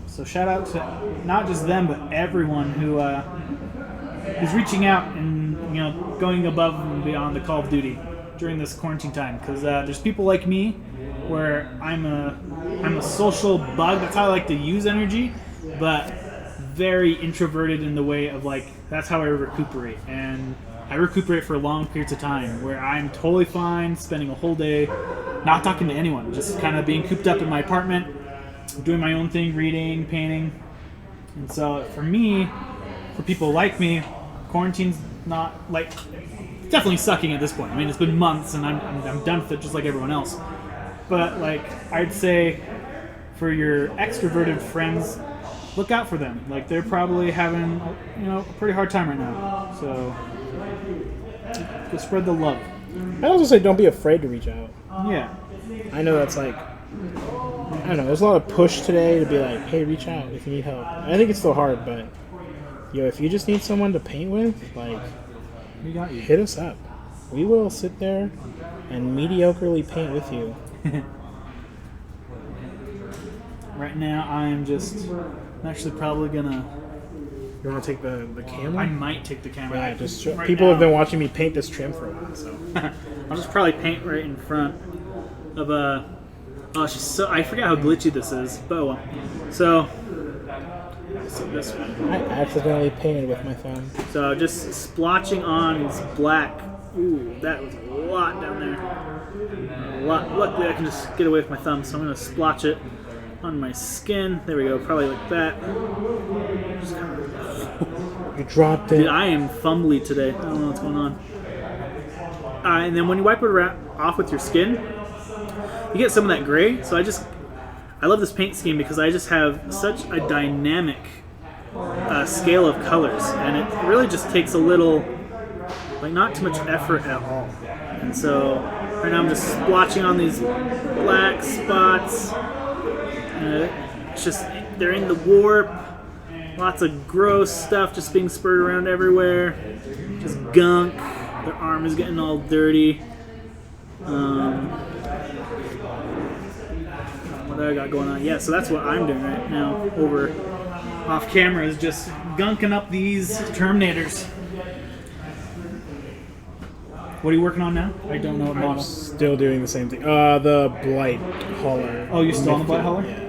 so shout out to not just them but everyone who is reaching out and going above and beyond the Call of Duty during this quarantine time, because there's people like me where I'm a social bug. That's how I like to use energy, but very introverted in the way of like that's how I recuperate, and I recuperate for long periods of time where I'm totally fine spending a whole day not talking to anyone, just kind of being cooped up in my apartment, doing my own thing, reading, painting. And so for me, for people like me, quarantine's not like definitely sucking at this point. I mean, it's been months and I'm done with it just like everyone else. But like I'd say for your extroverted friends, look out for them. Like they're probably having a pretty hard time right now. So go spread the love. I'd also say don't be afraid to reach out. Yeah. I know that's like, I don't know, there's a lot of push today to be like, hey, reach out if you need help. I think it's still hard, but if you just need someone to paint with, like, We got you. hit us up. We will sit there and mediocrely paint with you. Right now I'm actually probably gonna You want to take the camera? I might take the camera. Yeah, just Right people now. have been watching me paint this trim for a while, so. I'll just probably paint right in front of a. Oh, she's so. I forget how glitchy this is, but oh well. So, let's see this one. I accidentally painted with my thumb. So just splotching on these black. Ooh, that was a lot down there. A lot. Luckily, I can just get away with my thumb, so I'm gonna splotch it on my skin. There we go. Probably like that. Just kind of, You dropped it. dude, I am fumbly today. I don't know what's going on. And then when you wipe it off with your skin, you get some of that gray. So I love this paint scheme because I just have such a dynamic scale of colors, and it really just takes a little, like, not too much effort at all. And so right now I'm just splotching on these black spots. It's just, they're in the warp. Lots of gross stuff just being spurred around everywhere. Just gunk. Their arm is getting all dirty. What do I got going on? Yeah, so that's what I'm doing right now over off camera, is just gunking up these Terminators. What are you working on now? I don't know what I'm model. still doing the same thing. The Blight Hauler. Oh, you're still on the Blight Hauler? Yeah.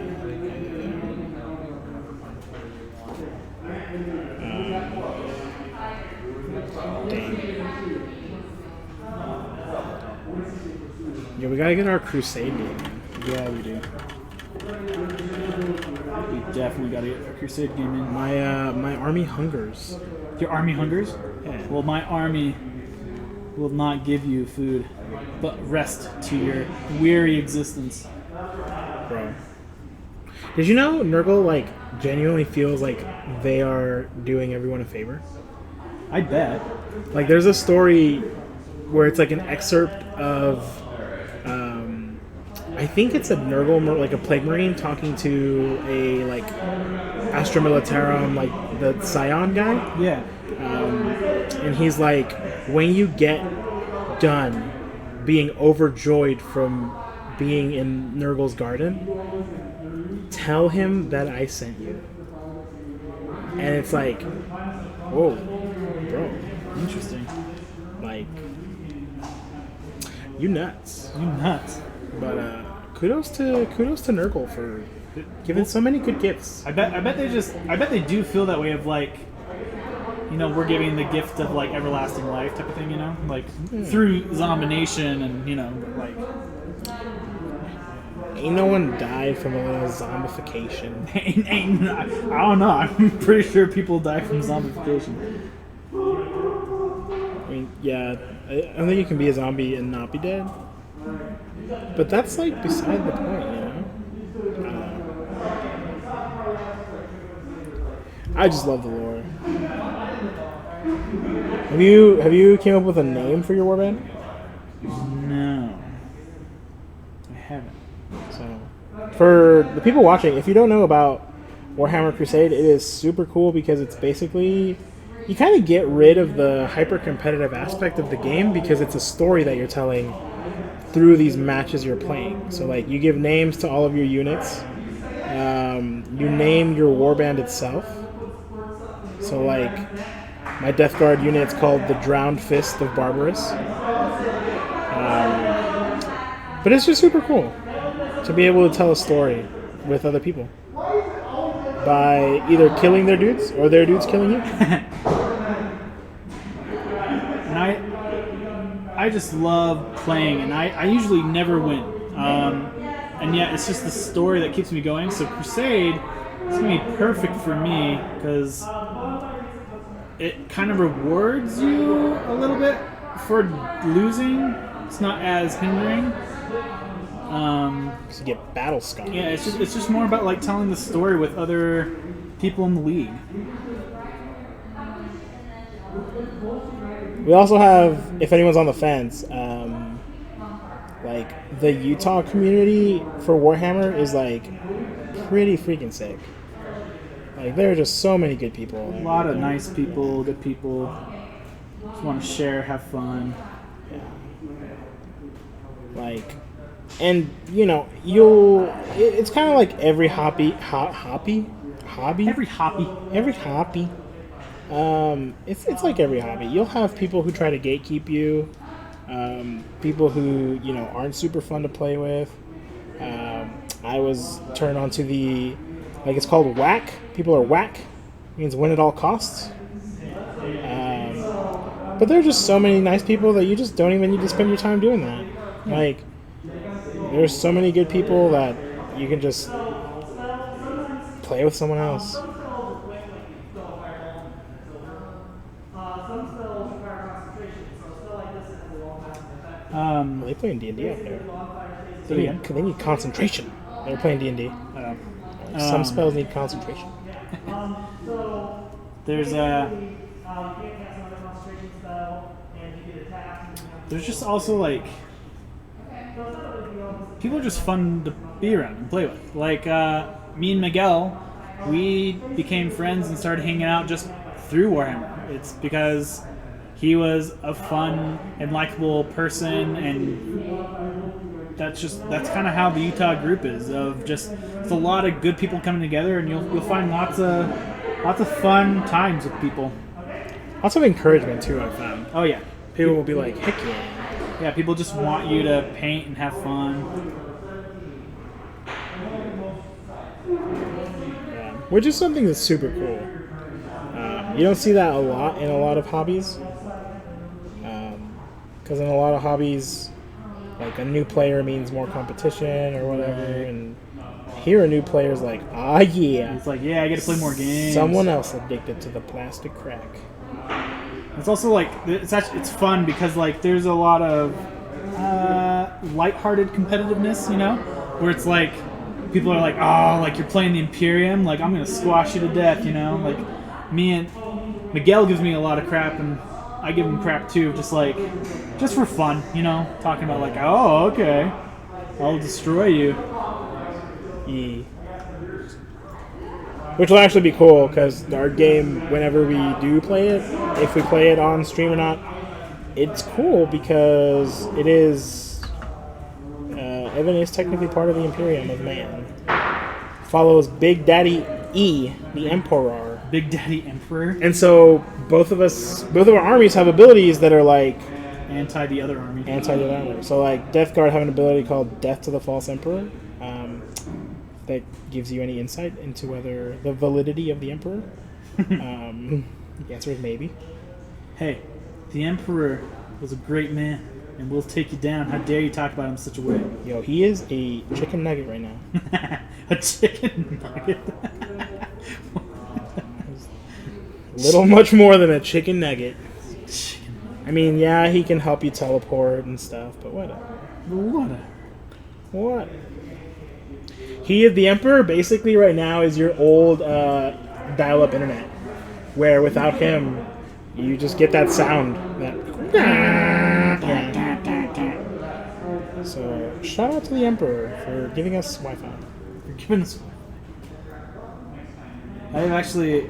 Yeah, we gotta get our Crusade game. Yeah, we do. We definitely got to get a Crusade game in. My army hungers. Your army hungers? Yeah. Well, my army will not give you food, but rest to your weary existence. Bro. Did you know Nurgle, like, genuinely feels like they are doing everyone a favor? I bet. Like, there's a story where it's like an excerpt of, I think it's a Nurgle, like a Plague Marine, talking to a, like, Astra Militarum, like, the Scion guy. Yeah. And he's like, when you get done being overjoyed from being in Nurgle's garden, tell him that I sent you. And it's like, whoa, bro. Interesting. Like, you nuts. You nuts. But kudos to Nurgle for giving so many good gifts. I bet they do feel that way of, like, you know, we're giving the gift of, like, everlasting life type of thing, you know? Like, through Zombination and, you know, like... Ain't no one died from a little zombification. I don't know. I'm pretty sure people die from zombification. I mean, yeah, I don't think you can be a zombie and not be dead. But that's, like, beside the point, you know? I just love the lore. Have you came up with a name for your warband? No. I haven't. So, for the people watching, if you don't know about Warhammer Crusade, it is super cool because it's basically, you kind of get rid of the hyper-competitive aspect of the game because it's a story that you're telling through these matches you're playing. So, like, you give names to all of your units. You name your warband itself. So, like, my Death Guard unit's called the Drowned Fist of Barbarous. But it's just super cool to be able to tell a story with other people by either killing their dudes or their dudes killing you. And I just love playing, and I usually never win. And yet it's just the story that keeps me going. So Crusade is going to be perfect for me because it kind of rewards you a little bit for losing. It's not as hindering. So you get battle scars. Yeah, it's just more about, like, telling the story with other people in the league. We also have, if anyone's on the fence, like, the Utah community for Warhammer is, like, pretty freaking sick. Like, there are just so many good people. A lot of nice people, good people. Just want to share, have fun. Yeah. Like, and, you know, it's kind of like every hobby. Every hobby. It's like every hobby. You'll have people who try to gatekeep you, people who aren't super fun to play with. I was turned on to it's called whack. People are whack. It means win at all costs. But there are just so many nice people that you just don't even need to spend your time doing that. Like, there's so many good people that you can just play with someone else. They play in D&D out there. They need concentration. They're playing D&D. Some spells need concentration. There's just also like people are just fun to be around and play with. Like me and Miguel, we became friends and started hanging out just through Warhammer. It's because he was a fun and likable person, and that's kind of how the Utah group is. It's a lot of good people coming together, and you'll find lots of fun times with people. Lots of encouragement too, I found. Oh yeah, people will be like, "Heck yeah!" Yeah, people just want you to paint and have fun. Yeah, which is something that's super cool. You don't see that a lot in a lot of hobbies. Because in a lot of hobbies, like a new player means more competition or whatever, and here a new player is like, yeah. It's like, yeah, I get to play more games. Someone else addicted to the plastic crack. It's also like it's fun because like there's a lot of lighthearted competitiveness, where it's like people are like, oh, like you're playing the Imperium, like I'm gonna squash you to death, like me and Miguel gives me a lot of crap and I give him crap too, just for fun, talking about like, oh, okay, I'll destroy you. Yeah. Which will actually be cool, because our game, whenever we do play it, if we play it on stream or not, it's cool because it is... Evan is technically part of the Imperium of Man. Follows Big Daddy E, the Emperor. Big Daddy Emperor? And so both of our armies have abilities that are like... Anti the other army. So like Death Guard have an ability called Death to the False Emperor. That gives you any insight into whether the validity of the Emperor. The answer is maybe. Hey, the Emperor was a great man, and we'll take you down. How dare you talk about him in such a way? Yo, he is a chicken nugget right now. A chicken nugget? Little much more than a chicken nugget. I mean, yeah, he can help you teleport and stuff, but whatever. What? He, the Emperor, basically right now is your old dial-up internet, where without him, you just get that sound. So, shout out to the Emperor for giving us Wi-Fi. I've actually,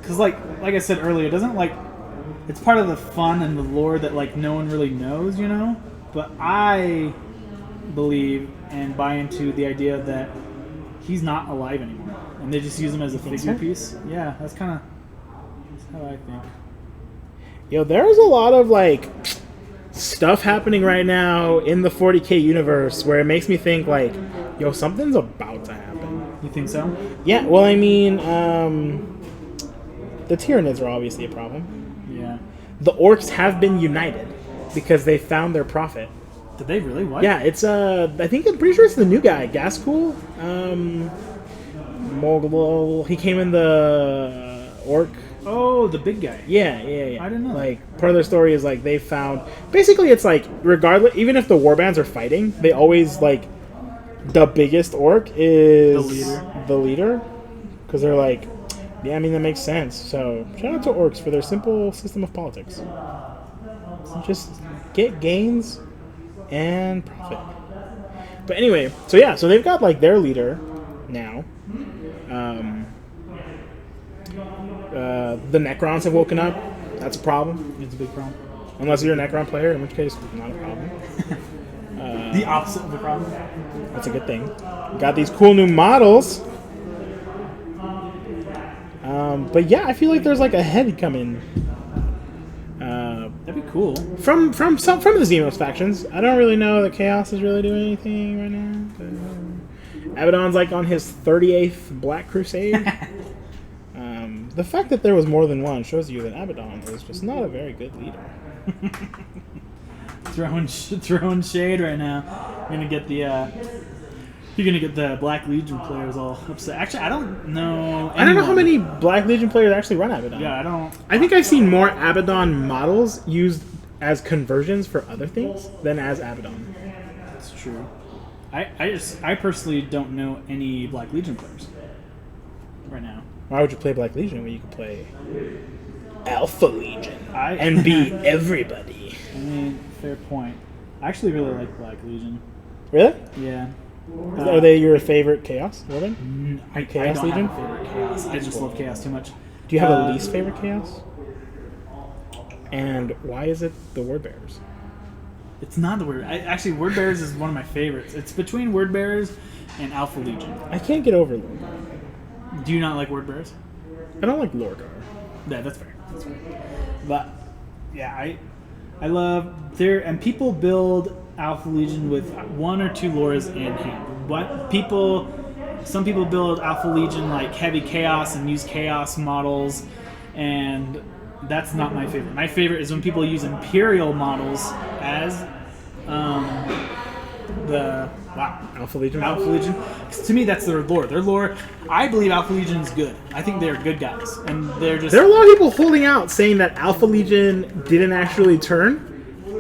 because like I said earlier, it doesn't it's part of the fun and the lore that like no one really knows, But I believe and buy into the idea that he's not alive anymore, and they just use him as a figure piece. Yeah, that's kind of how I think. Yo, there's a lot of like stuff happening right now in the 40K universe where it makes me think like, yo, something's about to happen. You think so? Yeah. Well, I mean, the Tyranids are obviously a problem. Yeah. The Orcs have been united because they found their prophet. Did they really? What? Yeah, it's I'm pretty sure it's the new guy, Gascool. Mogul. He came in the Orc. Oh, the big guy. Yeah. I didn't know. Like part of their story is like they found. Basically, it's like regardless, even if the warbands are fighting, they always like the biggest Orc is the leader, because they're like, yeah, I mean that makes sense. So shout out to Orcs for their simple system of politics. So just get gains and profit. But anyway, so they've got like their leader now. The Necrons have woken up. That's a problem. It's a big problem. Unless you're a Necron player, in which case, not a problem. The opposite of the problem. That's a good thing. Got these cool new models. But yeah, I feel like there's like a head coming. That'd be cool. From the Xenos factions. I don't really know that Chaos is really doing anything right now. But, Abaddon's like on his 38th Black Crusade. The fact that there was more than one shows you that Abaddon is just not a very good leader. Throwing shade right now. You're gonna get the Black Legion players all upset. Actually, I don't know. I don't know how many Black Legion players actually run Abaddon. Yeah, I don't. I think I've seen more Abaddon models used as conversions for other things than as Abaddon. It's true. I personally don't know any Black Legion players right now. Why would you play Black Legion when you could play Alpha Legion I- and be everybody? I mean, fair point. I actually really like Black Legion. Really? Yeah. Are they your favorite Chaos? Woman? I Chaos don't Legion? have a favorite Chaos. I just love Chaos too much. Do you have a least favorite Chaos? And why is it the Word Bearers? It's not the Word. Actually, Word Bearers is one of my favorites. It's between Word Bearers and Alpha Legion. I can't get over Lorgar. Do you not like Word Bearers? I don't like Lorgar. Yeah, that's fair. That's fair. But yeah, I love there, and people build Alpha Legion with one or two lures in hand. Some people build Alpha Legion like heavy chaos and use chaos models, and that's not my favorite. My favorite is when people use Imperial models as Alpha Legion? Alpha Legion. 'Cause to me, that's their lore. Their lore, I believe Alpha Legion is good. I think they're good guys, and they're just. There are a lot of people holding out saying that Alpha Legion didn't actually turn,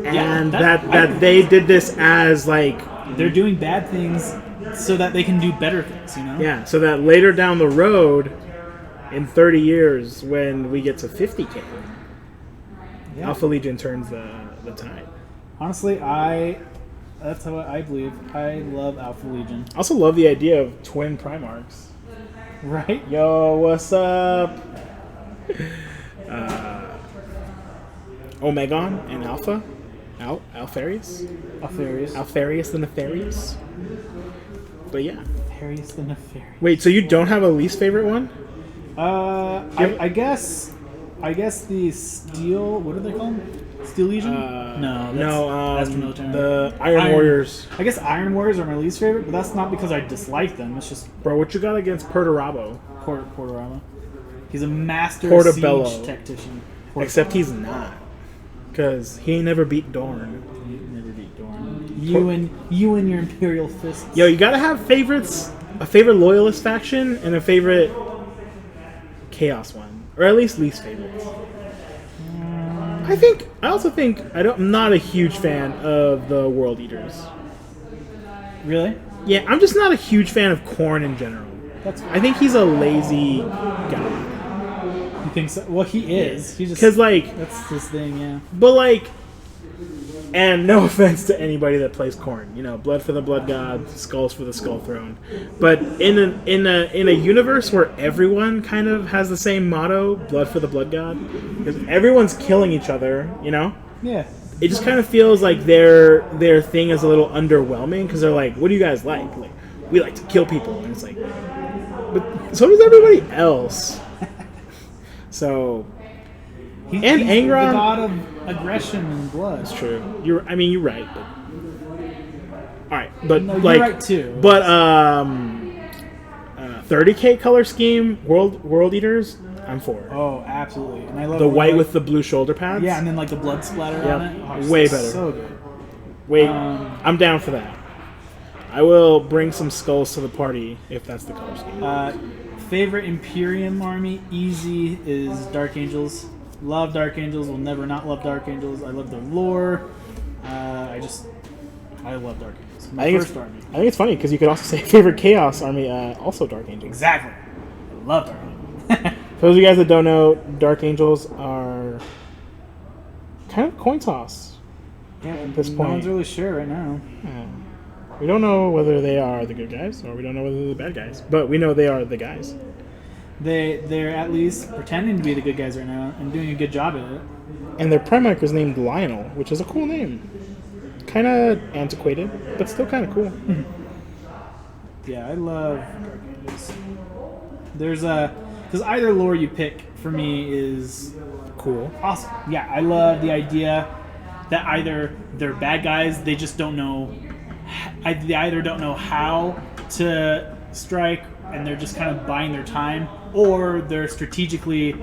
and that they did this as like they're doing bad things so that they can do better things, you know? yeah, so that later down the road, in 30 years, when we get to 50K, Yeah. Alpha Legion turns the tide. Honestly, that's how I believe. I love Alpha Legion. I also love the idea of twin Primarchs. Right? Yo, what's up? Omegon and Alpha. Alfarius? Alfarius. Alfarius the Nefarious. But yeah. Alfarius the Nefarious. Wait, so you don't have a least favorite one? I guess the Steel. What are they called? Steel Legion? That's for military. The Iron Warriors. I guess Iron Warriors are my least favorite, but that's not because I dislike them. It's just Bro, what you got against Perturabo? Portorama. He's a master Portobello. siege tactician. Except he's not. Because he ain't never beat Dorn. You never beat Dorn. You and your Imperial fists. Yo, you gotta have favorites. A favorite Loyalist faction and a favorite Chaos one. Or at least least favorites. I'm not a huge fan of the World Eaters. Really? Yeah, I'm just not a huge fan of Khorne in general. I think he's a lazy guy. You think so? Well, he is. He just Because, like, that's his thing, yeah. but like, and no offense to anybody that plays Khorne, you know, blood for the blood god, skulls for the skull throne. But in a universe where everyone kind of has the same motto, blood for the blood god, because everyone's killing each other, you know, Yeah. it just kind of feels like their thing is a little underwhelming because they're like, what do you guys like? Like, we like to kill people, and it's like, but so does everybody else. So. He's Angron- the god of aggression and blood. That's true. You're right. But all right, but No, you're like, right too. But 30K color scheme, World Eaters, I'm for. Oh, absolutely. And I love The white like, with the blue shoulder pads. yeah, and then like the blood splatter Yep. on it. Oh, Way it's better. So good. Wait, I'm down for that. I will bring some skulls to the party if that's the color scheme. Favorite Imperium army, easy, is Dark Angels. Love Dark Angels. Will never not love Dark Angels. I love their lore. I love Dark Angels. My first army. I think it's funny because you could also say favorite Chaos army, also Dark Angels. Exactly. I love Dark Angels. For those of you guys that don't know, Dark Angels are kind of coin toss. Yeah, at this no point. one's really sure right now. We don't know whether they are the good guys or we don't know whether they're the bad guys, but we know they are the guys. They're at least pretending to be the good guys right now and doing a good job at it. And their Primarch is named Lionel, which is a cool name. Kind of antiquated, but still kind of cool. Yeah, I love Dark Angels. There's because either lore you pick for me is Cool. awesome. Yeah, I love the idea that either they're bad guys, they just don't know, they either don't know how to strike and they're just kind of buying their time, or they're strategically,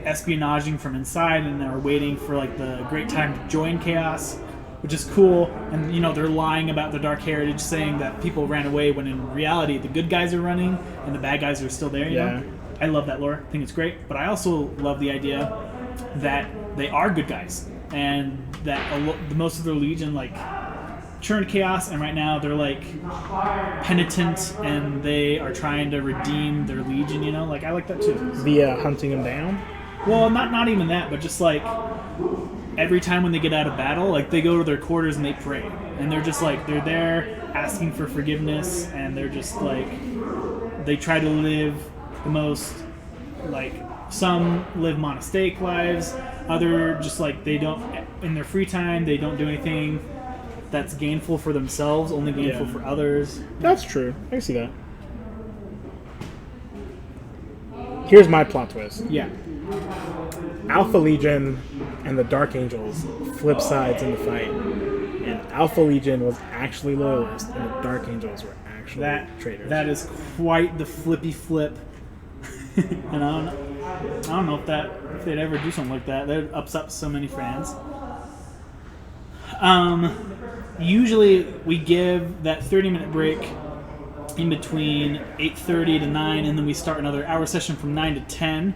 espionaging from inside and are waiting for like the great time to join chaos, which is cool. And they're lying about the dark heritage, saying that people ran away when in reality the good guys are running and the bad guys are still there. You know? I love that lore. I think it's great. But I also love the idea that they are good guys and that most of their legion like churned chaos, and right now they're like penitent and they are trying to redeem their legion. Like I like that too. Via hunting them down. Well, not even that, but just like every time when they get out of battle, like they go to their quarters and they pray, and they're just like they're there asking for forgiveness, and they're just like they try to live the most, like some live monastic lives, other just like they don't, in their free time they don't do anything that's gainful for themselves, only gainful for others. That's true. I can see that. Here's my plot twist. Yeah. Alpha Legion and the Dark Angels flip sides in the fight, and Alpha Legion was actually loyalists, and the Dark Angels were actually traitors. That is quite the flippy flip. And I don't know if they'd ever do something like that. That would upset so many fans. Usually we give that 30-minute break in between 8:30 to 9, and then we start another hour session from 9 to 10.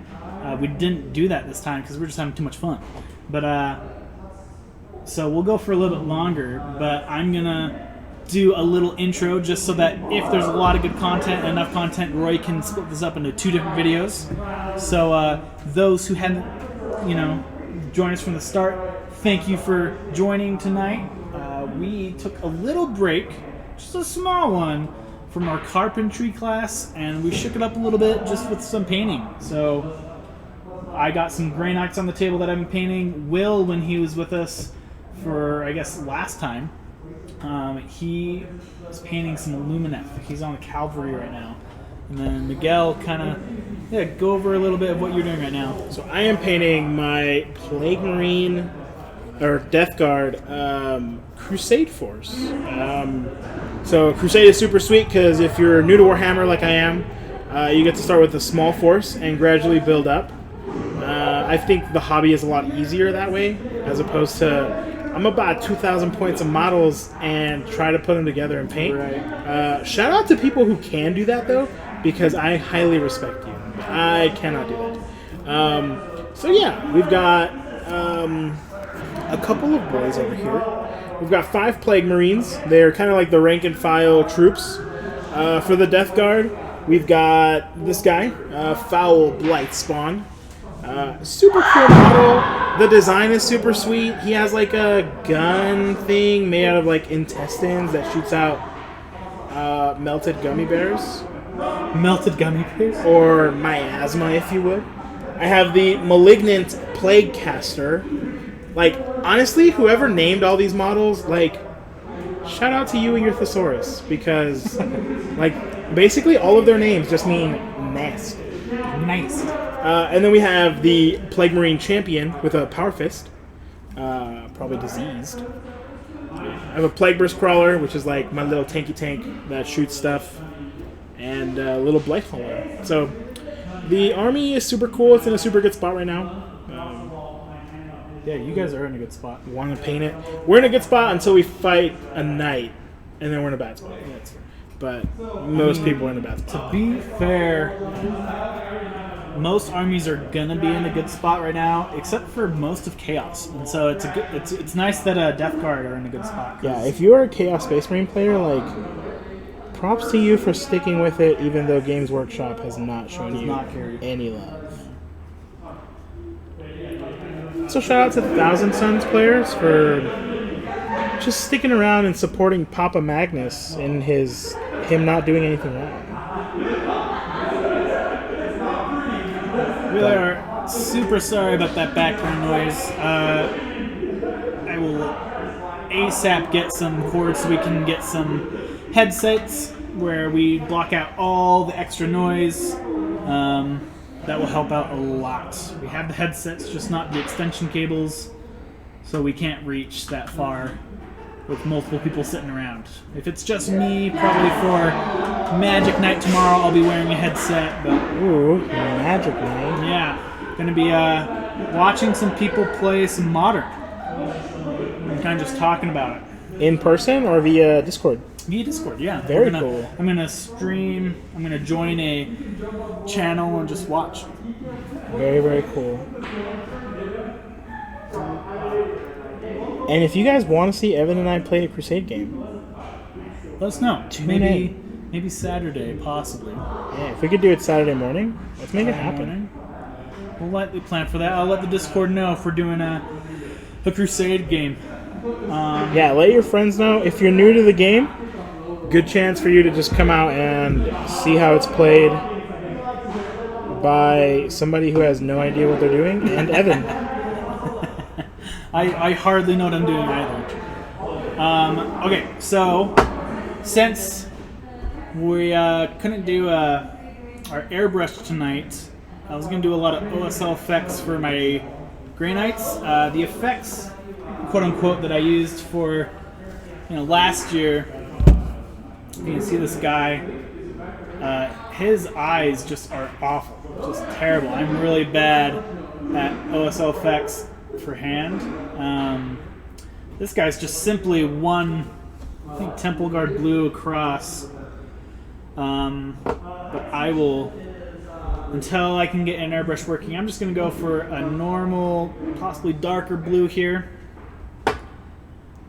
We didn't do that this time because we're just having too much fun. But so we'll go for a little bit longer, but I'm gonna do a little intro just so that if there's a lot of good content and enough content, Roy can split this up into 2 different videos. So those who hadn't, joined us from the start, thank you for joining tonight. We took a little break, just a small one, from our carpentry class, and we shook it up a little bit just with some painting. So I got some gray knights on the table that I've been painting. Will, when he was with us for, I guess, last time, he was painting some Illumineth. He's on the cavalry right now. And then Miguel go over a little bit of what you're doing right now. So I am painting my Plague Marine, or Death Guard, Crusade Force. So Crusade is super sweet because if you're new to Warhammer like I am, you get to start with a small force and gradually build up. I think the hobby is a lot easier that way, as opposed to I'm about 2,000 points of models and try to put them together and paint. Right. Shout out to people who can do that though, because I highly respect you. I cannot do that. So yeah, we've got a couple of boys over here. We've got 5 Plague Marines. They're kind of like the rank and file troops. For the Death Guard, we've got this guy, Foul Blight Spawn. Super cool model. The design is super sweet. He has like a gun thing made out of like intestines that shoots out melted gummy bears. Melted gummy bears? Or miasma, if you would. I have the Malignant Plague Caster. Like, honestly, whoever named all these models, like, shout out to you and your thesaurus, because, like, basically all of their names just mean nest. Nice. And then we have the Plague Marine Champion with a Power Fist, probably diseased. I have a Plague Burst Crawler, which is like my little tanky tank that shoots stuff, and a little Blightfall. So the army is super cool. It's in a super good spot right now. Yeah, you guys are in a good spot. Want to paint it? We're in a good spot until we fight a knight, and then we're in a bad spot. Yeah, that's fair. But most people are in a bad spot. To be fair, most armies are gonna be in a good spot right now, except for most of Chaos, and so it's nice that Death Guard are in a good spot. Yeah, if you are a Chaos Space Marine player, like, props to you for sticking with it, even though Games Workshop has not shown you any love. So shout out to the Thousand Suns players for just sticking around and supporting Papa Magnus in him not doing anything wrong. We are super sorry about that background noise. I will ASAP get some cords so we can get some headsets where we block out all the extra noise. That will help out a lot. We have the headsets, just not the extension cables, so we can't reach that far with multiple people sitting around. If it's just me, probably for Magic Night tomorrow, I'll be wearing a headset. But Ooh, Magic Night. yeah, gonna be watching some people play some Modern. And kind of just talking about it. In person or via Discord? Via Discord, yeah. Very cool. I'm gonna stream. I'm gonna join a channel and just watch. Very, very cool. And if you guys want to see Evan and I play a Crusade game, Let us know. Tune Maybe Saturday, possibly. yeah, if we could do it Saturday morning, let's make it happen. Morning. We'll likely plan for that. I'll let the Discord know if we're doing a Crusade game. Yeah, let your friends know. If you're new to the game, good chance for you to just come out and see how it's played by somebody who has no idea what they're doing, and Evan. I hardly know what I'm doing either. Okay, so since we couldn't do our airbrush tonight, I was going to do a lot of OSL effects for my Grey Knights. The effects, quote unquote, that I used for last year. You can see this guy. His eyes just are awful, just terrible. I'm really bad at OSL effects for hand. This guy's just simply one, I think, Temple Guard blue across. But I will, until I can get an airbrush working, I'm just going to go for a normal, possibly darker blue here.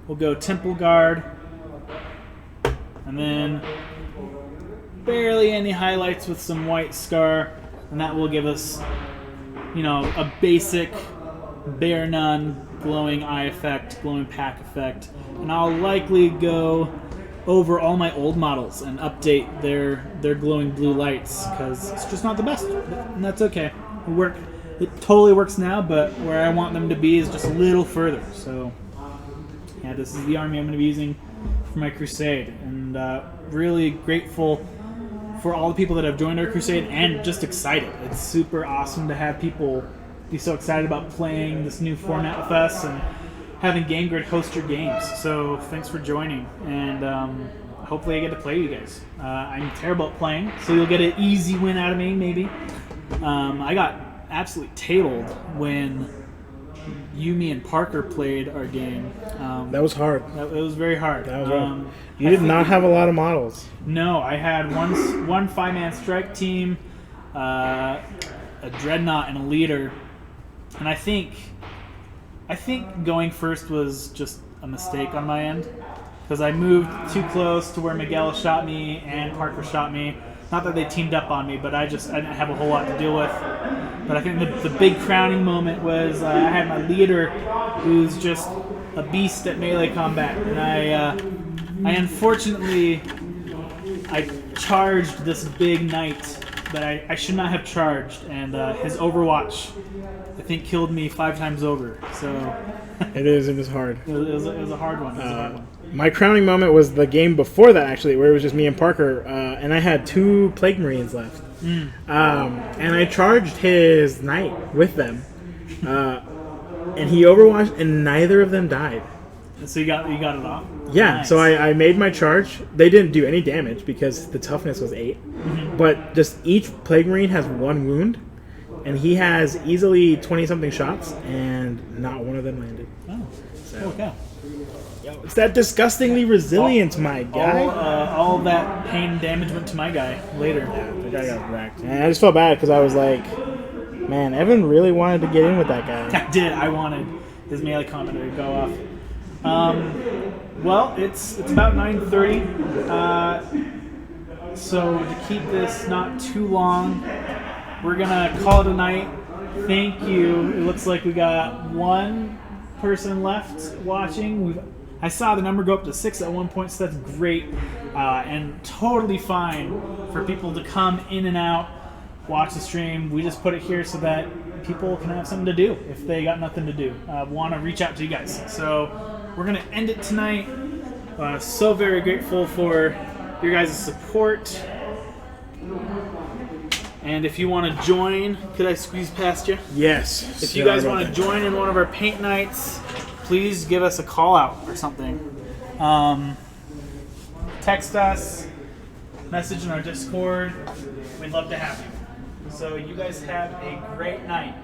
We'll go Temple Guard. And then barely any highlights with some white scar. And that will give us, a basic, bare none, glowing eye effect, glowing pack effect. And I'll likely go over all my old models and update their glowing blue lights, because it's just not the best, and that's okay. It totally works now, but where I want them to be is just a little further. So yeah, this is the army I'm going to be using for my Crusade, and really grateful for all the people that have joined our Crusade, and just excited. It's super awesome to have people be so excited about playing this new format with us and having Game Grid host your games. So thanks for joining, and hopefully I get to play you guys. I'm terrible at playing, so you'll get an easy win out of me, maybe. I got absolutely tabled when me and Parker played our game. That was hard. It was very hard. That was rough. You did not have a lot of models. No, I had one five-man strike team, a dreadnought, and a leader. And I think going first was just a mistake on my end, because I moved too close to where Miguel shot me and Parker shot me. Not that they teamed up on me, but I didn't have a whole lot to deal with. But I think the big crowning moment was I had my leader, who's just a beast at melee combat, and I unfortunately charged this big knight that I should not have charged, and his Overwatch, I think, killed me 5 times over. So It was hard. it was a hard one. It was a hard one. My crowning moment was the game before that, actually, where it was just me and Parker, and I had 2 Plague Marines left. And I charged his knight with them, and he overwatched, and neither of them died. So you got it off. Yeah, Nice. so I made my charge. They didn't do any damage because the toughness was 8. But just each Plague Marine has 1 wound, and he has easily 20-something shots, and not one of them landed. Oh, okay. It's that disgustingly resilient, my guy. All that pain and damage went to my guy later. The guy got wrecked. And I just felt bad because I was like, man, Evan really wanted to get in with that guy. I did. I wanted his melee combat to go off. Well, it's about 9:30. So to keep this not too long, we're gonna call it a night. Thank you. It looks like we got 1 person left watching. I saw the number go up to 6 at one point, so that's great, and totally fine for people to come in and out, watch the stream. We just put it here so that people can have something to do if they got nothing to do. Want to reach out to you guys. So we're going to end it tonight. So very grateful for your guys' support. And if you want to join, could I squeeze past you? Yes. If you guys want to join in one of our paint nights, please give us a call out or something. Text us, message in our Discord. We'd love to have you. So you guys have a great night.